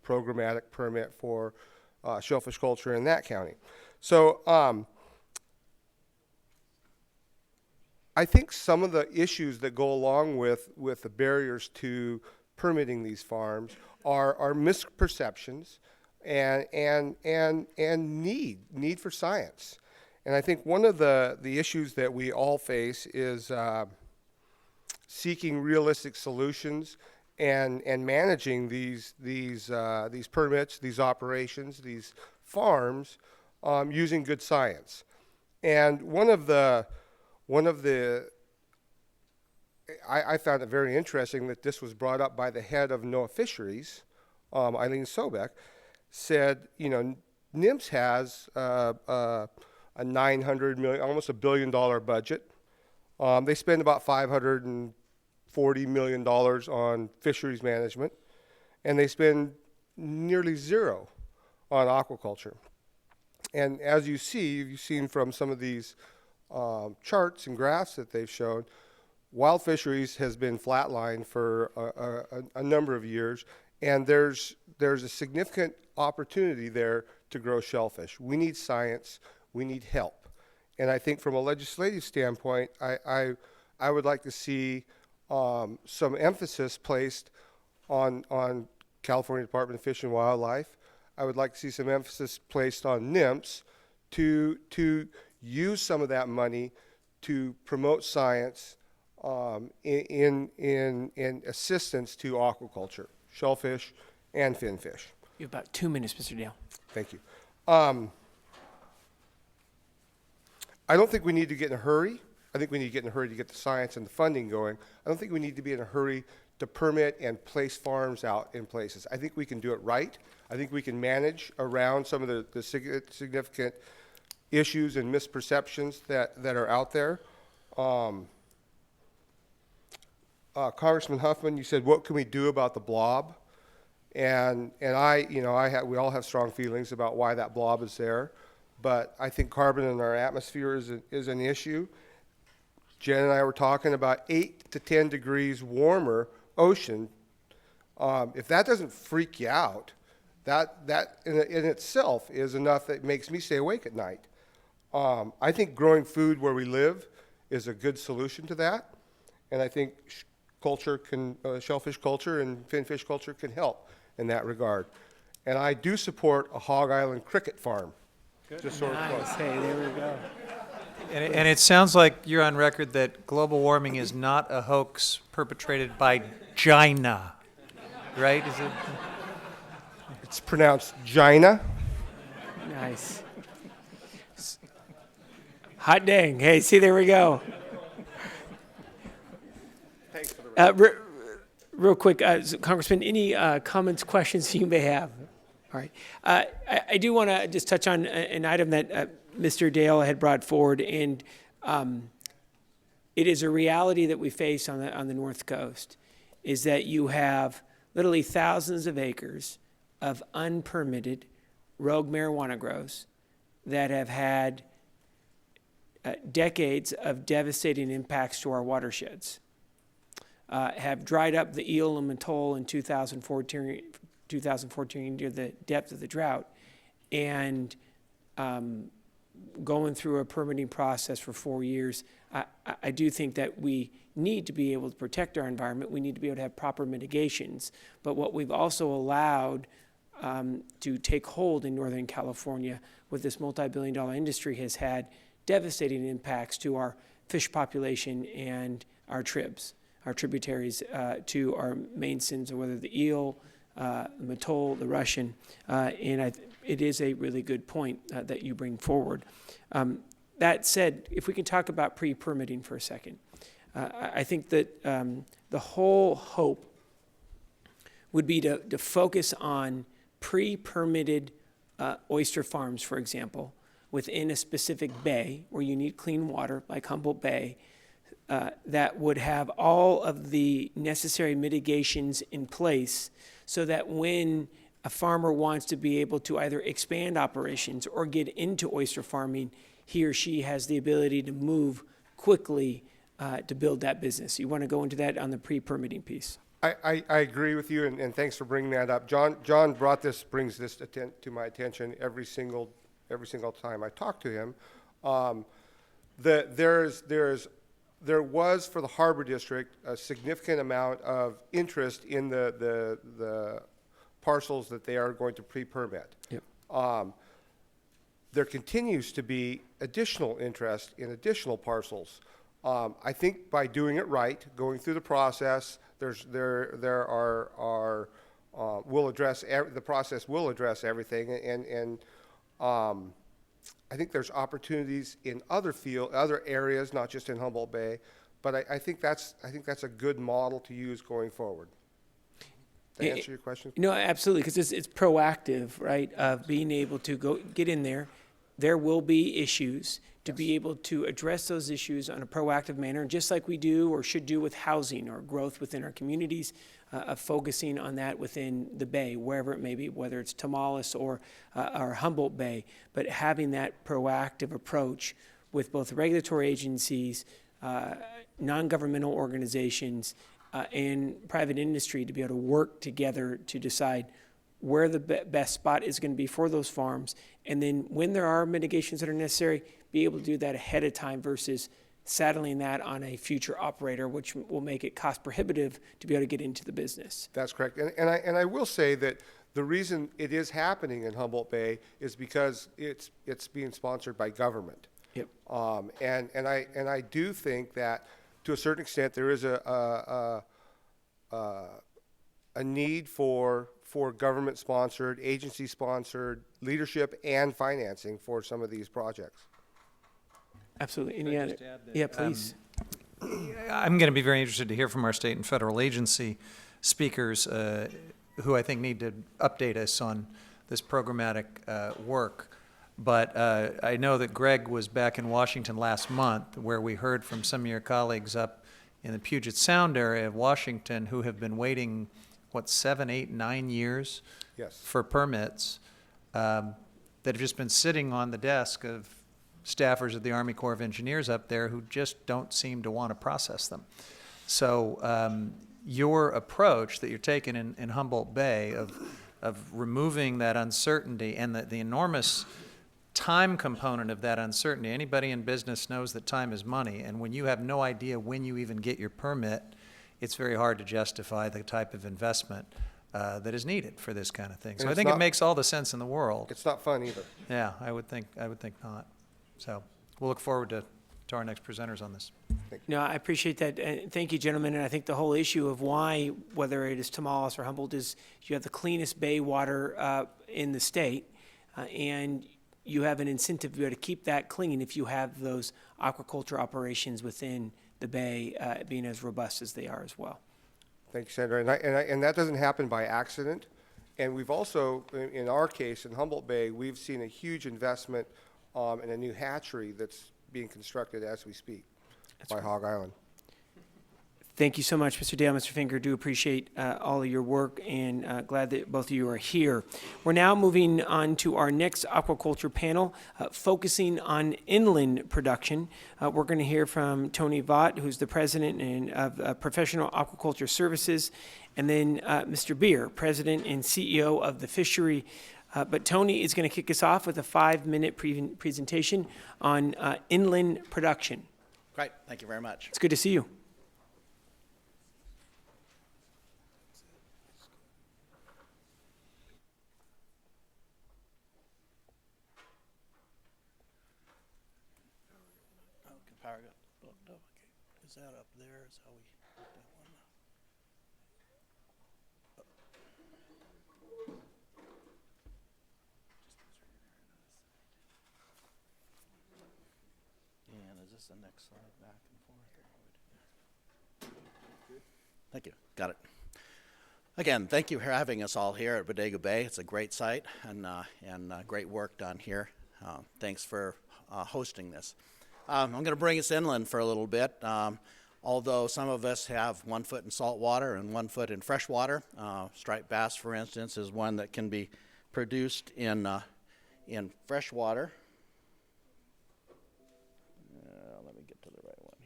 programmatic permit for shellfish culture in that county. So I think some of the issues that go along with the barriers to permitting these farms are misperceptions and need for science. And I think one of the issues that we all face is seeking realistic solutions and managing these permits, these operations, these farms using good science. And I found it very interesting that this was brought up by the head of NOAA Fisheries, Eileen Sobek, said, NIMS has a $900 million, almost $1 billion budget. They spend about $540 million on fisheries management, and they spend nearly zero on aquaculture. And as you've seen from some of these charts and graphs that they've shown, wild fisheries has been flatlined for a number of years, and there's a significant opportunity there to grow shellfish. We need science, we need help. And I think from a legislative standpoint, I would like to see some emphasis placed on California Department of Fish and Wildlife. I would like to see some emphasis placed on NIMS to use some of that money to promote science in assistance to aquaculture, shellfish and finfish. You have about 2 minutes, Mr. Dale. Thank you. I don't think we need to get in a hurry. I think we need to get in a hurry to get the science and the funding going. I don't think we need to be in a hurry to permit and place farms out in places. I think we can do it right. I think we can manage around some of the significant issues and misperceptions that are out there. Congressman Huffman, you said, what can we do about the blob? And we all have strong feelings about why that blob is there. But I think carbon in our atmosphere is an issue. Jen and I were talking about 8 to 10 degrees warmer ocean. If that doesn't freak you out, that in itself is enough that makes me stay awake at night. I think growing food where we live is a good solution to that. And I think shellfish culture and finfish culture can help in that regard. And I do support a Hog Island cricket farm. Good. Just sort of nice. Hey, there we go. And it sounds like you're on record that global warming is not a hoax perpetrated by China, right? Is it? It's pronounced Gina. Nice. Hot dang. Hey, see, there we go. Thanks for the real quick, Congressman, any comments, questions you may have? All right. I do want to just touch on an item that Mr. Dale had brought forward, and it is a reality that we face on the North Coast, is that you have literally thousands of acres of unpermitted rogue marijuana grows that have had decades of devastating impacts to our watersheds, have dried up the eel and mattole in 2014 to the depth of the drought, and going through a permitting process for 4 years. I do think that we need to be able to protect our environment. We need to be able to have proper mitigations. But what we've also allowed to take hold in Northern California with this multi-billion-dollar industry has had devastating impacts to our fish population and our tributaries to our main sins, whether the eel, the mattole, the Russian. And it is a really good point that you bring forward. That said, if we can talk about pre-permitting for a second, I think that the whole hope would be to focus on pre-permitted oyster farms, for example, within a specific bay where you need clean water, like Humboldt Bay, that would have all of the necessary mitigations in place so that when a farmer wants to be able to either expand operations or get into oyster farming, he or she has the ability to move quickly to build that business. You want to go into that on the pre-permitting piece? I agree with you, and thanks for bringing that up. John brings this to my attention every single time I talk to him. There was for the Harbor District a significant amount of interest in the parcels that they are going to pre-permit. Yep. There continues to be additional interest in additional parcels. I think by doing it right, going through the process, the process will address everything, and I think there's opportunities in other areas, not just in Humboldt Bay, but I think that's a good model to use going forward. Did I answer your question? No, absolutely, because it's proactive, right, of being able to go get in there. There will be issues to be able to address those issues on a proactive manner, just like we do or should do with housing or growth within our communities, of focusing on that within the Bay, wherever it may be, whether it's Tamales or Humboldt Bay, but having that proactive approach with both regulatory agencies, non-governmental organizations, and private industry to be able to work together to decide where the best spot is going to be for those farms. And then when there are mitigations that are necessary, be able to do that ahead of time versus saddling that on a future operator, which will make it cost prohibitive to be able to get into the business. That's correct. And I will say that the reason it is happening in Humboldt Bay is because it's being sponsored by government. Yep. And I do think that to a certain extent there is a need for government-sponsored, agency-sponsored leadership and financing for some of these projects. Absolutely. Any other? Yeah, please. I'm going to be very interested to hear from our state and federal agency speakers who I think need to update us on this programmatic work. But I know that Greg was back in Washington last month, where we heard from some of your colleagues up in the Puget Sound area of Washington who have been waiting, 7, 8, 9 years for permits that have just been sitting on the desk of staffers of the Army Corps of Engineers up there who just don't seem to want to process them. So your approach that you're taking in Humboldt Bay of removing that uncertainty and the enormous time component of that uncertainty. Anybody in business knows that time is money, and when you have no idea when you even get your permit, it's very hard to justify the type of investment that is needed for this kind of thing. So I think it makes all the sense in the world. It's not fun either. Yeah, I would think not. So we'll look forward to our next presenters on this. No, I appreciate that. And thank you, gentlemen. And I think the whole issue of why, whether it is Tamales or Humboldt, is you have the cleanest bay water in the state, and you have an incentive to be able to keep that clean if you have those aquaculture operations within the bay being as robust as they are as well. Thank you, Senator. And that doesn't happen by accident. And we've also, in our case, in Humboldt Bay, we've seen a huge investment in a new hatchery that's being constructed as we speak by Hog Island. Thank you so much, Mr. Dale, Mr. Finger. Do appreciate all of your work, and glad that both of you are here. We're now moving on to our next aquaculture panel, focusing on inland production. We're going to hear from Tony Vaught, who's the president of Professional Aquaculture Services, and then Mr. Beer, president and CEO of the Fishery. But Tony is going to kick us off with a 5-minute presentation on inland production. Great. Thank you very much. It's good to see you. Is that up there? Is how we put that one? Just this the next slide back and forth? Thank you. Got it. Again, thank you for having us all here at Bodega Bay. It's a great site and great work done here. Thanks for hosting this. I'm going to bring us inland for a little bit. Although some of us have 1 foot in salt water and 1 foot in fresh water, striped bass, for instance, is one that can be produced in fresh water. Let me get to the right one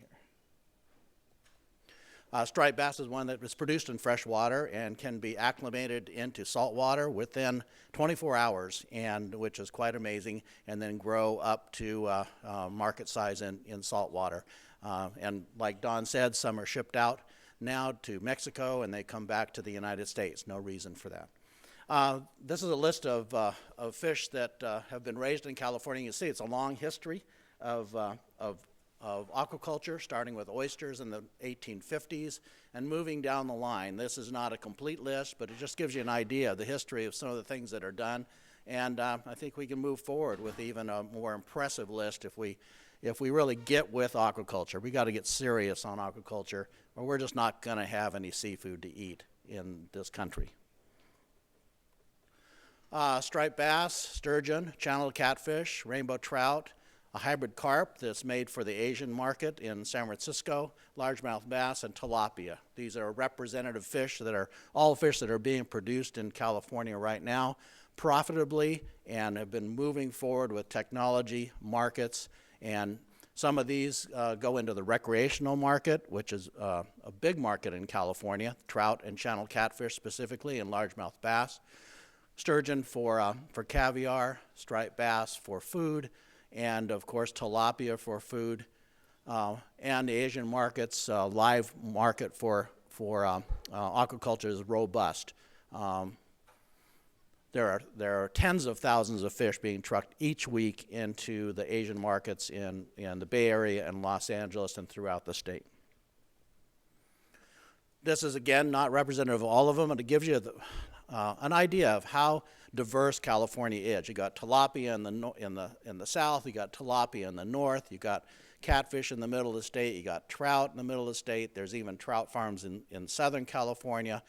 here. Striped bass is one that is produced in fresh water and can be acclimated into salt water within 24 hours, which is quite amazing, and then grow up to market size in salt water. And like Don said, some are shipped out now to Mexico, and they come back to the United States. No reason for that. This is a list of fish that have been raised in California. You see it's a long history of aquaculture, starting with oysters in the 1850s and moving down the line. This is not a complete list, but it just gives you an idea of the history of some of the things that are done. And I think we can move forward with even a more impressive list if we really get with aquaculture. We got to get serious on aquaculture, or we're just not going to have any seafood to eat in this country. Striped bass, sturgeon, channel catfish, rainbow trout, a hybrid carp that's made for the Asian market in San Francisco, largemouth bass, and tilapia. These are representative fish that are all fish that are being produced in California right now profitably and have been moving forward with technology, markets, and some of these go into the recreational market, which is a big market in California, trout and channel catfish specifically, and largemouth bass. Sturgeon for caviar, striped bass for food, and of course tilapia for food. And the Asian markets, live market for aquaculture is robust. There are tens of thousands of fish being trucked each week into the Asian markets in the Bay Area and Los Angeles and throughout the state. This is, again, not representative of all of them, but it gives you an idea of how diverse California is. You got tilapia in the south, you got tilapia in the north, you got catfish in the middle of the state, you got trout in the middle of the state. There's even trout farms in Southern California.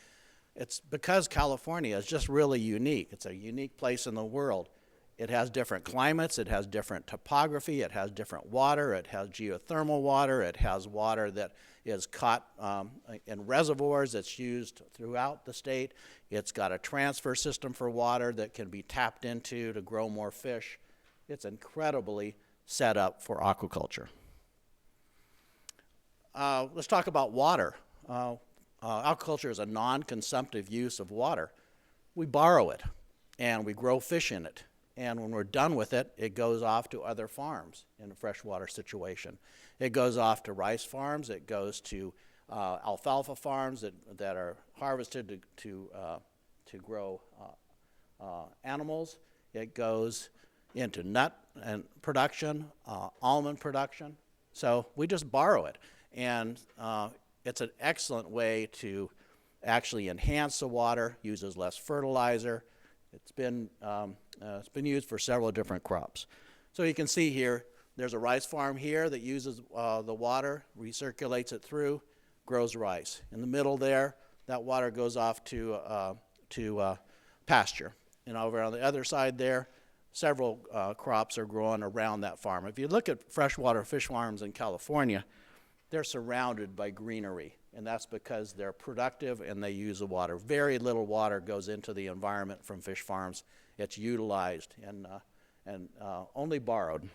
It's because California is just really unique. It's a unique place in the world. It has different climates, it has different topography, it has different water, it has geothermal water, it has water that is caught in reservoirs that's used throughout the state. It's got a transfer system for water that can be tapped into to grow more fish. It's incredibly set up for aquaculture. Let's talk about water. Aquaculture is a non-consumptive use of water. We borrow it and we grow fish in it. And when we're done with it, it goes off to other farms in a freshwater situation. It goes off to rice farms. It goes to alfalfa farms that are harvested to grow animals. It goes into nut and production, almond production. So we just borrow it. And it's an excellent way to actually enhance the water, uses less fertilizer. It's been used for several different crops. So you can see here, there's a rice farm here that uses the water, recirculates it through, grows rice. In the middle there, that water goes off to pasture. And over on the other side there, several crops are growing around that farm. If you look at freshwater fish farms in California, they're surrounded by greenery, and that's because they're productive and they use the water. Very little water goes into the environment from fish farms. It's utilized and only borrowed.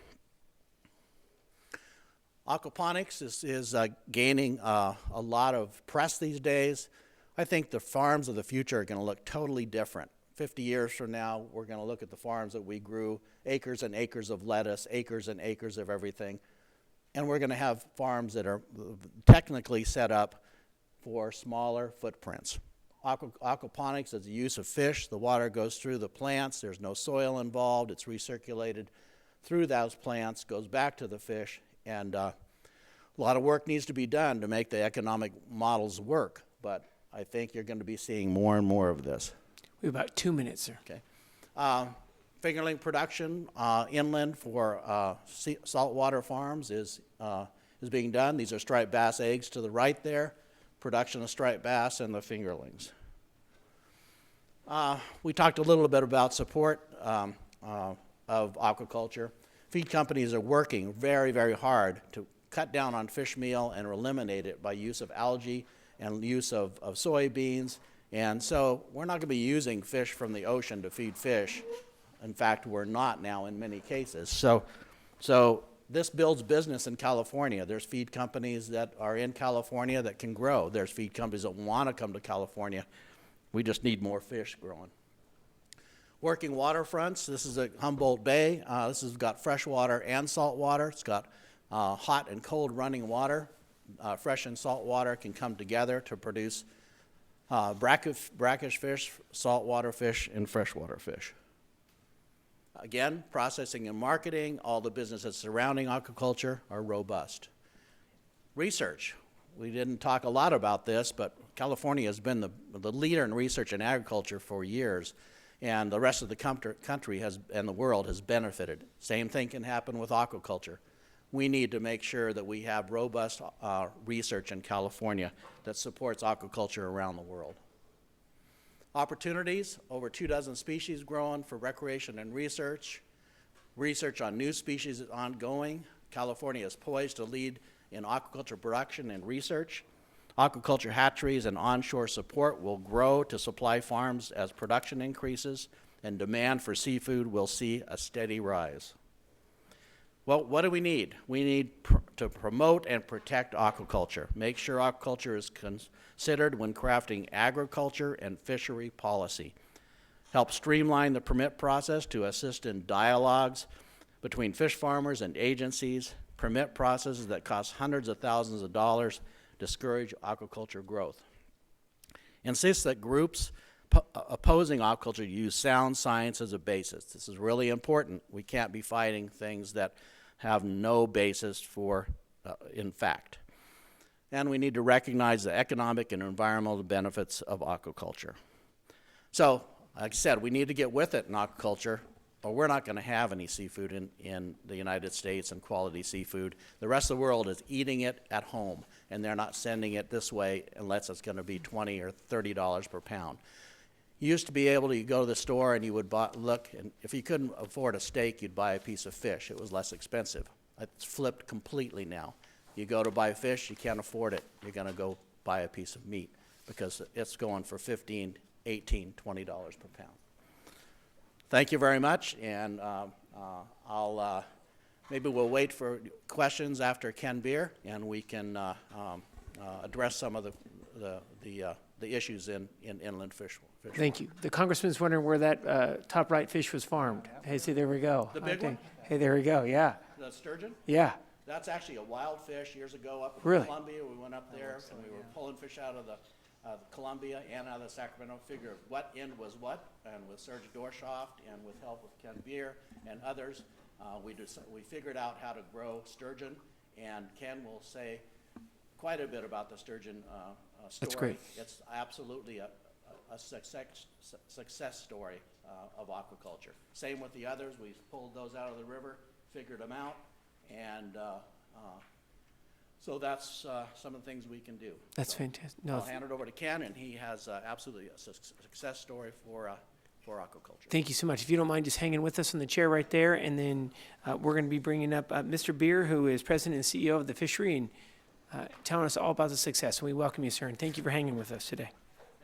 Aquaponics is gaining a lot of press these days. I think the farms of the future are going to look totally different. 50 years from now, we're going to look at the farms that we grew, acres and acres of lettuce, acres and acres of everything. And we're going to have farms that are technically set up for smaller footprints. Aquaponics is the use of fish. The water goes through the plants. There's no soil involved. It's recirculated through those plants, goes back to the fish. And a lot of work needs to be done to make the economic models work. But I think you're going to be seeing more and more of this. We have about 2 minutes, sir. Okay. fingerling production inland for saltwater farms is being done. These are striped bass eggs to the right there, production of striped bass and the fingerlings. We talked a little bit about support of aquaculture. Feed companies are working very, very hard to cut down on fish meal and eliminate it by use of algae and use of soybeans. And so we're not going to be using fish from the ocean to feed fish. In fact, we're not now in many cases. So this builds business in California. There's feed companies that are in California that can grow. There's feed companies that want to come to California. We just need more fish growing. Working waterfronts, this is at Humboldt Bay. This has got fresh water and salt water. It's got hot and cold running water. Fresh and salt water can come together to produce brackish fish, saltwater fish, and freshwater fish. Again, processing and marketing, all the businesses surrounding aquaculture are robust. Research. We didn't talk a lot about this, but California has been the leader in research in agriculture for years, and the rest of the country and the world has benefited. Same thing can happen with aquaculture. We need to make sure that we have robust research in California that supports aquaculture around the world. Opportunities, over 24 species growing for recreation and research. Research on new species is ongoing. California is poised to lead in aquaculture production and research. Aquaculture hatcheries and onshore support will grow to supply farms as production increases, and demand for seafood will see a steady rise. Well, what do we need? We need to promote and protect aquaculture. Make sure aquaculture is considered when crafting agriculture and fishery policy. Help streamline the permit process to assist in dialogues between fish farmers and agencies. Permit processes that cost hundreds of thousands of dollars discourage aquaculture growth. Insist that groups opposing aquaculture use sound science as a basis. This is really important. We can't be fighting things that have no basis for, in fact. And we need to recognize the economic and environmental benefits of aquaculture. So, like I said, we need to get with it in aquaculture, or we're not going to have any seafood in the United States and quality seafood. The rest of the world is eating it at home, and they're not sending it this way unless it's going to be $20 or $30 per pound. You used to be able to go to the store and you would look, and if you couldn't afford a steak, you'd buy a piece of fish. It was less expensive. It's flipped completely now. You go to buy fish, you can't afford it. You're going to go buy a piece of meat because it's going for $15, $18, $20 per pound. Thank you very much, and maybe we'll wait for questions after Ken Beer, and we can address some of the issues in inland fish. Thank you. The congressman's wondering where that top right fish was farmed. Hey, see, there we go. The big one? Hey, there we go, yeah. The sturgeon? Yeah. That's actually a wild fish. Years ago up in Really? Columbia, we went up there and we were pulling fish out of the Columbia and out of the Sacramento. Figure what end was what, and with Serge Dorshoft and with help with Ken Beer and others, we figured out how to grow sturgeon, and Ken will say quite a bit about the sturgeon story. That's great. It's absolutely a success story of aquaculture. Same with the others. We pulled those out of the river, figured them out, and so that's some of the things we can do. That's fantastic. No, I'll hand it over to Ken, and he has absolutely a success story for aquaculture. Thank you so much. If you don't mind just hanging with us on the chair right there, and then we're going to be bringing up Mr. Beer, who is president and CEO of the Fishery, and telling us all about the success. And we welcome you, sir, and thank you for hanging with us today.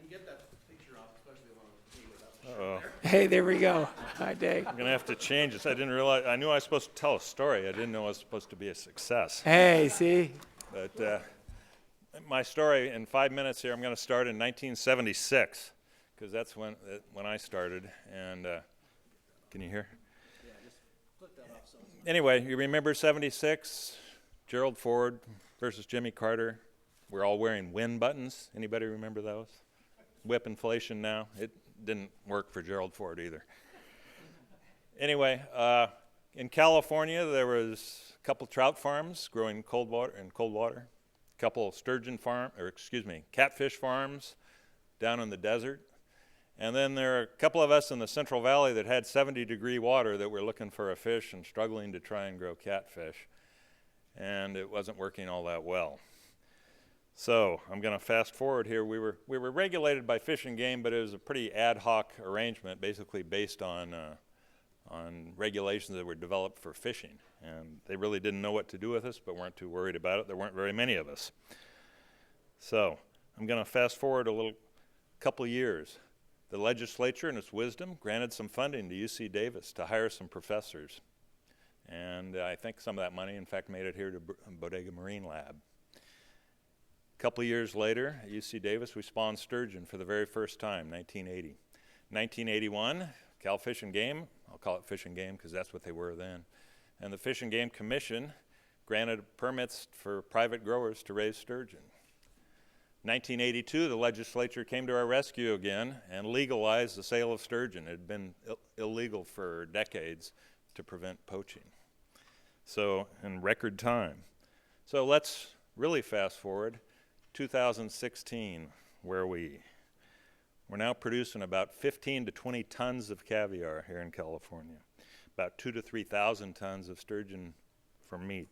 And get that picture off, especially the one with me without the shirt. Hey, there we go. Hi, Dave. I'm going to have to change this. I didn't realize. I knew I was supposed to tell a story. I didn't know it was supposed to be a success. Hey, see? But my story in 5 minutes here, I'm going to start in 1976, because that's when I started. And can you hear? Yeah, just flip that off. Anyway, you remember 76? Gerald Ford versus Jimmy Carter. We're all wearing win buttons. Anybody remember those? Whip inflation now. It didn't work for Gerald Ford either. Anyway, in California, there was a couple trout farms growing cold water, a couple catfish farms down in the desert, And then there are a couple of us in the Central Valley that had 70-degree water that were looking for a fish and struggling to try and grow catfish. And it wasn't working all that well. So I'm going to fast forward here. We were regulated by Fish and Game, but it was a pretty ad hoc arrangement, basically based on regulations that were developed for fishing. And they really didn't know what to do with us, but weren't too worried about it. There weren't very many of us. So I'm going to fast forward a couple of years. The legislature, in its wisdom, granted some funding to UC Davis to hire some professors. And I think some of that money, in fact, made it here to Bodega Marine Lab. A couple of years later, at UC Davis, we spawned sturgeon for the very first time, 1980. 1981, Cal Fish and Game, I'll call it Fish and Game because that's what they were then, and the Fish and Game Commission granted permits for private growers to raise sturgeon. 1982, the legislature came to our rescue again and legalized the sale of sturgeon. It had been illegal for decades to prevent poaching. So, in record time. So let's really fast forward. 2016, where we're now producing about 15 to 20 tons of caviar here in California, about 2,000 to 3,000 tons of sturgeon for meat.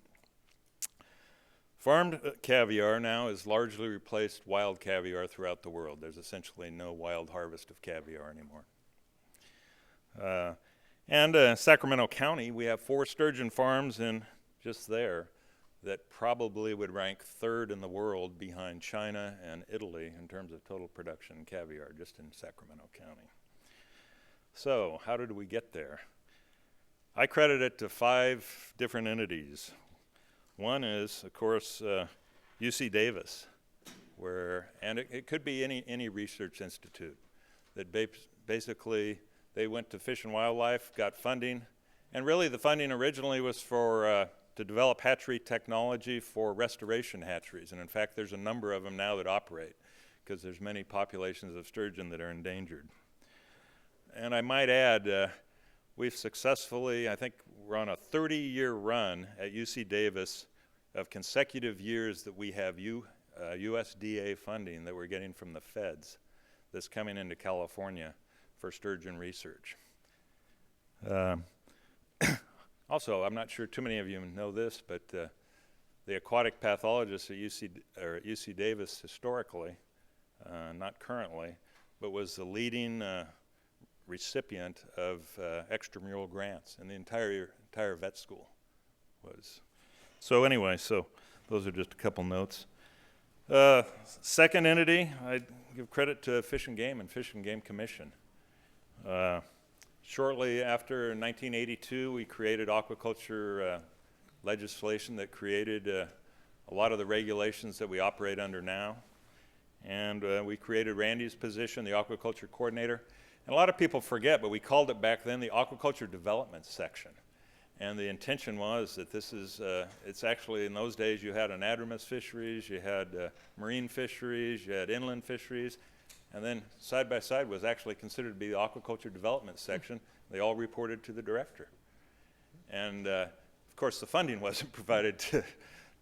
Farmed caviar now has largely replaced wild caviar throughout the world. There's essentially no wild harvest of caviar anymore. And Sacramento County, we have 4 sturgeon farms in just there that probably would rank 3rd in the world behind China and Italy in terms of total production caviar, just in Sacramento County. So how did we get there? I credit it to 5 different entities. One is, of course, UC Davis, and it could be any research institute, that basically they went to Fish and Wildlife, got funding, and really the funding originally was for to develop hatchery technology for restoration hatcheries. And in fact, there's a number of them now that operate because there's many populations of sturgeon that are endangered. And I might add, we've successfully, I think we're on a 30-year run at UC Davis of consecutive years that we have USDA funding that we're getting from the feds that's coming into California for sturgeon research. Also, I'm not sure too many of you know this, but the aquatic pathologist at UC Davis historically, not currently, but was the leading recipient of extramural grants, and the entire vet school was. So anyway, so those are just a couple notes. Second entity, I give credit to Fish and Game and Fish and Game Commission. Shortly after 1982, we created aquaculture legislation that created a lot of the regulations that we operate under now. And we created Randy's position, the aquaculture coordinator. And a lot of people forget, but we called it back then the aquaculture development section. And the intention was that this is, it's actually in those days you had anadromous fisheries, you had marine fisheries, you had inland fisheries. And then side by side was actually considered to be the aquaculture development section. They all reported to the director. And of course the funding wasn't provided to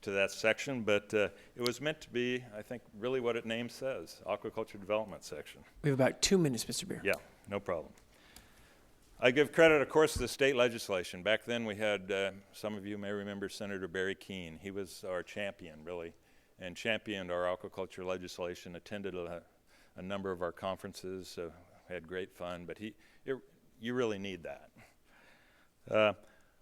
that section, but it was meant to be, I think, really what its name says, aquaculture development section. We have about 2 minutes, Mr. Beer. Yeah, no problem. I give credit, of course, to the state legislation. Back then we had, some of you may remember Senator Barry Keene. He was our champion, really, and championed our aquaculture legislation, attended a number of our conferences, had great fun, but you really need that.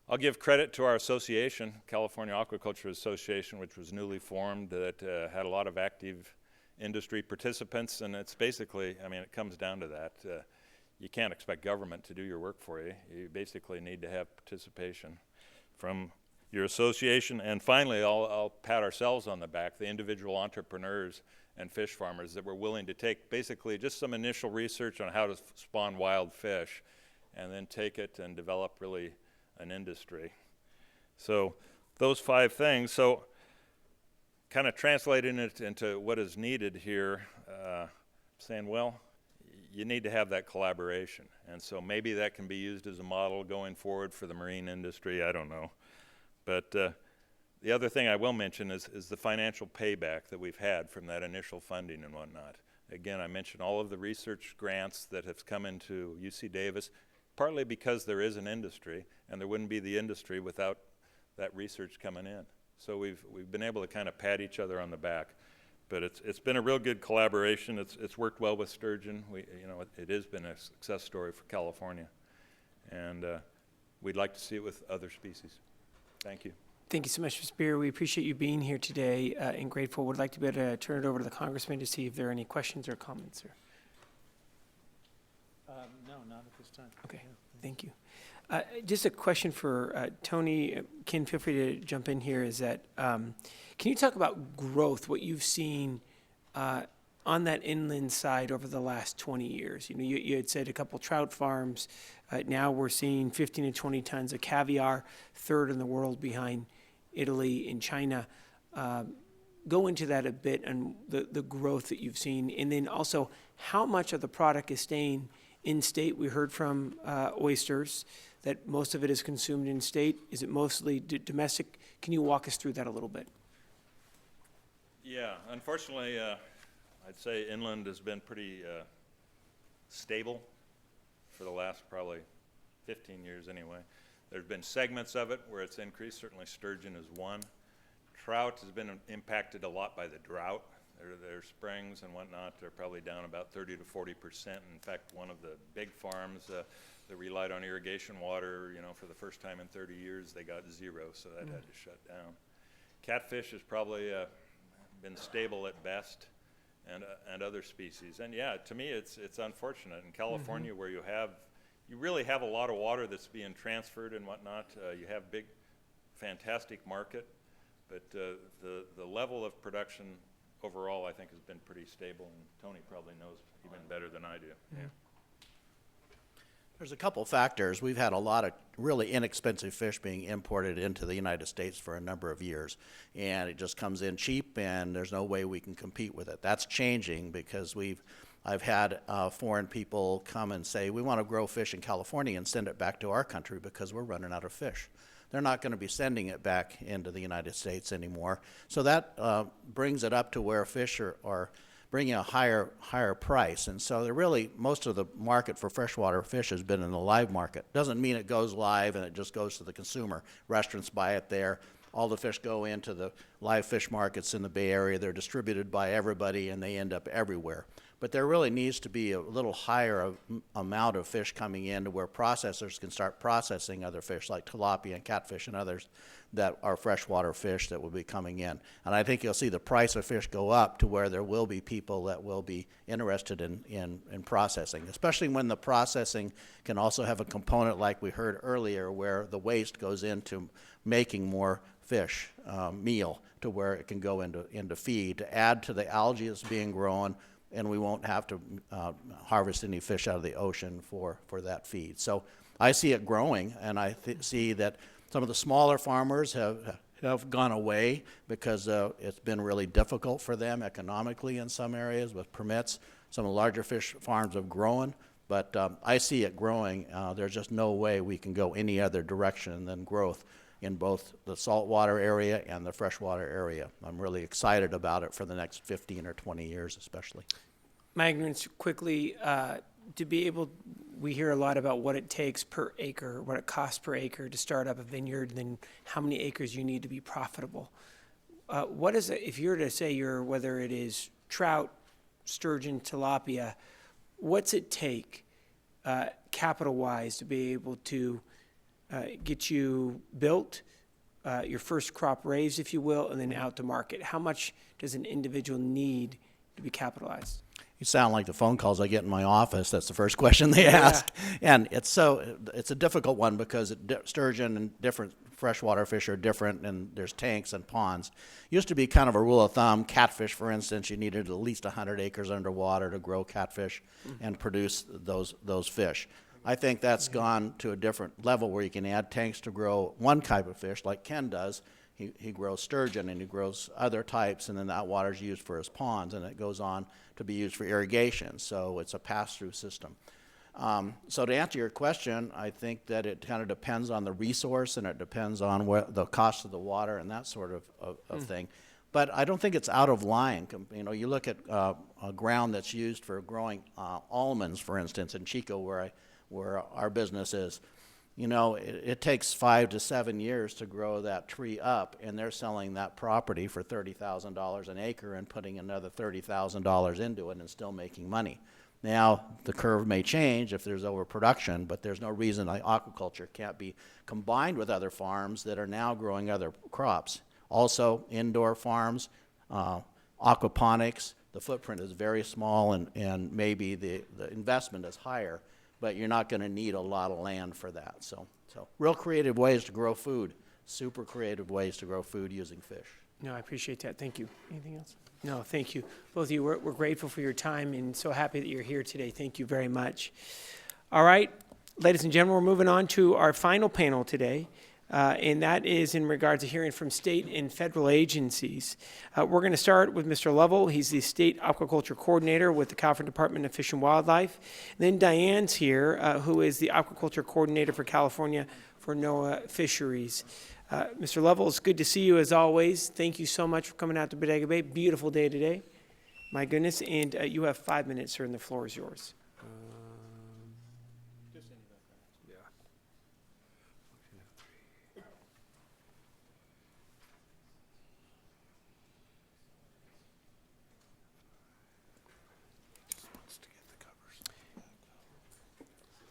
I'll give credit to our association, California Aquaculture Association, which was newly formed, that had a lot of active industry participants, and it's basically, I mean, it comes down to that. You can't expect government to do your work for you. You basically need to have participation from your association. And finally, I'll pat ourselves on the back, the individual entrepreneurs and fish farmers that were willing to take basically just some initial research on how to spawn wild fish and then take it and develop really an industry. So those 5 things. So kind of translating it into what is needed here, saying, well, you need to have that collaboration. And so maybe that can be used as a model going forward for the marine industry, I don't know. But the other thing I will mention is the financial payback that we've had from that initial funding and whatnot. again, I mentioned all of the research grants that have come into UC Davis, partly because there is an industry, and there wouldn't be the industry without that research coming in. So we've been able to kind of pat each other on the back. But it's been a real good collaboration. It's worked well with sturgeon. It has been a success story for California. And we'd like to see it with other species. Thank you. Thank you so much, Mr. Beer. We appreciate you being here today and grateful. Would like to be able to turn it over to the Congressman to see if there are any questions or comments. No, not at this time. Okay, thank you. Just a question for Tony. Ken, feel free to jump in here. Is that, can you talk about growth, what you've seen on that inland side over the last 20 years? You had said a couple trout farms. Now we're seeing 15 to 20 tons of caviar, third in the world behind Italy and China. Go into that a bit and the growth that you've seen. And then also, how much of the product is staying in state? We heard from oysters that most of it is consumed in state. Is it mostly domestic? Can you walk us through that a little bit? Yeah, unfortunately, I'd say inland has been pretty stable for the last probably 15 years anyway. There's been segments of it where it's increased. Certainly sturgeon is one. Trout has been impacted a lot by the drought. Their springs and whatnot are probably down about 30 to 40%. In fact, one of the big farms that relied on irrigation water, for the first time in 30 years, they got zero, so that had to shut down. Catfish has probably been stable at best, and other species. And yeah, to me, it's unfortunate in California where you really have a lot of water that's being transferred and whatnot. You have big, fantastic market, but the level of production overall, I think, has been pretty stable, and Tony probably knows even better than I do. Yeah. There's a couple factors. We've had a lot of really inexpensive fish being imported into the United States for a number of years, and it just comes in cheap, and there's no way we can compete with it. That's changing because I've had foreign people come and say, we want to grow fish in California and send it back to our country because we're running out of fish. They're not going to be sending it back into the United States anymore. So that brings it up to where fish are bringing a higher price. And so most of the market for freshwater fish has been in the live market. Doesn't mean it goes live and it just goes to the consumer. Restaurants buy it there. All the fish go into the live fish markets in the Bay Area. They're distributed by everybody and they end up everywhere. But there really needs to be a little higher amount of fish coming in to where processors can start processing other fish like tilapia and catfish and others that are freshwater fish that will be coming in. And I think you'll see the price of fish go up to where there will be people that will be interested in processing, especially when the processing can also have a component like we heard earlier where the waste goes into making more fish meal to where it can go into feed to add to the algae that's being grown, and we won't have to harvest any fish out of the ocean for that feed. So I see it growing, and I see that some of the smaller farmers have gone away because it's been really difficult for them economically in some areas with permits. Some of the larger fish farms have grown, but I see it growing. There's just no way we can go any other direction than growth in both the saltwater area and the freshwater area. I'm really excited about it for the next 15 or 20 years especially. My ignorance quickly, to be able, we hear a lot about what it takes per acre, what it costs per acre to start up a vineyard, and then how many acres you need to be profitable. What is it, if you were to say whether it is trout, sturgeon, tilapia, what's it take capital-wise to be able to get you built, your first crop raised, if you will, and then out to market? How much does an individual need to be capitalized? You sound like the phone calls I get in my office. That's the first question they ask. And it's a difficult one because sturgeon and different freshwater fish are different, and there's tanks and ponds. Used to be kind of a rule of thumb. Catfish, for instance, you needed at least 100 acres underwater to grow catfish and produce those fish. I think that's gone to a different level where you can add tanks to grow one type of fish like Ken does. He grows sturgeon and he grows other types, and then that water is used for his ponds, and it goes on to be used for irrigation. So it's a pass-through system. So to answer your question, I think that it kind of depends on the resource, and it depends on the cost of the water and that sort of thing. But I don't think it's out of line. You know, you look at ground that's used for growing almonds, for instance, in Chico, where our business is. You know, it takes 5 to 7 years to grow that tree up, and they're selling that property for $30,000 an acre and putting another $30,000 into it and still making money. Now, the curve may change if there's overproduction, but there's no reason aquaculture can't be combined with other farms that are now growing other crops. Also, indoor farms, aquaponics, the footprint is very small and maybe the investment is higher, but you're not going to need a lot of land for that. So real creative ways to grow food, super creative ways to grow food using fish. No, I appreciate that. Thank you. Anything else? No, thank you. Both of you, we're grateful for your time and so happy that you're here today. Thank you very much. All right, ladies and gentlemen, we're moving on to our final panel today. And that is in regards to hearing from state and federal agencies. We're going to start with Mr. Lovell. He's the State Aquaculture Coordinator with the California Department of Fish and Wildlife. And then Diane's here, who is the Aquaculture Coordinator for California for NOAA Fisheries. Mr. Lovell, it's good to see you as always. Thank you so much for coming out to Bodega Bay. Beautiful day today. My goodness. And you have 5 minutes, sir, and the floor is yours.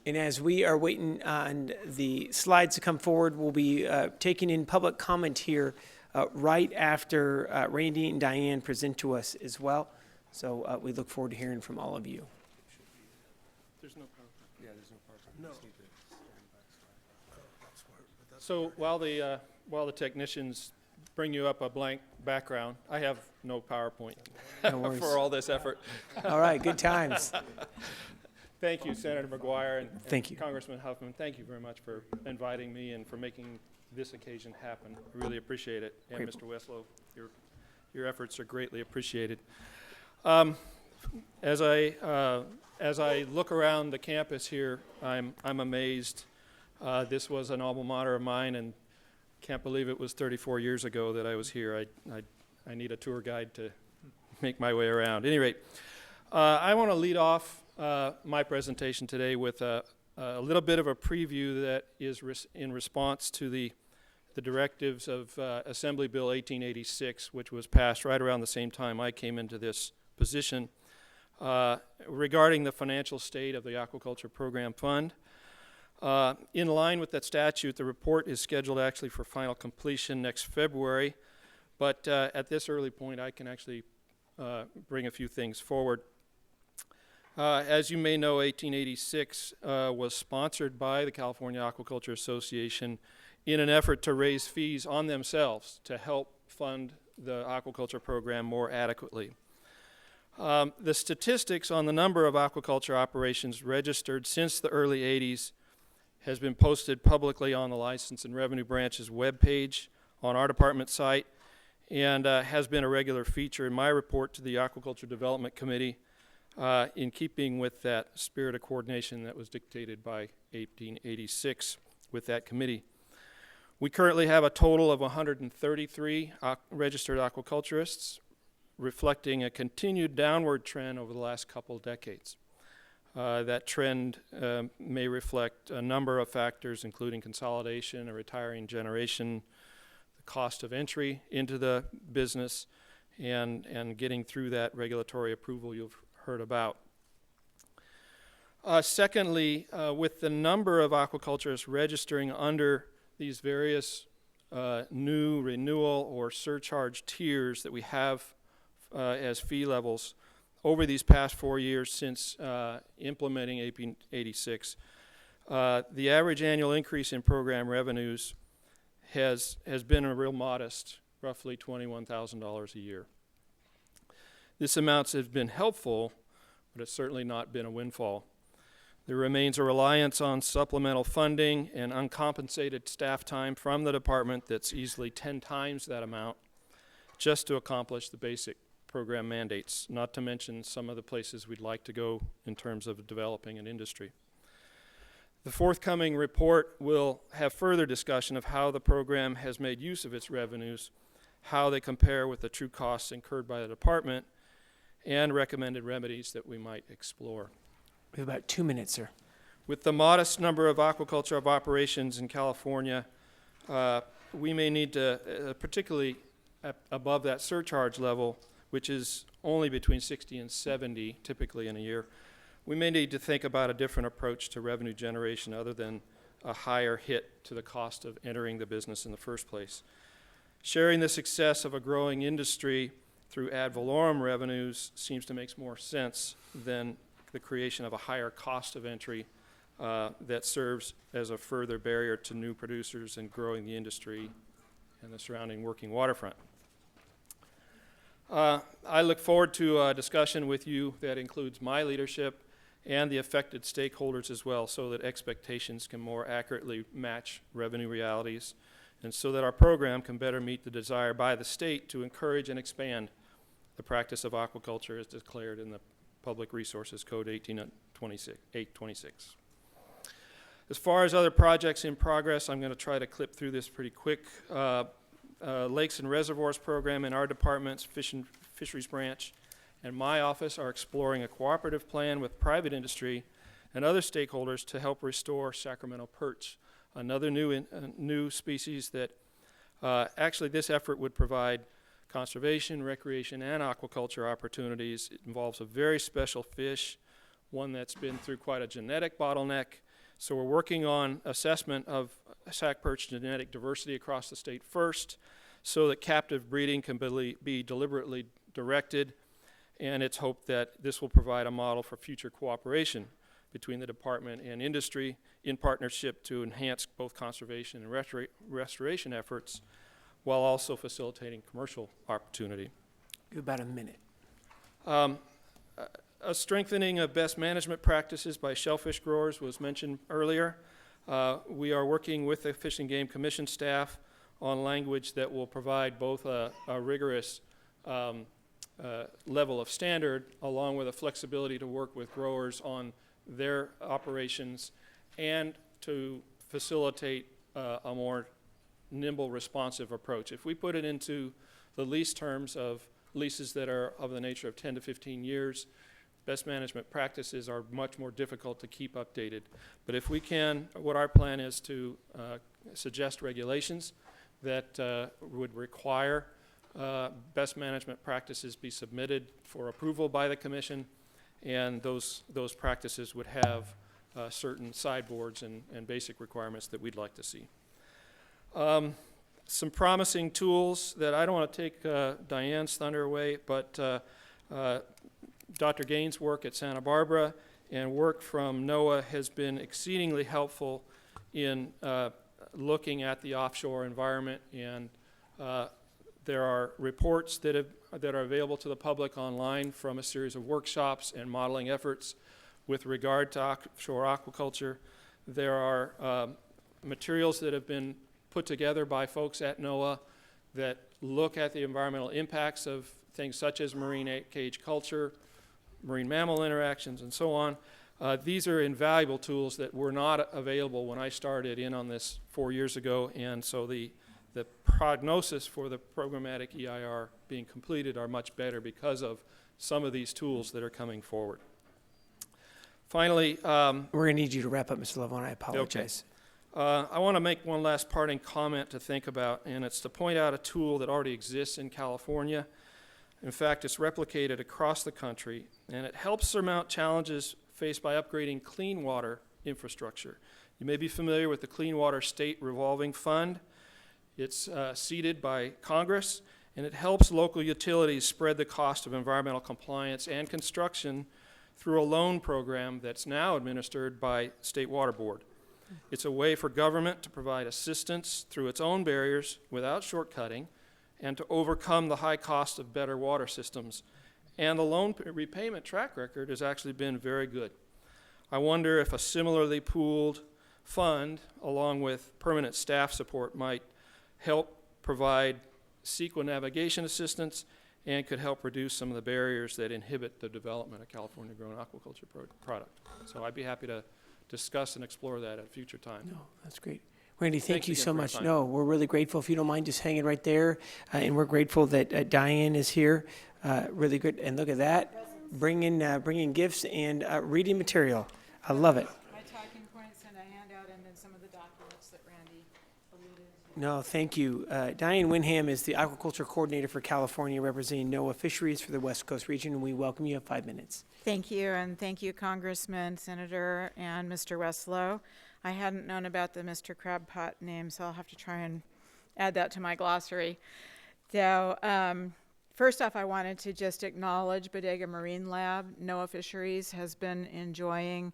And as we are waiting on the slides to come forward, we'll be taking in public comment here right after Randy and Diane present to us as well. So we look forward to hearing from all of you. There's no PowerPoint. Yeah, there's no PowerPoint. No. So while the technicians bring you up a blank background, I have no PowerPoint No for all this effort. All right, good times. Thank you, Senator McGuire and Thank you. Congressman Huffman. Thank you very much for inviting me and for making this occasion happen. I really appreciate it. And Mr. Westlow, your efforts are greatly appreciated. As I look around the campus here, I'm amazed. This was an alma mater of mine, and can't believe it was 34 years ago that I was here. I need a tour guide to make my way around. At any rate, I want to lead off my presentation today with a little bit of a preview that is in response to the directives of Assembly Bill 1886, which was passed right around the same time I came into this position, regarding the financial state of the Aquaculture Program Fund. In line with that statute, the report is scheduled actually for final completion next February, but at this early point I can actually bring a few things forward. As you may know, 1886 was sponsored by the California Aquaculture Association in an effort to raise fees on themselves to help fund the aquaculture program more adequately. The statistics on the number of aquaculture operations registered since the early 80s has been posted publicly on the License and Revenue Branch's webpage on our department site and has been a regular feature in my report to the Aquaculture Development Committee, in keeping with that spirit of coordination that was dictated by 1886 with that committee. We currently have a total of 133 registered aquaculturists, reflecting a continued downward trend over the last couple of decades. That trend may reflect a number of factors, including consolidation, a retiring generation, the cost of entry into the business, and getting through that regulatory approval you've heard about. Secondly, with the number of aquaculturists registering under these various new renewal or surcharge tiers that we have as fee levels over these past 4 years since implementing AB 86, the average annual increase in program revenues has been a real modest, roughly $21,000 a year. This amount has been helpful, but it's certainly not been a windfall. There remains a reliance on supplemental funding and uncompensated staff time from the department that's easily 10 times that amount just to accomplish the basic program mandates, not to mention some of the places we'd like to go in terms of developing an industry. The forthcoming report will have further discussion of how the program has made use of its revenues how they compare with the true costs incurred by the department, and recommended remedies that we might explore. We have about 2 minutes, sir. With the modest number of aquaculture operations in California, we may need to, particularly above that surcharge level, which is only between 60 and 70 typically in a year, we may need to think about a different approach to revenue generation other than a higher hit to the cost of entering the business in the first place. Sharing the success of a growing industry through ad valorem revenues seems to make more sense than the creation of a higher cost of entry that serves as a further barrier to new producers and growing the industry and the surrounding working waterfront. I look forward to a discussion with you that includes my leadership and the affected stakeholders as well, so that expectations can more accurately match revenue realities, and so that our program can better meet the desire by the state to encourage and expand the practice of aquaculture as declared in the Public Resources Code 826. As far as other projects in progress, I'm going to try to clip through this pretty quick. Lakes and Reservoirs program in our department's Fisheries branch and my office are exploring a cooperative plan with private industry and other stakeholders to help restore Sacramento perch, another new species that actually this effort would provide conservation, recreation, and aquaculture opportunities. It involves a very special fish, one that's been through quite a genetic bottleneck. So we're working on assessment of sac perch genetic diversity across the state first, so that captive breeding can be deliberately directed, and it's hoped that this will provide a model for future cooperation between the department and industry in partnership to enhance both conservation and restoration efforts, while also facilitating commercial opportunity. About a minute. A strengthening of best management practices by shellfish growers was mentioned earlier. We are working with the Fish and Game Commission staff on language that will provide both a rigorous level of standard, along with a flexibility to work with growers on their operations and to facilitate a more nimble, responsive approach. If we put it into the lease terms of leases that are of the nature of 10 to 15 years, best management practices are much more difficult to keep updated. But if we can, what our plan is to suggest regulations that would require best management practices be submitted for approval by the Commission, and those practices would have certain sideboards and basic requirements that we'd like to see. Some promising tools that I don't want to take Diane's thunder away, but Dr. Gaines' work at Santa Barbara and work from NOAA has been exceedingly helpful in looking at the offshore environment, and there are reports that are available to the public online from a series of workshops and modeling efforts with regard to offshore aquaculture. There are materials that have been put together by folks at NOAA that look at the environmental impacts of things such as marine cage culture, marine mammal interactions, and so on. These are invaluable tools that were not available when I started in on this 4 years ago, and so the prognosis for the programmatic EIR being completed are much better because of some of these tools that are coming forward. Finally, we're going to need you to wrap up, Mr. Lovell, and I apologize. Okay. I want to make one last parting comment to think about, and it's to point out a tool that already exists in California. In fact, it's replicated across the country, and it helps surmount challenges faced by upgrading clean water infrastructure. You may be familiar with the Clean Water State Revolving Fund. It's seeded by Congress, and it helps local utilities spread the cost of environmental compliance and construction through a loan program that's now administered by State Water Board. It's a way for government to provide assistance through its own barriers without shortcutting and to overcome the high cost of better water systems. And the loan repayment track record has actually been very good. I wonder if a similarly pooled fund, along with permanent staff support, might help provide CEQA navigation assistance and could help reduce some of the barriers that inhibit the development of California-grown aquaculture product. So I'd be happy to discuss and explore that at a future time. No, that's great. Randy, thank Thanks you again so for your much. time. No, we're really grateful. If you don't mind just hanging right there. And we're grateful that Diane is here. Really good. And look at that, bringing gifts and reading material. I love it. My talking points and a handout, and then some of the documents that Randy alluded to. No, thank you. Diane Winham is the Aquaculture Coordinator for California, representing NOAA Fisheries for the West Coast region, and we welcome you. 5 minutes. Thank you, and thank you, Congressman, Senator, and Mr. Westlow. I hadn't known about the Mr. Crabpot name, so I'll have to try and add that to my glossary. So, first off, I wanted to just acknowledge Bodega Marine Lab. NOAA Fisheries has been enjoying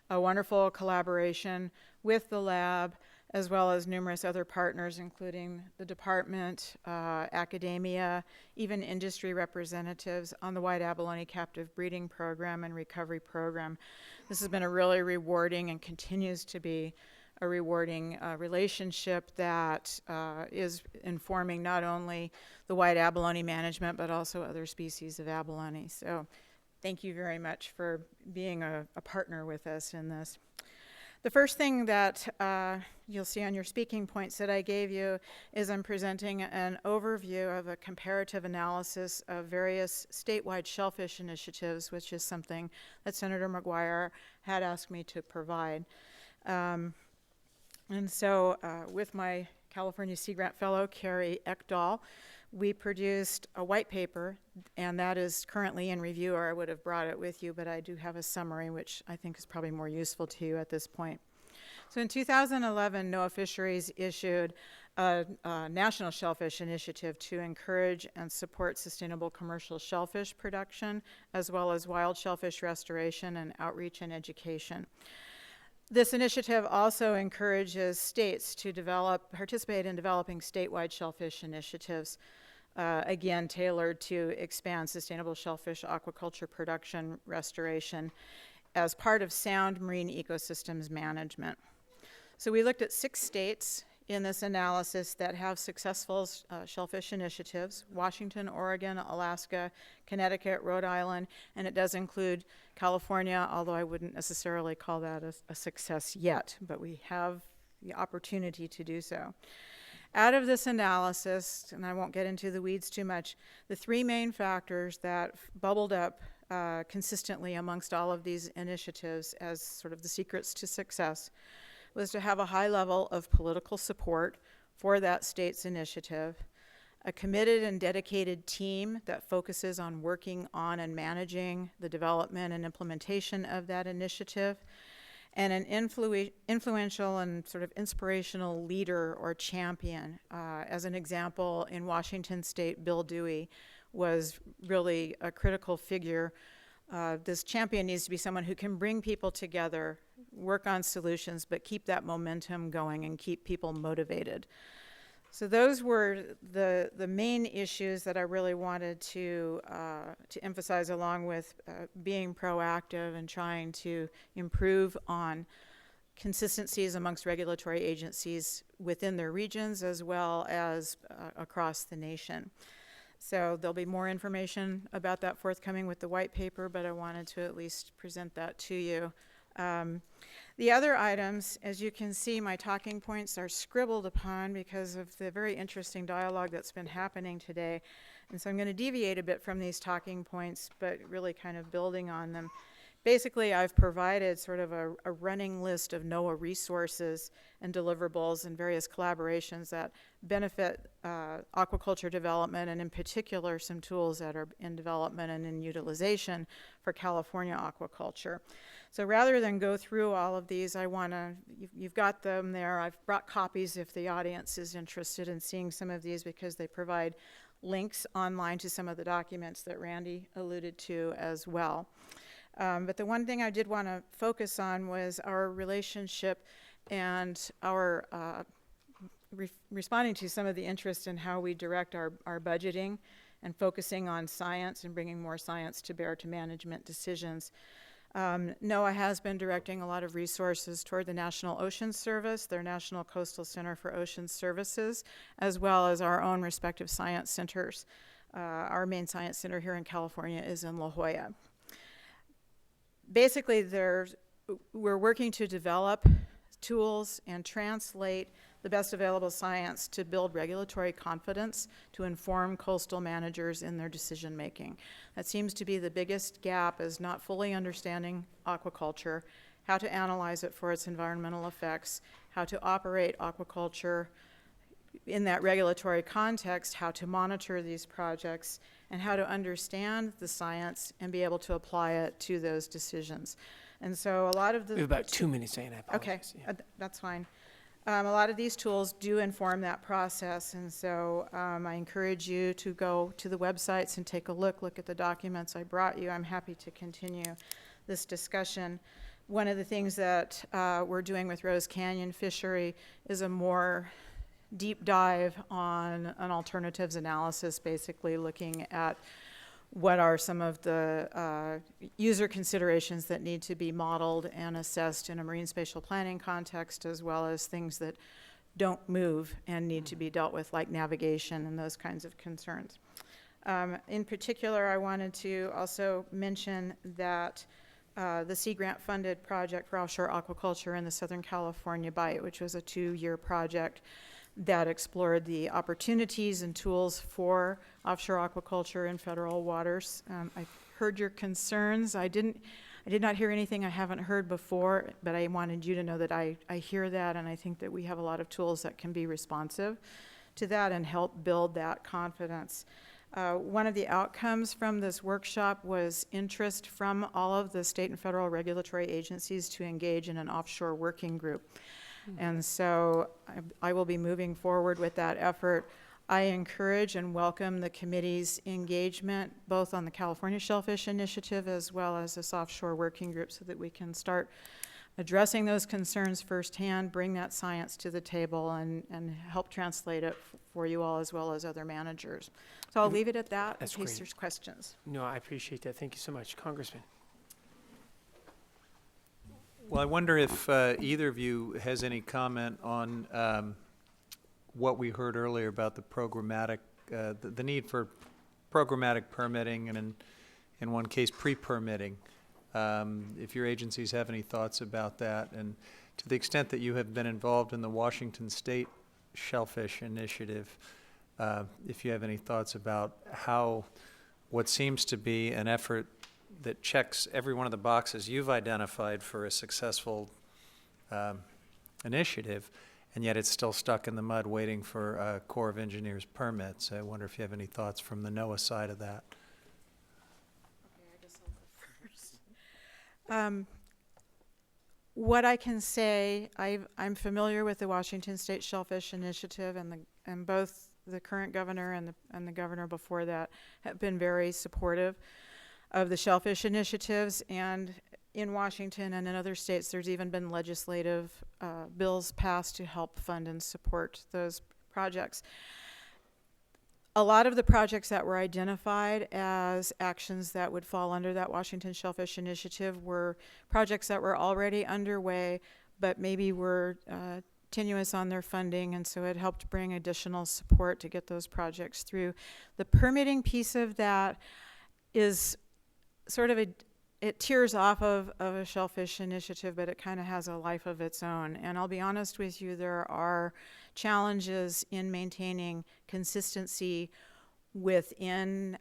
a wonderful collaboration with the lab, as well as numerous other partners, including the department, academia, even industry representatives on the white abalone captive breeding program and recovery program. This has been a really rewarding and continues to be a rewarding relationship that is informing not only the white abalone management, but also other species of abalone. So thank you very much for being a partner with us in this. The first thing that you'll see on your speaking points that I gave you is I'm presenting an overview of a comparative analysis of various statewide shellfish initiatives, which is something that Senator McGuire had asked me to provide. And so with my California Sea Grant Fellow, Carrie Ekdahl, we produced a white paper, and that is currently in review, or I would have brought it with you, but I do have a summary, which I think is probably more useful to you at this point. So in 2011, NOAA Fisheries issued a national shellfish initiative to encourage and support sustainable commercial shellfish production, as well as wild shellfish restoration and outreach and education. This initiative also encourages states to participate in developing statewide shellfish initiatives, again, tailored to expand sustainable shellfish aquaculture production restoration as part of sound marine ecosystems management. So we looked at 6 states in this analysis that have successful shellfish initiatives: Washington, Oregon, Alaska, Connecticut, Rhode Island, and it does include California, although I wouldn't necessarily call that a success yet, but we have the opportunity to do so. Out of this analysis, and I won't get into the weeds too much, the 3 main factors that bubbled up consistently amongst all of these initiatives as sort of the secrets to success was to have a high level of political support for that state's initiative, a committed and dedicated team that focuses on working on and managing the development and implementation of that initiative, and an influential and sort of inspirational leader or champion. As an example, in Washington State, Bill Dewey was really a critical figure. This champion needs to be someone who can bring people together, work on solutions, but keep that momentum going and keep people motivated. So those were the main issues that I really wanted to emphasize, along with being proactive and trying to improve on consistencies amongst regulatory agencies within their regions as well as across the nation. So there'll be more information about that forthcoming with the white paper, but I wanted to at least present that to you. The other items, as you can see, my talking points are scribbled upon because of the very interesting dialogue that's been happening today. And so I'm going to deviate a bit from these talking points, but really kind of building on them. Basically, I've provided sort of a running list of NOAA resources and deliverables and various collaborations that benefit aquaculture development, and in particular some tools that are in development and in utilization for California aquaculture. So rather than go through all of these, I want to, you've got them there. I've brought copies if the audience is interested in seeing some of these, because they provide links online to some of the documents that Randy alluded to as well. But the one thing I did want to focus on was our relationship and our responding to some of the interest in how we direct our budgeting and focusing on science and bringing more science to bear to management decisions. NOAA has been directing a lot of resources toward the National Ocean Service, their National Coastal Center for Ocean Services, as well as our own respective science centers. Our main science center here in California is in La Jolla. Basically, we're working to develop tools and translate the best available science to build regulatory confidence to inform coastal managers in their decision making. That seems to be the biggest gap, is not fully understanding aquaculture, how to analyze it for its environmental effects, how to operate aquaculture in that regulatory context, how to monitor these projects, and how to understand the science and be able to apply it to those decisions. And so a lot of the— We have about 2 minutes, Anne, I apologize. Okay, that's fine. A lot of these tools do inform that process, and so I encourage you to go to the websites and take a look at the documents I brought you. I'm happy to continue this discussion. One of the things that we're doing with Rose Canyon Fishery is a more deep dive on an alternatives analysis, basically looking at what are some of the user considerations that need to be modeled and assessed in a marine spatial planning context, as well as things that don't move and need to be dealt with, like navigation and those kinds of concerns. In particular, I wanted to also mention that the Sea Grant funded project for offshore aquaculture in the Southern California Bight, which was a 2-year project that explored the opportunities and tools for offshore aquaculture in federal waters. I heard your concerns. I did not hear anything I haven't heard before, but I wanted you to know that I hear that, and I think that we have a lot of tools that can be responsive to that and help build that confidence. One of the outcomes from this workshop was interest from all of the state and federal regulatory agencies to engage in an offshore working group. And so I will be moving forward with that effort. I encourage and welcome the committee's engagement both on the California Shellfish Initiative as well as this offshore working group, so that we can start addressing those concerns firsthand, bring that science to the table, and help translate it for you all as well as other managers. So I'll leave it at that in case there's questions. No, I appreciate that. Thank you so much. Congressman. Well, I wonder if either of you has any comment on what we heard earlier about the programmatic, the need for programmatic permitting, and in one case pre-permitting. If your agencies have any thoughts about that, and to the extent that you have been involved in the Washington State Shellfish Initiative, if you have any thoughts about how what seems to be an effort that checks every one of the boxes you've identified for a successful initiative, and yet it's still stuck in the mud waiting for Corps of Engineers permits. I wonder if you have any thoughts from the NOAA side of that. Okay, I guess I'll go first. What I can say, I'm familiar with the Washington State Shellfish Initiative, and both the current governor and the governor before that have been very supportive of the shellfish initiatives. And in Washington and in other states, there's even been legislative bills passed to help fund and support those projects. A lot of the projects that were identified as actions that would fall under that Washington Shellfish Initiative were projects that were already underway, but maybe were tenuous on their funding, and so it helped bring additional support to get those projects through. The permitting piece of that is sort of it tears off of a shellfish initiative, but it kind of has a life of its own. And I'll be honest with you, there are challenges in maintaining consistency within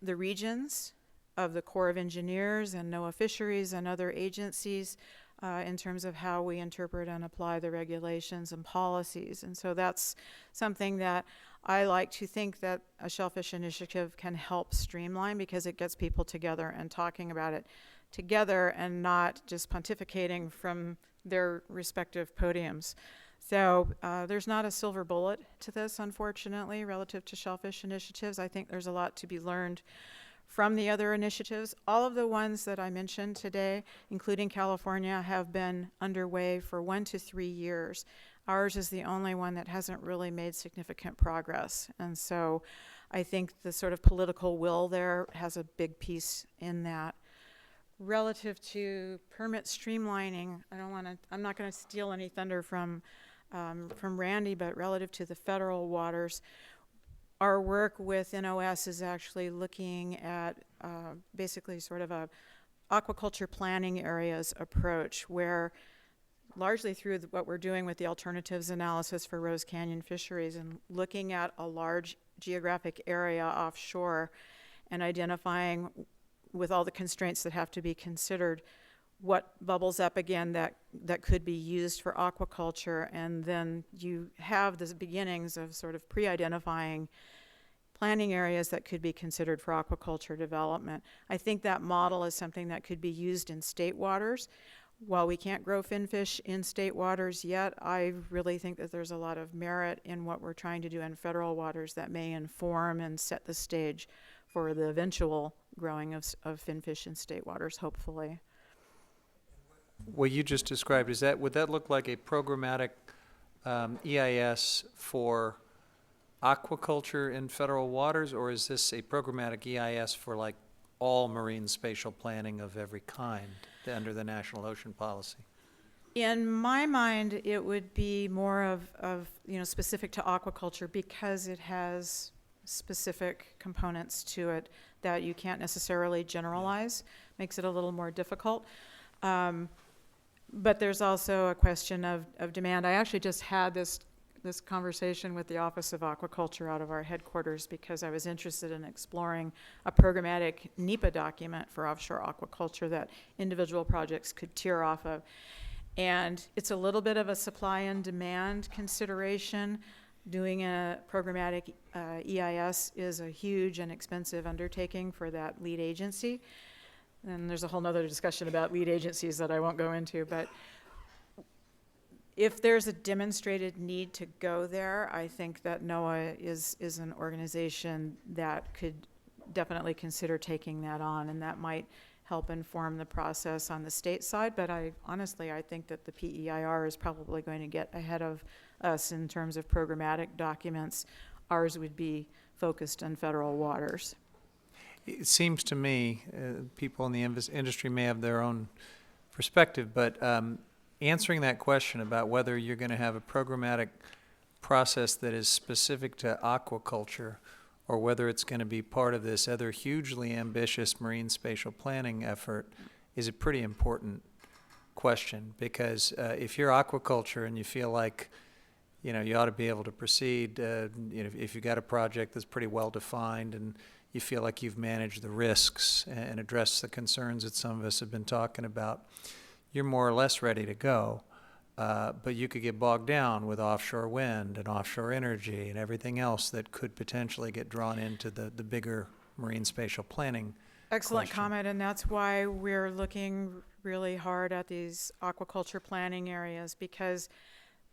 the regions of the Corps of Engineers and NOAA Fisheries and other agencies in terms of how we interpret and apply the regulations and policies. And so that's something that I like to think that a shellfish initiative can help streamline, because it gets people together and talking about it together and not just pontificating from their respective podiums. So there's not a silver bullet to this, unfortunately, relative to shellfish initiatives. I think there's a lot to be learned from the other initiatives. All of the ones that I mentioned today, including California, have been underway for 1 to 3 years. Ours is the only one that hasn't really made significant progress. And so I think the sort of political will there has a big piece in that. Relative to permit streamlining, I'm not going to steal any thunder from Randy, but relative to the federal waters, our work with NOS is actually looking at basically sort of a aquaculture planning areas approach, where largely through what we're doing with the alternatives analysis for Rose Canyon Fisheries and looking at a large geographic area offshore and identifying, with all the constraints that have to be considered, what bubbles up again that could be used for aquaculture. And then you have the beginnings of sort of pre-identifying planning areas that could be considered for aquaculture development. I think that model is something that could be used in state waters. While we can't grow finfish in state waters yet, I really think that there's a lot of merit in what we're trying to do in federal waters that may inform and set the stage for the eventual growing of finfish in state waters, hopefully. What you just described, would that look like a programmatic EIS for aquaculture in federal waters, or is this a programmatic EIS for like all marine spatial planning of every kind under the National Ocean Policy? In my mind, it would be more of specific to aquaculture because it has specific components to it that you can't necessarily generalize. Makes it a little more difficult. But there's also a question of demand. I actually just had this conversation with the Office of Aquaculture out of our headquarters because I was interested in exploring a programmatic NEPA document for offshore aquaculture that individual projects could tier off of. And it's a little bit of a supply and demand consideration. Doing a programmatic EIS is a huge and expensive undertaking for that lead agency. And there's a whole nother discussion about lead agencies that I won't go into, but if there's a demonstrated need to go there, I think that NOAA is an organization that could definitely consider taking that on, and that might help inform the process on the state side. But honestly, I think that the PEIR is probably going to get ahead of us in terms of programmatic documents. Ours would be focused on federal waters. It seems to me, people in the industry may have their own perspective, but answering that question about whether you're going to have a programmatic process that is specific to aquaculture or whether it's going to be part of this other hugely ambitious marine spatial planning effort is a pretty important question, because if you're aquaculture and you feel like you ought to be able to proceed, if you've got a project that's pretty well defined and you feel like you've managed the risks and addressed the concerns that some of us have been talking about, you're more or less ready to go. But you could get bogged down with offshore wind and offshore energy and everything else that could potentially get drawn into the bigger marine spatial planning. Excellent question. comment, and that's why we're looking really hard at these aquaculture planning areas, because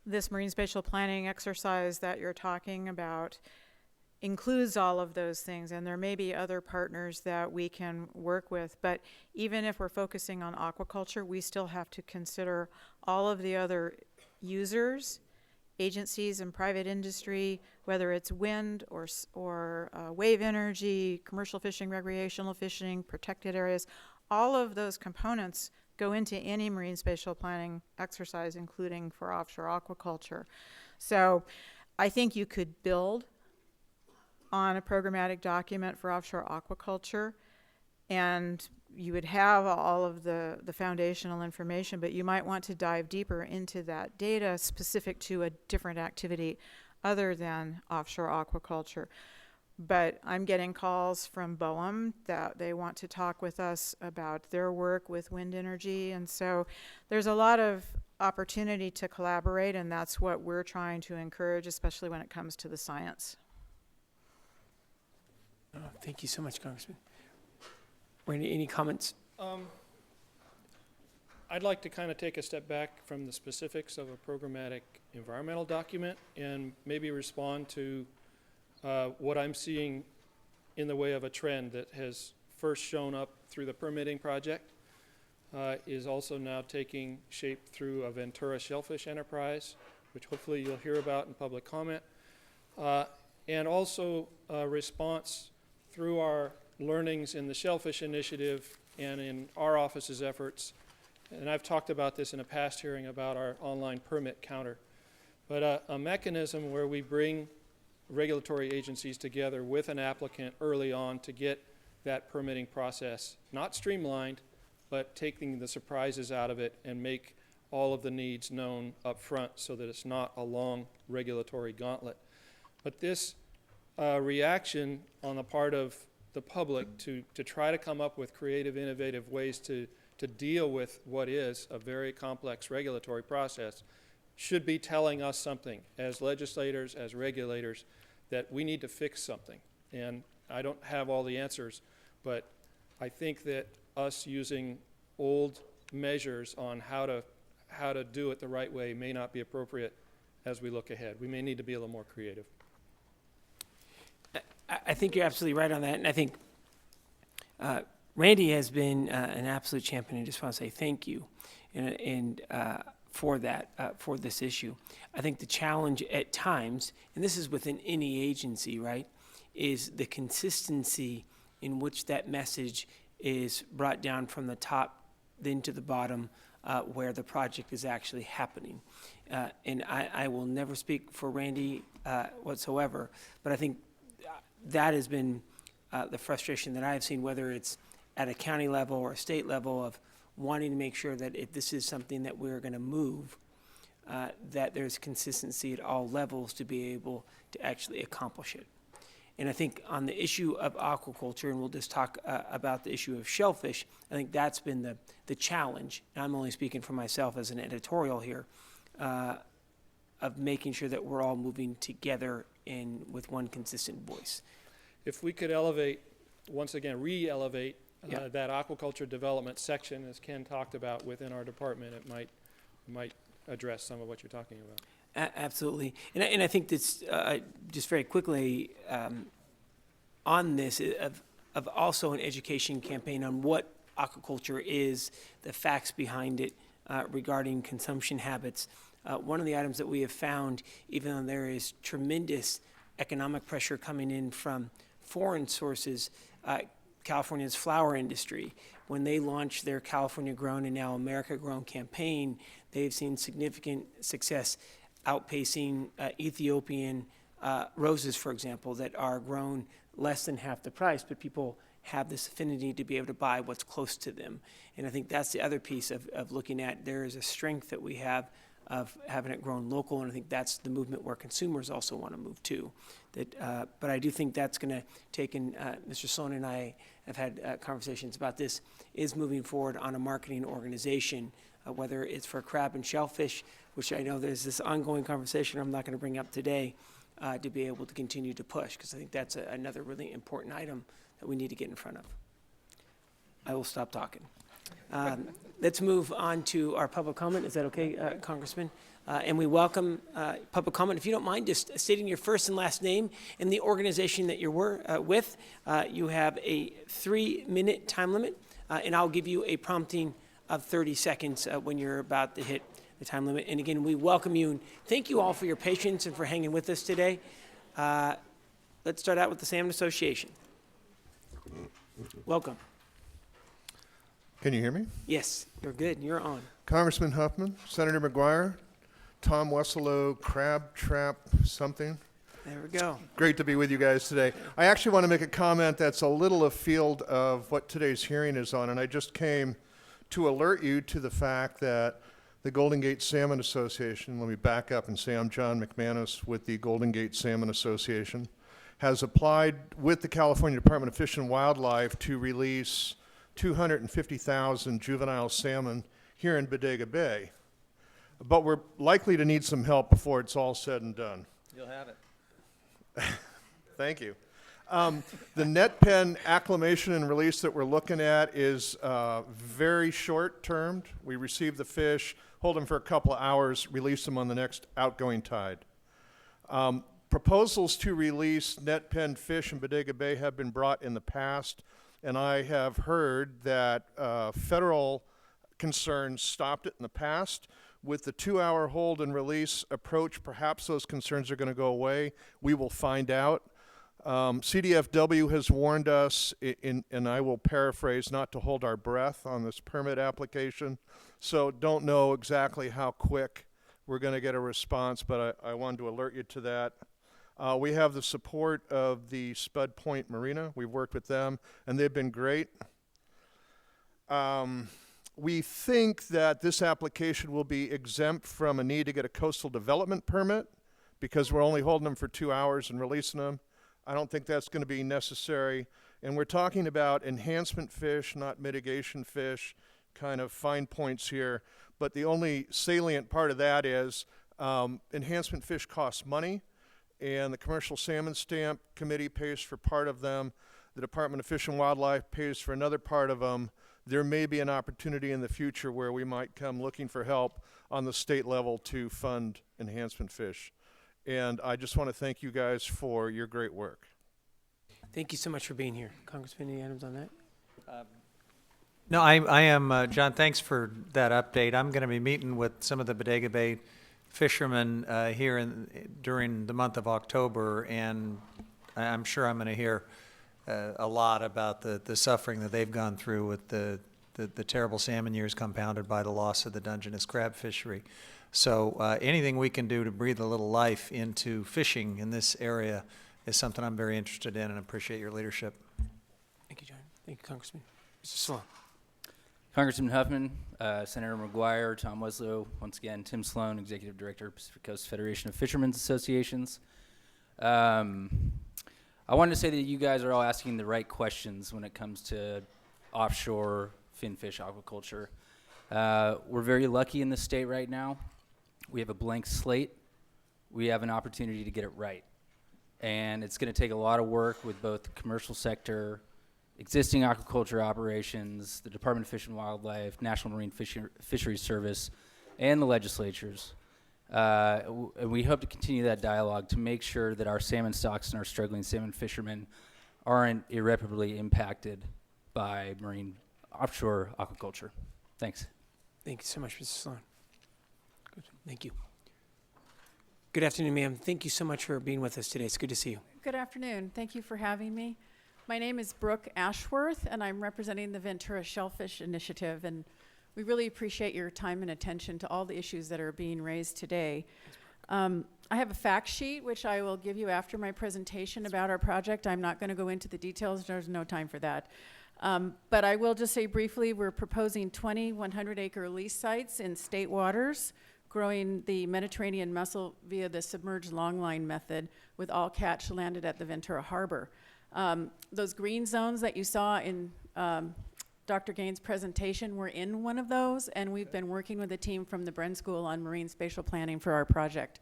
this marine spatial planning exercise that you're talking about includes all of those things, and there may be other partners that we can work with. But even if we're focusing on aquaculture, we still have to consider all of the other users, agencies and private industry, whether it's wind or wave energy, commercial fishing, recreational fishing, protected areas. All of those components go into any marine spatial planning exercise, including for offshore aquaculture. So I think you could build on a programmatic document for offshore aquaculture, and you would have all of the foundational information, but you might want to dive deeper into that data specific to a different activity other than offshore aquaculture. But I'm getting calls from BOEM that they want to talk with us about their work with wind energy, and so there's a lot of opportunity to collaborate, and that's what we're trying to encourage, especially when it comes to the science. Oh, thank you so much, Congressman. Randy, any comments? I'd like to kind of take a step back from the specifics of a programmatic environmental document and maybe respond to what I'm seeing in the way of a trend that has first shown up through the permitting project, is also now taking shape through a Ventura shellfish enterprise, which hopefully you'll hear about in public comment, and also a response through our learnings in the Shellfish Initiative and in our office's efforts. And I've talked about this in a past hearing about our online permit counter. But a mechanism where we bring regulatory agencies together with an applicant early on to get that permitting process not streamlined, but taking the surprises out of it and make all of the needs known up front so that it's not a long regulatory gauntlet. But this reaction on the part of the public to try to come up with creative, innovative ways to deal with what is a very complex regulatory process should be telling us something as legislators, as regulators, that we need to fix something. And I don't have all the answers, but I think that us using old measures on how to do it the right way may not be appropriate as we look ahead. We may need to be a little more creative. I think you're absolutely right on that, and I think Randy has been an absolute champion. I just want to say thank you, and for that, for this issue. I think the challenge at times, and this is within any agency, right, is the consistency in which that message is brought down from the top then to the bottom where the project is actually happening. And I will never speak for Randy whatsoever, but I think that has been the frustration that I've seen, whether it's at a county level or a state level, of wanting to make sure that if this is something that we're going to move, that there's consistency at all levels to be able to actually accomplish it. And I think on the issue of aquaculture, and we'll just talk about the issue of shellfish, I think that's been the challenge. And I'm only speaking for myself as an editorial here, of making sure that we're all moving together in with one consistent voice. If we could elevate, once again, re-elevate that aquaculture development section, as Ken talked about within our department, it might address some of what you're talking about. Absolutely. And I think that's, just very quickly, on this, of also an education campaign on what aquaculture is, the facts behind it regarding consumption habits. One of the items that we have found, even though there is tremendous economic pressure coming in from foreign sources, California's flower industry, when they launched their California Grown and now America Grown campaign, they've seen significant success outpacing Ethiopian roses, for example, that are grown less than half the price, but people have this affinity to be able to buy what's close to them. And I think that's the other piece of looking at, there is a strength that we have of having it grown local, and I think that's the movement where consumers also want to move to. But I do think that's going to take, and Mr. Sloan and I have had conversations about this, is moving forward on a marketing organization, whether it's for crab and shellfish, which I know there's this ongoing conversation I'm not going to bring up today, to be able to continue to push, because I think that's another really important item that we need to get in front of. I will stop talking. Let's move on to our public comment. Is that okay, Congressman? And we welcome public comment. If you don't mind just stating your first and last name and the organization that you're with. You have a 3-minute time limit, and I'll give you a prompting of 30 seconds when you're about to hit the time limit. And again, we welcome you and thank you all for your patience and for hanging with us today. Let's start out with the Salmon Association. Welcome. Can you hear me? Yes, you're good. You're on. Congressman Huffman, Senator McGuire, Tom Wesselow, Crab Trap something. There we go. Great to be with you guys today. I actually want to make a comment that's a little afield of what today's hearing is on, and I just came to alert you to the fact that the Golden Gate Salmon Association, let me back up and say I'm John McManus with the Golden Gate Salmon Association, has applied with the California Department of Fish and Wildlife to release 250,000 juvenile salmon here in Bodega Bay. But we're likely to need some help before it's all said and done. You'll have it. Thank you. The net pen acclimation and release that we're looking at is very short-termed. We receive the fish, hold them for a couple of hours, release them on the next outgoing tide. Proposals to release net pen fish in Bodega Bay have been brought in the past, and I have heard that federal concerns stopped it in the past. With the 2-hour hold and release approach, perhaps those concerns are going to go away. We will find out. CDFW has warned us, and I will paraphrase, not to hold our breath on this permit application. So don't know exactly how quick we're going to get a response, but I wanted to alert you to that. We have the support of the Spud Point Marina. We've worked with them, and they've been great. We think that this application will be exempt from a need to get a coastal development permit because we're only holding them for 2 hours and releasing them. I don't think that's going to be necessary. And we're talking about enhancement fish, not mitigation fish, kind of fine points here. But the only salient part of that is enhancement fish costs money, and the Commercial Salmon Stamp Committee pays for part of them. The Department of Fish and Wildlife pays for another part of them. There may be an opportunity in the future where we might come looking for help on the state level to fund enhancement fish. And I just want to thank you guys for your great work. Thank you so much for being here. Congressman, any items on that? No, I am, John, thanks for that update. I'm going to be meeting with some of the Bodega Bay fishermen here during the month of October, and I'm sure I'm going to hear a lot about the suffering that they've gone through with the terrible salmon years compounded by the loss of the Dungeness crab fishery. So anything we can do to breathe a little life into fishing in this area is something I'm very interested in and appreciate your leadership. Thank you, John. Thank you, Congressman. Mr. Sloan. Congressman Huffman, Senator McGuire, Tom Weslow, once again, Tim Sloan, Executive Director, Pacific Coast Federation of Fishermen's Associations. I wanted to say that you guys are all asking the right questions when it comes to offshore finfish aquaculture. We're very lucky in this state right now. We have a blank slate. We have an opportunity to get it right. And it's going to take a lot of work with both the commercial sector, existing aquaculture operations, the Department of Fish and Wildlife, National Marine Fisheries Service, and the legislatures. And we hope to continue that dialogue to make sure that our salmon stocks and our struggling salmon fishermen aren't irreparably impacted by marine offshore aquaculture. Thanks. Thank you so much, Mr. Sloan. Good. Thank you. Good afternoon, ma'am. Thank you so much for being with us today. It's good to see you. Good afternoon. Thank you for having me. My name is Brooke Ashworth, and I'm representing the Ventura Shellfish Initiative, and we really appreciate your time and attention to all the issues that are being raised today. I have a fact sheet, which I will give you after my presentation about our project. I'm not going to go into the details. There's no time for that. But I will just say briefly, we're proposing 20 100-acre lease sites in state waters, growing the Mediterranean mussel via the submerged longline method, with all catch landed at the Ventura Harbor. Those green zones that you saw in Dr. Gaines' presentation, we're in one of those, and we've been working with a team from the Bren School on marine spatial planning for our project.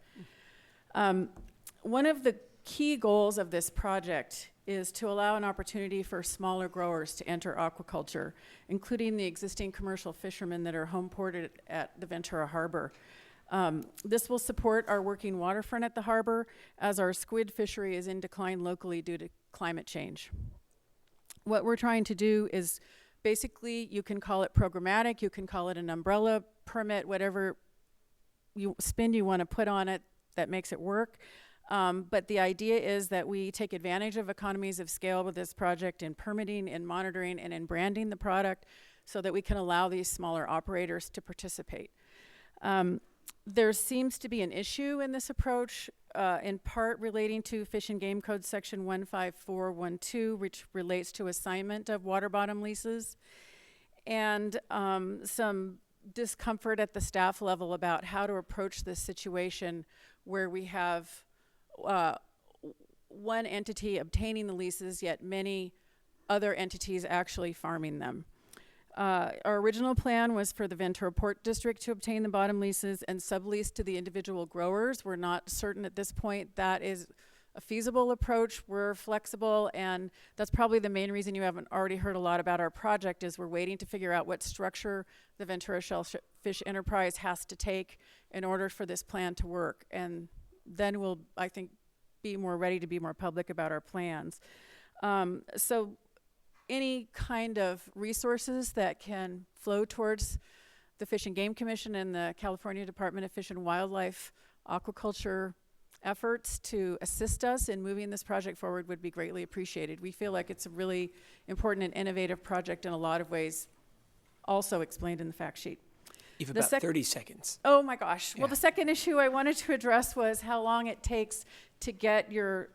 One of the key goals of this project is to allow an opportunity for smaller growers to enter aquaculture, including the existing commercial fishermen that are home ported at the Ventura Harbor. This will support our working waterfront at the harbor, as our squid fishery is in decline locally due to climate change. What we're trying to do is basically, you can call it programmatic, you can call it an umbrella permit, whatever spin you want to put on it that makes it work. But the idea is that we take advantage of economies of scale with this project in permitting, in monitoring, and in branding the product so that we can allow these smaller operators to participate. There seems to be an issue in this approach, in part relating to Fish and Game Code section 15412, which relates to assignment of water bottom leases, and some discomfort at the staff level about how to approach this situation where we have one entity obtaining the leases, yet many other entities actually farming them. Our original plan was for the Ventura Port District to obtain the bottom leases and sublease to the individual growers. We're not certain at this point that is a feasible approach. We're flexible, and that's probably the main reason you haven't already heard a lot about our project, is we're waiting to figure out what structure the Ventura Shellfish Enterprise has to take in order for this plan to work. And then we'll, I think, be more ready to be more public about our plans. So any kind of resources that can flow towards the Fish and Game Commission and the California Department of Fish and Wildlife aquaculture efforts to assist us in moving this project forward would be greatly appreciated. We feel like it's a really important and innovative project in a lot of ways, also explained in the fact sheet. You have The about 30 seconds. Oh my gosh. Yeah. Well, the second issue I wanted to address was how long it takes to get your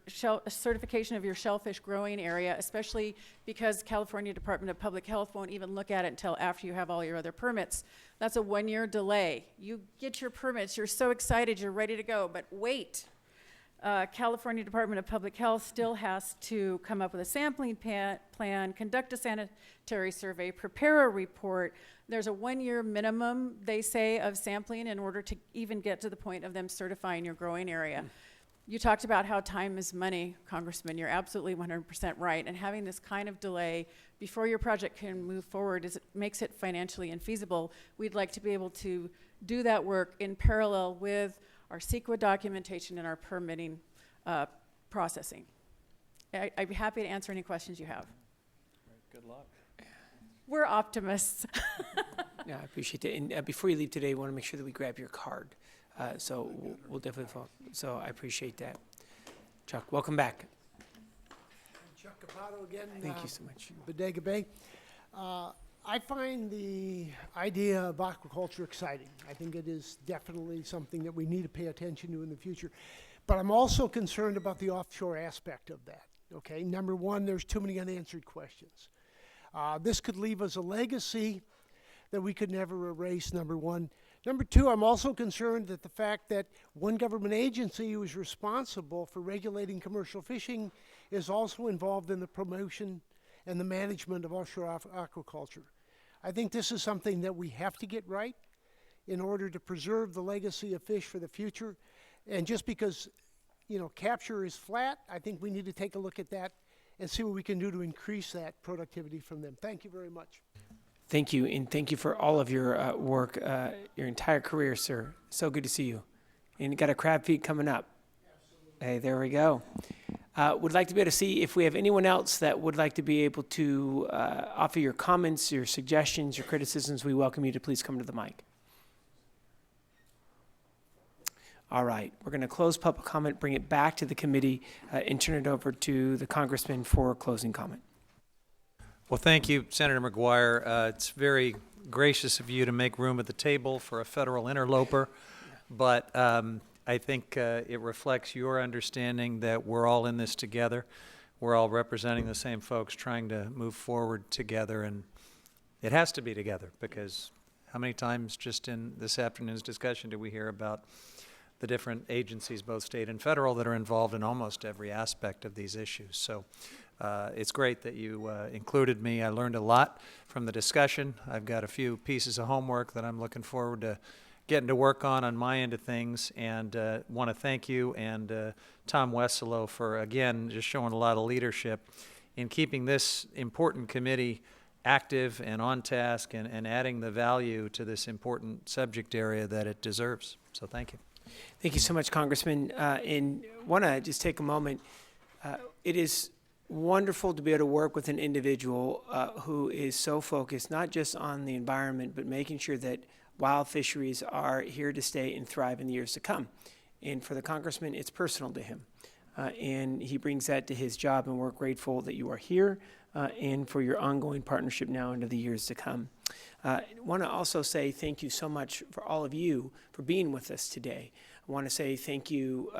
certification of your shellfish growing area, especially because California Department of Public Health won't even look at it until after you have all your other permits. That's a 1-year delay. You get your permits, you're so excited, you're ready to go, but wait. California Department of Public Health still has to come up with a sampling plan, conduct a sanitary survey, prepare a report. There's a 1-year minimum, they say, of sampling in order to even get to the point of them certifying your growing area. You talked about how time is money, Congressman. You're absolutely 100% right. And having this kind of delay before your project can move forward makes it financially infeasible. We'd like to be able to do that work in parallel with our CEQA documentation and our permitting processing. I'd be happy to answer any questions you have. Good luck. We're optimists. Yeah, I appreciate that. And before you leave today, I want to make sure that we grab your card. So we'll definitely follow. So I appreciate that. Chuck, welcome back. Chuck Capato again. Thank you so much. Bodega Bay. I find the idea of aquaculture exciting. I think it is definitely something that we need to pay attention to in the future. But I'm also concerned about the offshore aspect of that. Okay, number one, there's too many unanswered questions. This could leave us a legacy that we could never erase, number one. Number two, I'm also concerned that the fact that one government agency who is responsible for regulating commercial fishing is also involved in the promotion and the management of offshore aquaculture. I think this is something that we have to get right in order to preserve the legacy of fish for the future. And just because, capture is flat, I think we need to take a look at that and see what we can do to increase that productivity from them. Thank you very much. Thank you, and thank you for all of your work, your entire career, sir. So good to see you. And you got a crab feed coming up. Absolutely. Hey, there we go. Would like to be able to see if we have anyone else that would like to be able to offer your comments, your suggestions, your criticisms. We welcome you to please come to the mic. All right, we're going to close public comment, bring it back to the committee, and turn it over to the congressman for closing comment. Well, thank you, Senator McGuire. It's very gracious of you to make room at the table for a federal interloper, but I think it reflects your understanding that we're all in this together. We're all representing the same folks trying to move forward together, and it has to be together because how many times just in this afternoon's discussion did we hear about the different agencies, both state and federal, that are involved in almost every aspect of these issues. So it's great that you included me. I learned a lot from the discussion. I've got a few pieces of homework that I'm looking forward to getting to work on my end of things, and want to thank you and Tom Wesselo for, again, just showing a lot of leadership in keeping this important committee active and on task and adding the value to this important subject area that it deserves. So thank you. Thank you so much, Congressman. And want to just take a moment. It is wonderful to be able to work with an individual who is so focused not just on the environment, but making sure that wild fisheries are here to stay and thrive in the years to come. And for the congressman, it's personal to him. And he brings that to his job, and we're grateful that you are here and for your ongoing partnership now into the years to come. I want to also say thank you so much for all of you for being with us today. I want to say thank you,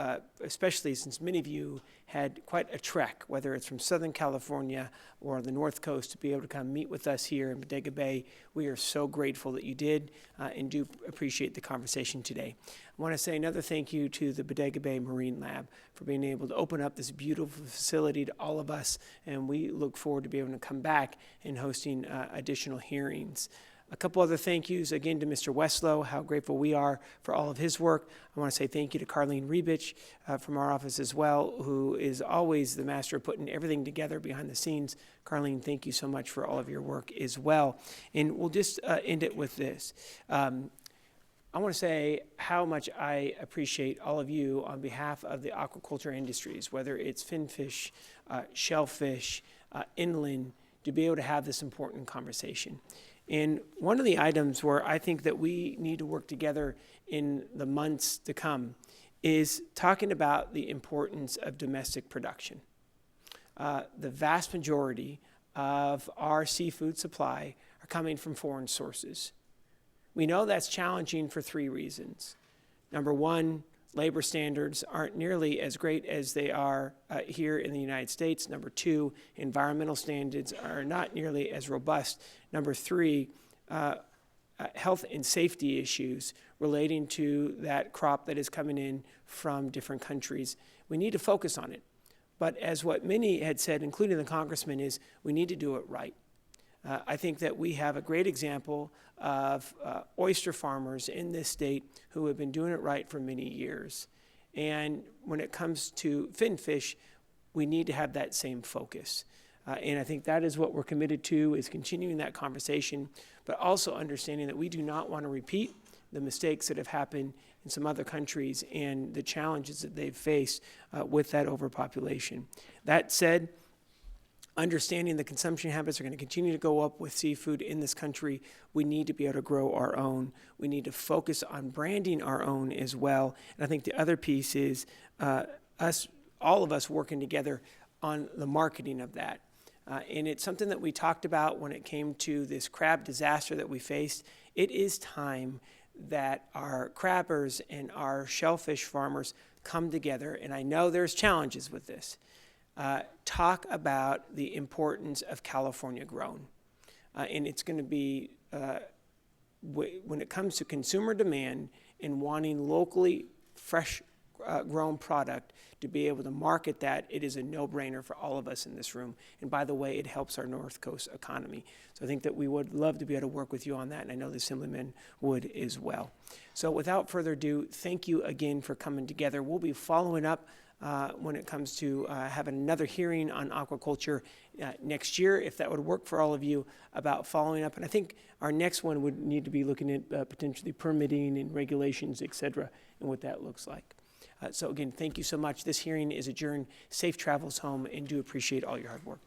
especially since many of you had quite a trek, whether it's from Southern California or the North Coast, to be able to come meet with us here in Bodega Bay. We are so grateful that you did and do appreciate the conversation today. I want to say another thank you to the Bodega Bay Marine Lab for being able to open up this beautiful facility to all of us, and we look forward to being able to come back and hosting additional hearings. A couple other thank yous, again, to Mr. Wesselo, how grateful we are for all of his work. I want to say thank you to Carlene Rebich from our office as well, who is always the master of putting everything together behind the scenes. Carlene, thank you so much for all of your work as well. And we'll just end it with this. I want to say how much I appreciate all of you on behalf of the aquaculture industries, whether it's finfish, shellfish, inland, to be able to have this important conversation. And one of the items where I think that we need to work together in the months to come is talking about the importance of domestic production. The vast majority of our seafood supply are coming from foreign sources. We know that's challenging for 3 reasons. Number one, labor standards aren't nearly as great as they are here in the United States. Number 2, environmental standards are not nearly as robust. Number 3, health and safety issues relating to that crop that is coming in from different countries. We need to focus on it. But as what many had said, including the congressman, is we need to do it right. I think that we have a great example of oyster farmers in this state who have been doing it right for many years. And when it comes to fin fish, we need to have that same focus. And I think that is what we're committed to, is continuing that conversation, but also understanding that we do not want to repeat the mistakes that have happened in some other countries and the challenges that they've faced with that overpopulation. That said, understanding the consumption habits are going to continue to go up with seafood in this country, we need to be able to grow our own. We need to focus on branding our own as well. And I think the other piece is all of us working together on the marketing of that. And it's something that we talked about when it came to this crab disaster that we faced. It is time that our crabbers and our shellfish farmers come together, and I know there's challenges with this. Talk about the importance of California grown. And it's going to be, when it comes to consumer demand and wanting locally fresh grown product, to be able to market that, it is a no-brainer for all of us in this room. And by the way, it helps our North Coast economy. So I think that we would love to be able to work with you on that, and I know the Assemblyman would as well. So without further ado, thank you again for coming together. We'll be following up when it comes to having another hearing on aquaculture next year, if that would work for all of you, about following up. And I think our next one would need to be looking at potentially permitting and regulations, et cetera, and what that looks like. So again, thank you so much. This hearing is adjourned. Safe travels home, and do appreciate all your hard work.